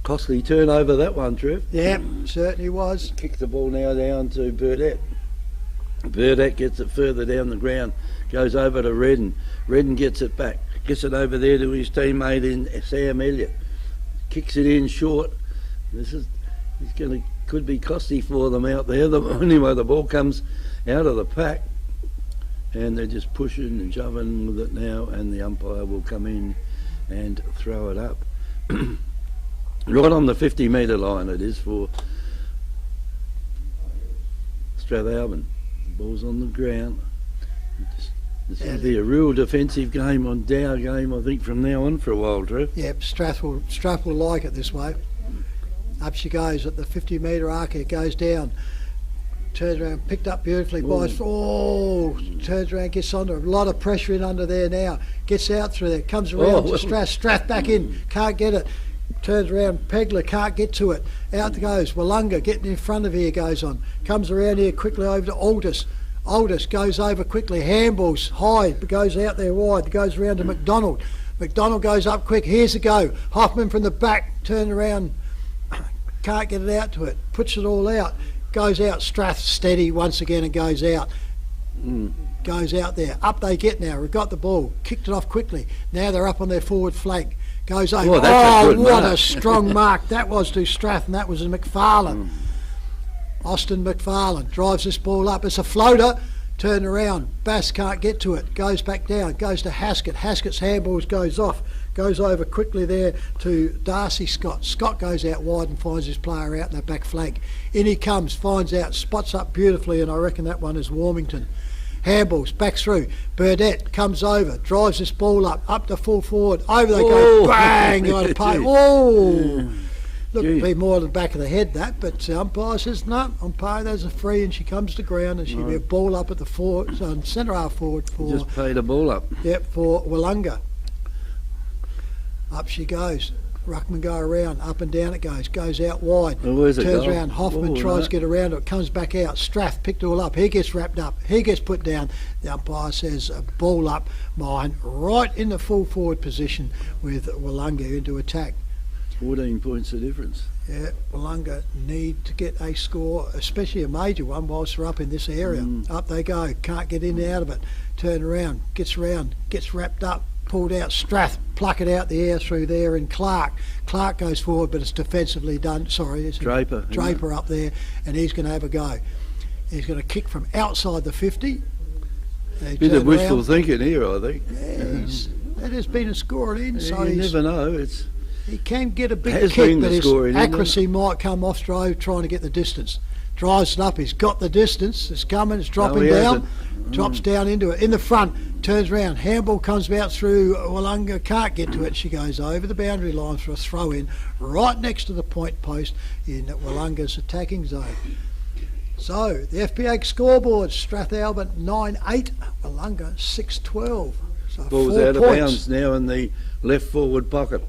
costly turnover, that one, Trev. Yeah, certainly was. Kicks the ball now down to Burdett. Burdett gets it further down the ground, goes over to Redden. Redden gets it back, gets it over there to his teammate in Sam Elliott. Kicks it in short. Could be costly for them out there. Anyway, the ball comes out of the pack and they're just pushing and shoving with it now, and the umpire will come in and throw it up. Right on the 50-metre line it is for Strathalbyn. Ball's on the ground. It's going to be a real defensive game on Dow game, I think, from now on for a while, Trev. Yep, Strath will like it this way. Up she goes at the 50-metre arc. It goes down. Turns around, picked up beautifully. Turns around, gets under. A lot of pressure in under there now. Gets out through there. Comes around to Strath. Strath back in. Can't get it. Turns around, Pegler can't get to it. Out goes Willunga, getting in front of here, goes on. Comes around here quickly over to Aldous. Aldous goes over quickly, handballs high, goes out there wide, goes around to McDonald. McDonald goes up quick, here's a go. Hoffman from the back, turn around, can't get it out to it, puts it all out. Goes out, Strath steady once again and goes out. Goes out there, up they get now, we've got the ball, kicked it off quickly. Now they're up on their forward flank. Goes over. What a strong mark that was to Strath, and that was McFarlane. Austin McFarlane drives this ball up. It's a floater. Turn around. Bass can't get to it. Goes back down. Goes to Haskett. Haskett's handballs goes off. Goes over quickly there to Darcy Scott. Scott goes out wide and finds his player out in that back flank. In he comes, finds out, spots up beautifully, and I reckon that one is Warmington. Handballs, back through. Burdett comes over, drives this ball up to full forward. Over they go, bang! Looked to be more to the back of the head, that, but the umpire says, no, umpire, there's a free, and she comes to ground, and she'll be a ball up at the forward, centre half forward for... Just paid a ball up. Yep, for Willunga. Up she goes. Ruckman go around, up and down it goes out wide, where's it turns going? around, Hoffman tries to get around it, comes back out, Strath picked it all up, he gets wrapped up, he gets put down, the umpire says a ball up mine, right in the full forward position with Willunga into attack. 14 points of difference. Yeah, Willunga need to get a score, especially a major one whilst they're up in this area. Up they go, can't get in and out of it, turn around, gets wrapped up, pulled out, Strath pluck it out the air through there, and Clark goes forward, but it's defensively done. Sorry, it's Draper up there, and he's going to have a go. He's going to kick from outside the 50. Bit of wishful thinking here, I think. Yeah, that has been a scoring in, so you never know. He can get a big kick, but his accuracy might come off trying to get the distance. Drives it up, he's got the distance, it's coming, it's dropping down, drops down into it. In the front, turns around, handball comes out through Willunga, can't get to it, she goes over the boundary line for a throw in, right next to the point post in Willunga's attacking zone. So, the FPA scoreboard, Strathalbyn 9-8, Willunga 6-12. So ball's out of bounds now in the left forward pocket,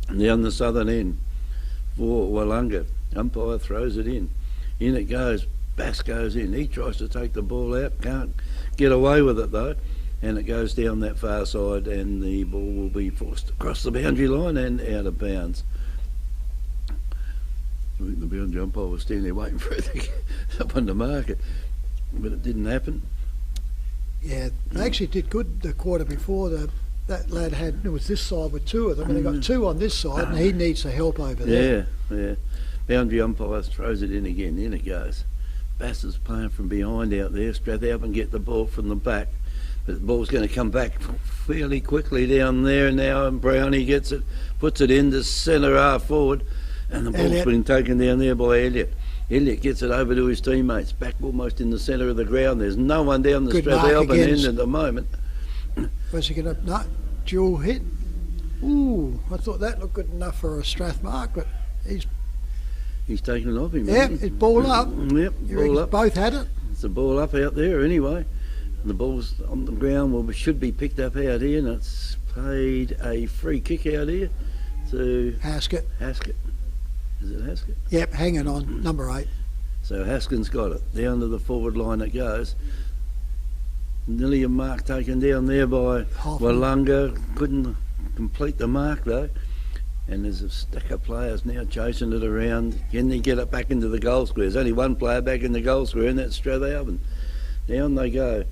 down the southern end for Willunga. Umpire throws it in. In it goes, Bass goes in, he tries to take the ball out, can't get away with it though, and it goes down that far side, and the ball will be forced across the boundary line and out of bounds. I think the boundary umpire was standing there waiting for it to get up on the market, but it didn't happen. Yeah, they actually did good the quarter before. That lad it was this side with two of them, and they got two on this side, and he needs the help over there. Yeah. Boundary umpire throws it in again, in it goes. Bass is playing from behind out there, Strathalbyn get the ball from the back, but the ball's going to come back fairly quickly down there now, and Brownie gets it, puts it in the centre half forward, and the ball's been taken down there by Elliott. Elliott gets it over to his teammates, back almost in the centre of the ground. There's no one down the Strathalbyn end at the moment. Was he going to dual hit? Ooh, I thought that looked good enough for a Strath mark, but he's taken it off him. Yeah, it's ball up. Yep, ball up. Both had it. It's a ball up out there anyway. And the ball's on the ground, should be picked up out here, and it's paid a free kick out here to Haskett. Is it Haskett? Yep, hanging on, number 8. So Haskins got it. Down to the forward line it goes. Nearly a mark taken down there by Willunga. Couldn't complete the mark though. And there's a stack of players now chasing it around. Can they get it back into the goal square? There's only one player back in the goal square, and that's Strathalbyn. Down they go.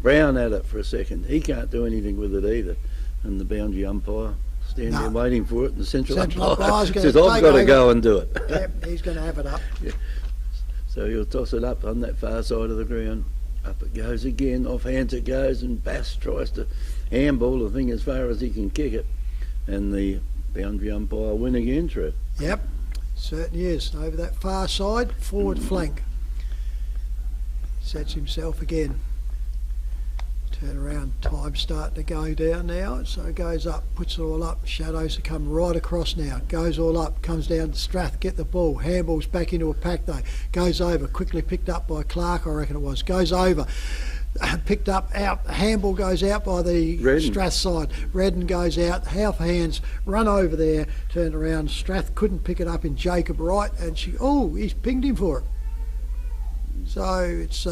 Brown at it for a second. He can't do anything with it either. And the boundary umpire standing there waiting for it. And the central umpire says, I've got to go and do it. Yep, he's going to have it up. Yeah. So he'll toss it up on that far side of the ground. Up it goes again, off hands it goes, and Bass tries to handball the thing as far as he can kick it. And the boundary umpire win again, Trev. Yep, certainly is. Over that far side, forward flank. Sets himself again. Turn around, time's starting to go down now, so it goes up, puts it all up, shadows have come right across now, goes all up, comes down to Strath, get the ball, handballs back into a pack though, goes over, quickly picked up by Clark, I reckon it was, goes over, picked up, out, handball goes out by the Strath side, Redden goes out, half hands, run over there, turn around, Strath couldn't pick it up in Jacob Wright, and he's pinged him for it. So it's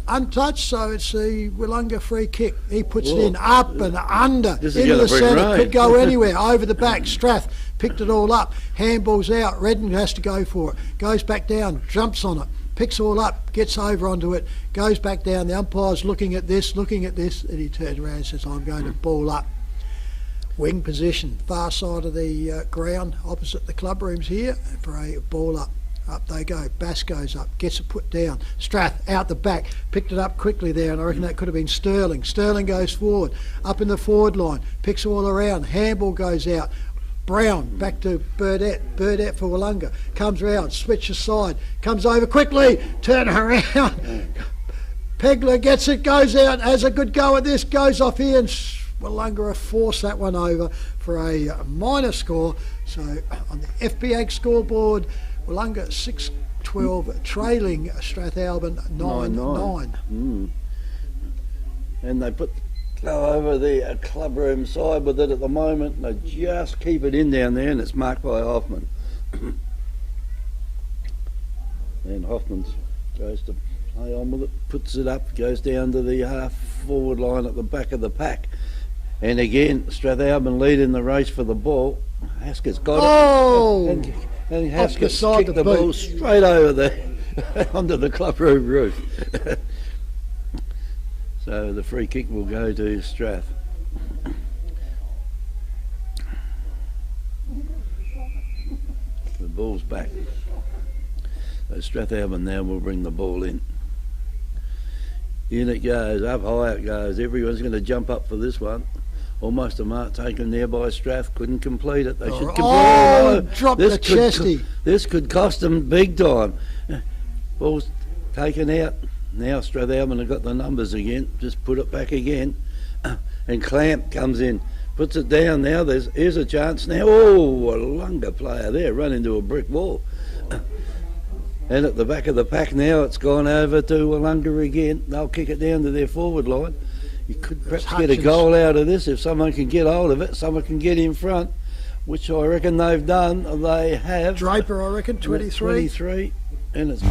untouched, so it's the Willunga free kick. He puts it in up and under into the centre. Could go anywhere. Over the back. Strath picked it all up. Handball's out. Redden has to go for it. Goes back down. Jumps on it. Picks all up. Gets over onto it. Goes back down. The umpire's looking at this, and he turns around and says, I'm going to ball up. Wing position. Far side of the ground, opposite the club rooms here, for a ball up. Up they go, Bass goes up, gets it put down, Strath out the back, picked it up quickly there, and I reckon that could have been Sterling. Sterling goes forward, up in the forward line, picks all around, handball goes out, Brown back to Burdett for Willunga, comes around, switches side, comes over quickly, turn around, Pegler gets it, goes out, has a good go at this, goes off here and Willunga have forced that one over for a minor score. So on the FPAG scoreboard, Willunga 6-12 trailing Strathalbyn 9-9. And they go over the club room side with it at the moment. They just keep it in down there, and it's marked by Hoffman. And Hoffman goes to play on with it, puts it up, goes down to the half forward line at the back of the pack. And again, Strathalbyn leading the race for the ball. Haskett's got it. And Haskett's kicked the ball straight over the onto the clubroom roof. So the free kick will go to Strath. The ball's back. So Strathalbyn now will bring the ball in. In it goes, up high it goes. Everyone's going to jump up for this one. Almost a mark taken there by Strath. Couldn't complete it. They should complete it. Drop the chesty. This could cost them big time. Ball's taken out. Now Strathalbyn have got the numbers again. Just put it back again. And Clamp comes in. Puts it down now. Here's a chance now. Oh, a Willunga player there. Run into a brick wall. And at the back of the pack now, it's gone over to Willunga again. They'll kick it down to their forward line. You could perhaps get a goal out of this if someone can get hold of it. Someone can get in front, which I reckon they've done. They have. Draper, I reckon, 23. 23. And it's...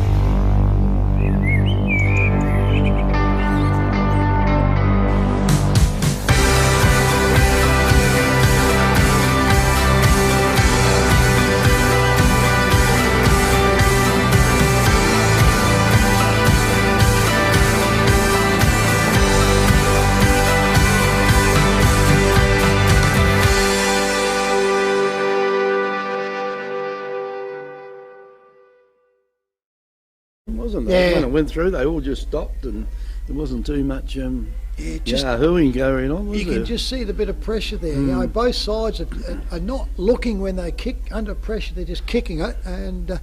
Wasn't there? Yeah. When it went through, they all just stopped, and there wasn't too much yahooing going on, was you there? can just see the bit of pressure there. You know, both sides are not looking when they kick under pressure. They're just kicking it, and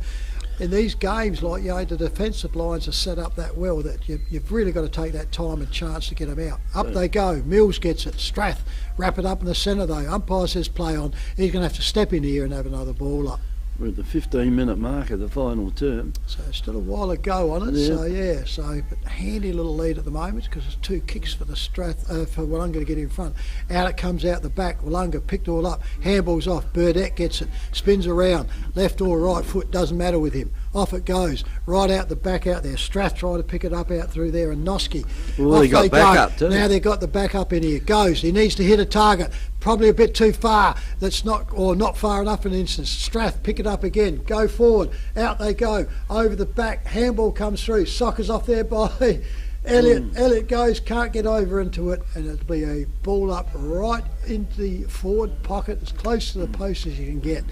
in these games, like the defensive lines are set up that well that you've really got to take that time and chance to get them out. Up they go. Mills gets it. Strath wrap it up in the centre though. Umpire says play on. He's going to have to step in here and have another ball up. We're at the 15-minute mark of the final term. So still a while to go on it. So but handy little lead at the moment because there's 2 kicks for the for Willunga to get in front. Out it comes out the back. Willunga picked all up. Handball's off. Burdette gets it. Spins around. Left or right foot doesn't matter with him. Off it goes. Right out the back out there. Strath trying to pick it up out through there and Noski. Well, they got back up too. Now they've got the back up in here. Goes. He needs to hit a target. Probably a bit too far. That's not far enough in an instance. Strath pick it up again. Go forward. Out they go. Over the back. Handball comes through. Soccer's off there by Elliott. Elliott goes. Can't get over into it. And it'll be a ball up right into the forward pocket as close to the post as you can get.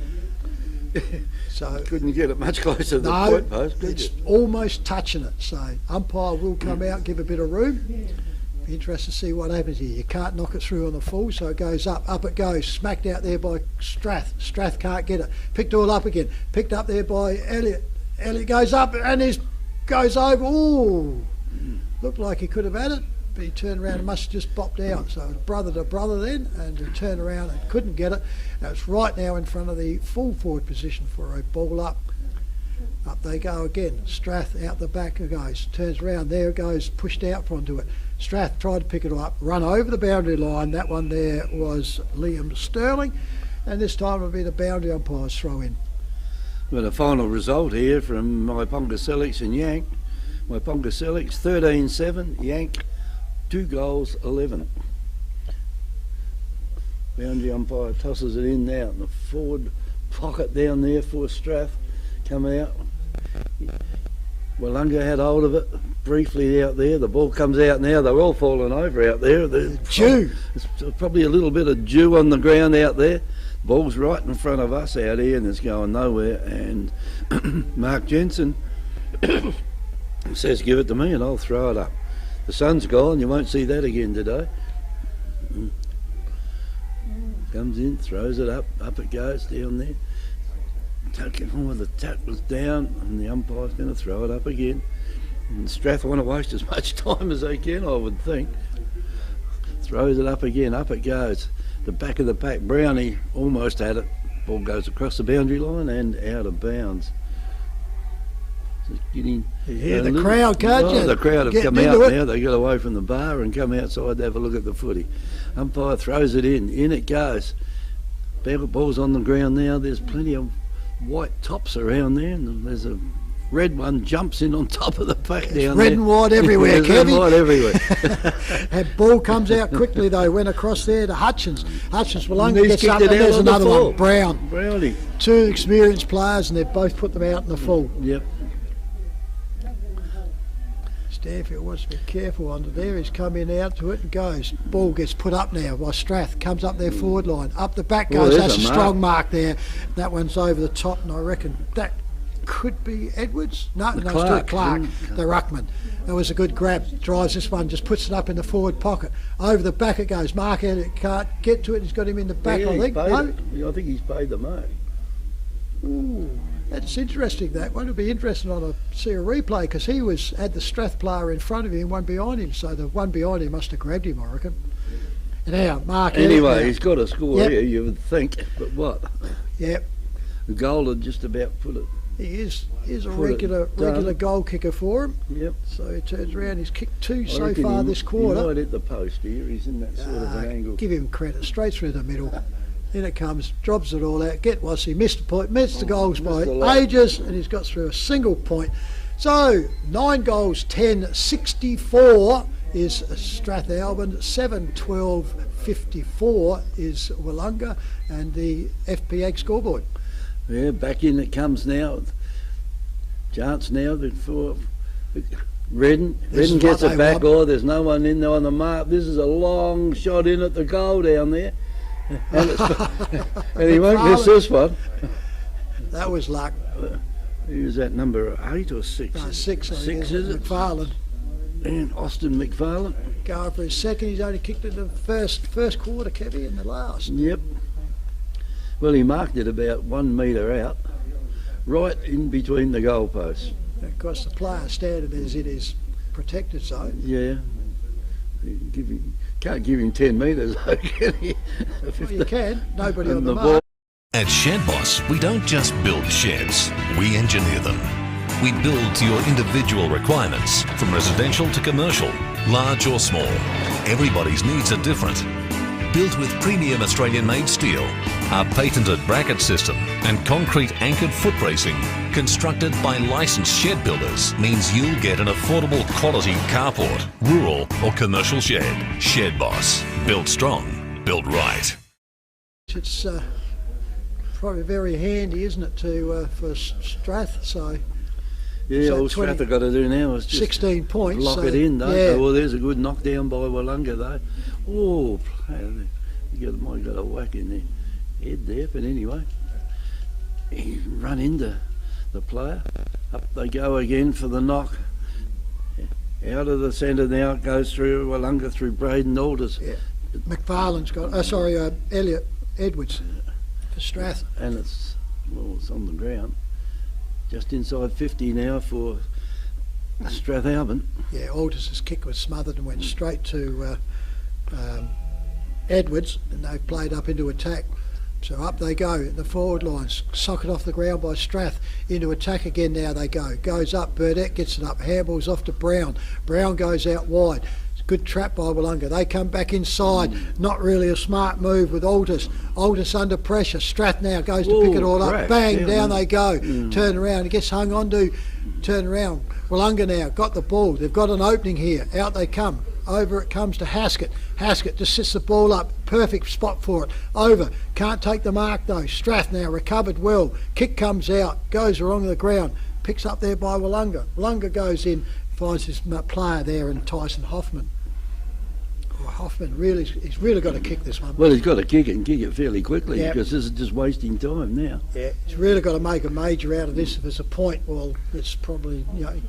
So couldn't get it much closer to the point post, could it's you? almost touching it. So umpire will come out, give a bit of room. Be interested to see what happens here. You can't knock it through on the full, so it goes up. Up it goes. Smacked out there by Strath. Strath can't get it. Picked all up again. Picked up there by Elliott. Elliott goes up and goes over. Ooh, looked like he could have had it, but he turned around and must have just bopped out. So it was brother to brother then, and he turned around and couldn't get it. Now it's right now in front of the full forward position for a ball up. Up they go again. Strath out the back it goes. Turns around. There it goes. Pushed out onto it. Strath tried to pick it up. Run over the boundary line. That one there was Liam Sterling. And this time it'll be the boundary umpire's throw in. Well, a final result here from my Ponga Selix and Yank. My Ponga Selix 13-7. Yank 2 goals 11. Boundary umpire tosses it in now in the forward pocket down there for Strath. Come out. Willunga had hold of it briefly out there. The ball comes out now. They're all falling over out there. Dew. There's probably a little bit of dew on the ground out there. Ball's right in front of us out here and it's going nowhere. And Mark Jensen says, give it to me and I'll throw it up. The sun's gone. You won't see that again today. Comes in, throws it up. Up it goes down there. The tackle's down and the umpire's going to throw it up again. And Strath want to waste as much time as they can, I would think. throws it up again, up it goes. The back of the pack, Brownie almost had it. Ball goes across the boundary line and out of bounds. Just getting the crowd, can't you? The crowd have Getting come out into it. now. They got away from the bar and come outside to have a look at the footy. Umpire throws it in it goes. Ball's on the ground now. There's plenty of white tops around there, and there's a red one jumps in on top of the pack down there. Red and white everywhere, Red and white everywhere. That ball comes out quickly though, went across there to Hutchins. Willunga He's gets kicked up it and out there's on the another full. one, Brown. Brownie. Two experienced players and they've both put them out in the full. Yep. Stanfield wants to be careful under there. He's come in out to it and goes. Ball gets put up now by Strath. Comes up their forward line. Up the back goes. Well, That's there's a a strong mark there. That one's over the top, and I reckon that could be Edwards. No, it's still Clark, the ruckman. That was a good grab. Drives this one, just puts it up in the forward pocket. Over the back it goes. Mark Elliott can't get to it. He's got him in the back, Yeah, I think. I think he's paid the mark. Ooh, that's interesting. That one will be interesting on see a replay because he had the Strath player in front of him, one behind him. So the one behind him must have grabbed him, I reckon. And now Mark. Anyway, he's got a score Yep. here, you would think, but what? Yep. The goal had just about put it. He is a Put it regular done. goal kicker for him. Yep. So he turns around. He's kicked two I so reckon far this quarter. He might hit the post here. He's in that sort of an angle. Give him credit. Straight through the middle. In it comes, drops it all out. Get Wassy, missed the point, missed the goals by ages, and he's got through a single point. So 9 goals, 10, 64 is Strathalbyn, 7-12-54 is Willunga, and the FPA scoreboard. Yeah, back in it comes now. Chance now before Redden gets it back. Oh, there's no one in there on the mark. This is a long shot in at the goal down there. And, and he won't miss this one. That was luck. Who's that, number 8 or 6? No, 6, I think, Six, is it? McFarlane. And Austin McFarlane. Going for his second. He's only kicked it in the first quarter, Kevy, in the last. Yep. Well, he marked it about 1 metre out, right in between the goalposts. Of course, the player standard is in his protected zone. Yeah. Can't give him 10 metres, though, can he? Well, you can. Nobody on the mark. ball. At Shedboss, we don't just build sheds, we engineer them. We build to your individual requirements, from residential to commercial, large or small. Everybody's needs are different. Built with premium Australian-made steel, our patented bracket system and concrete anchored foot bracing, constructed by licensed shed builders, means you'll get an affordable quality carport, rural or commercial shed. Shedboss. Built strong, built right. It's probably very handy, isn't it, for Strath? So Yeah, all Strath have got to do now is just 16 points. block so, it in, don't yeah. they? Well, there's a good knockdown by Willunga, though. Oh, might got a whack in the head there, but anyway, he run into the player. Up they go again for the knock. Out of the centre now, it goes through Willunga, through Braden Alders. Yeah. McFarlane's got, Edwards for Strath. And it's on the ground. Just inside 50 now for Strathalbyn. Yeah, Alders' kick was smothered and went straight to Edwards, and they've played up into attack. So up they go, the forward lines, socket off the ground by Strath, into attack again now they go. Goes up, Burdett gets it up, handballs off to Brown. Brown goes out wide. It's a good trap by Willunga. They come back inside, not really a smart move with Aldous. Aldous under pressure. Strath now goes to pick it all up. Bang, down they go. Turn around, it gets hung onto, turn around. Willunga now got the ball. They've got an opening here. Out they come. Over it comes to Haskett. Haskett just sits the ball up. Perfect spot for it. Over. Can't take the mark though. Strath now recovered well. Kick comes out. Goes along the ground. Picks up there by Willunga. Willunga goes in. Finds his player there in Tyson Hoffman. Hoffman he's really got to kick this one. Well, he's got to kick it and kick it fairly quickly, Yep. because this is just wasting time now. Yeah, he's really got to make a major out of this. If it's a point, well, it's probably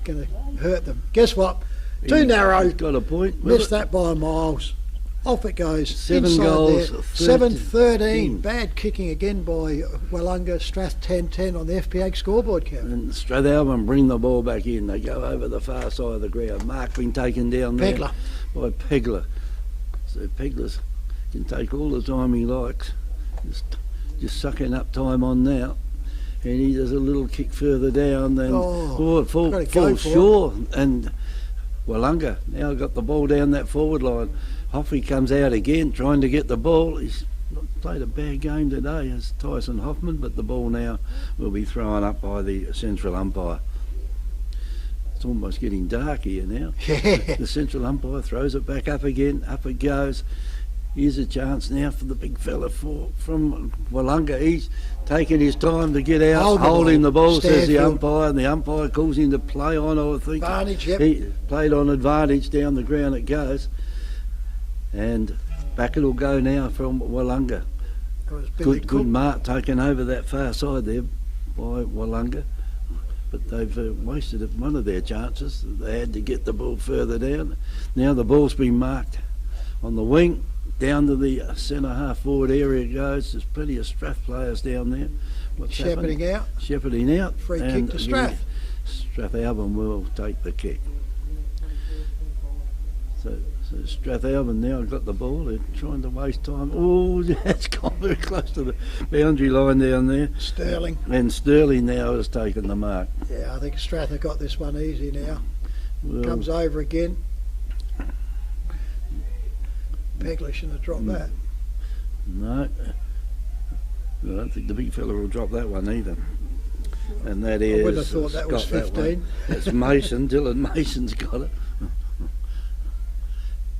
going to hurt them. Guess what? Too narrow. He's got a point. Missed that by miles. Off it goes. 7 inside goals, there. 13. 7-13. Bad kicking again by Willunga. Strath 10-10 on the FPA scoreboard, Kevin. And Strathalbyn bring the ball back in. They go over the far side of the ground. Mark been taken down there Pegler. by Pegler. So Pegler can take all the time he likes, just sucking up time on now. And he does a little kick further down, and it falls short. And Willunga now got the ball down that forward line. Hoffy comes out again, trying to get the ball. He's not played a bad game today as Tyson Hoffman, but the ball now will be thrown up by the central umpire. It's almost getting dark here now. Yeah. The central umpire throws it back up again. Up it goes. Here's a chance now for the big fella from Willunga. He's taking his time to get out, holding the ball, says the umpire, and the umpire calls him to play on, I think. Advantage, yep. He played on advantage, down the ground it goes. And back it'll go now from Willunga. Good mark taken over that far side there by Willunga. But they've wasted one of their chances. They had to get the ball further down. Now the ball's been marked on the wing. Down to the centre half forward area it goes. There's plenty of Strath players down there. Shepherding out. Shepherding out. Free kick to Strath. Strathalbyn will take the kick. So Strathalbyn now got the ball. They're trying to waste time. Oh, that's gone very close to the boundary line down there. Sterling. And Sterling now has taken the mark. Yeah, I think Strath have got this one easy now. Well, comes over again. Pegler shouldn't have dropped that. No. I don't think the big fella will drop that one either. And that is... I would have thought that was 15. That's Mason. Dylan Mason's got it.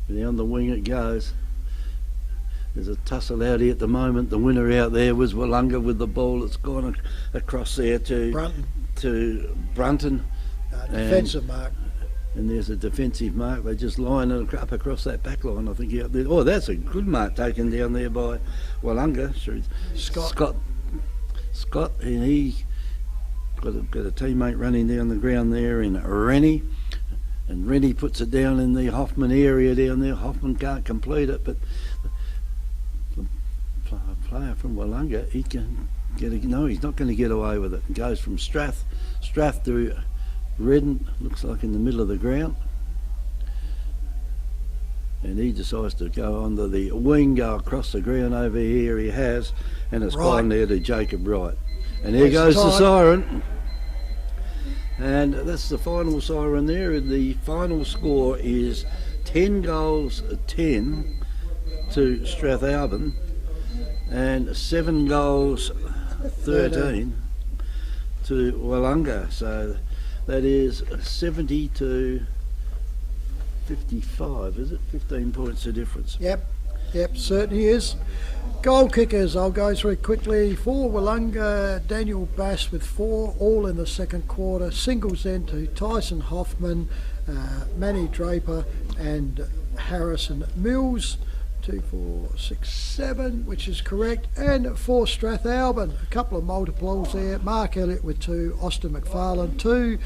Down the wing it goes. There's a tussle out here at the moment. The winner out there was Willunga with the ball. It's gone across there to Brunton. Defensive mark. And there's a defensive mark. They just line it up across that back line, I think. Out there. Oh, that's a good mark taken down there by Willunga. Scott, and he got a teammate running down the ground there in Rennie. And Rennie puts it down in the Hoffman area down there. Hoffman can't complete it, but the player from Willunga, he can get no, he's not going to get away with it. It goes from Strath to Redden, looks like in the middle of the ground. And he decides to go onto the wing, go across the ground over here, he has, and it's gone there to Jacob Wright. And there goes the siren. And that's the final siren there. The final score is 10 goals 10 to Strathalbyn and 7 goals 13 to Willunga. So that is 70 to 55, is it? 15 points of difference. Yep, certainly is. Goal kickers, I'll go through quickly. For Willunga, Daniel Bass with 4, all in the second quarter. Singles then to Tyson Hoffman, Manny Draper and Harrison Mills. 2, 4, 6, 7, which is correct. And for Strathalbyn, a couple of multiples there. Mark Elliott with 2, Austin McFarlane 2,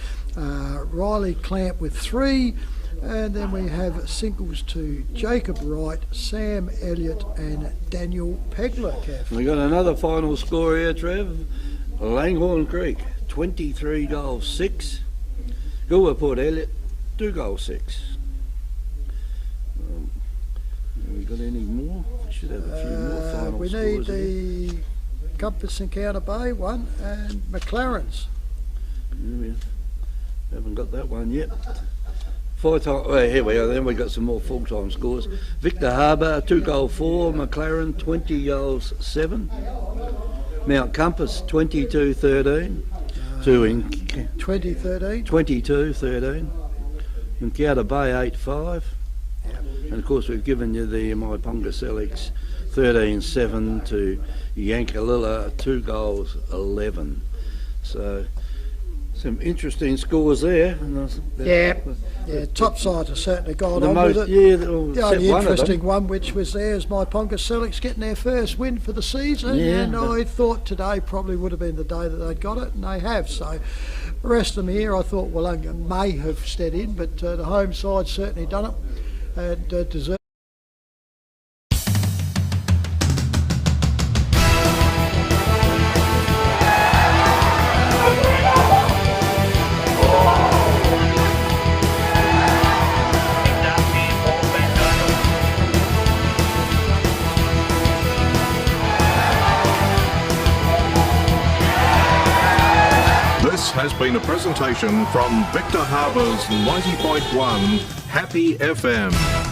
Riley Clamp with 3. And then we have singles to Jacob Wright, Sam Elliott and Daniel Pegler, Kev. We got another final score here, Trev. Langhorne Creek, 23 goals 6. Goolwa Port Elliott, 2 goals 6. Have we got any more? We should have a few more final we scores. We need the Compass Encounter Bay one and McLaren's. Yeah, we haven't got that one yet. Here we are, then we've got some more full-time scores. Victor Harbour, 2 goals 4. McLaren, 20 goals 7. Mount Compass, 22-13. 2013. 22-13. Encounter Bay, 8-5. And of course we've given you the Maiponga Selix, 13-7 to Yankalilla, 2 goals 11. So some interesting scores there. Yeah, top side has certainly gone on with it. The only interesting one which was there is Maiponga Selix getting their first win for the season, and I thought today probably would have been the day that they'd got it, and they have. So the rest of them here, I thought Willunga may have stepped in, but the home side certainly done it and deserved. has been a presentation from Victor Harbour's 90.1 Happy FM.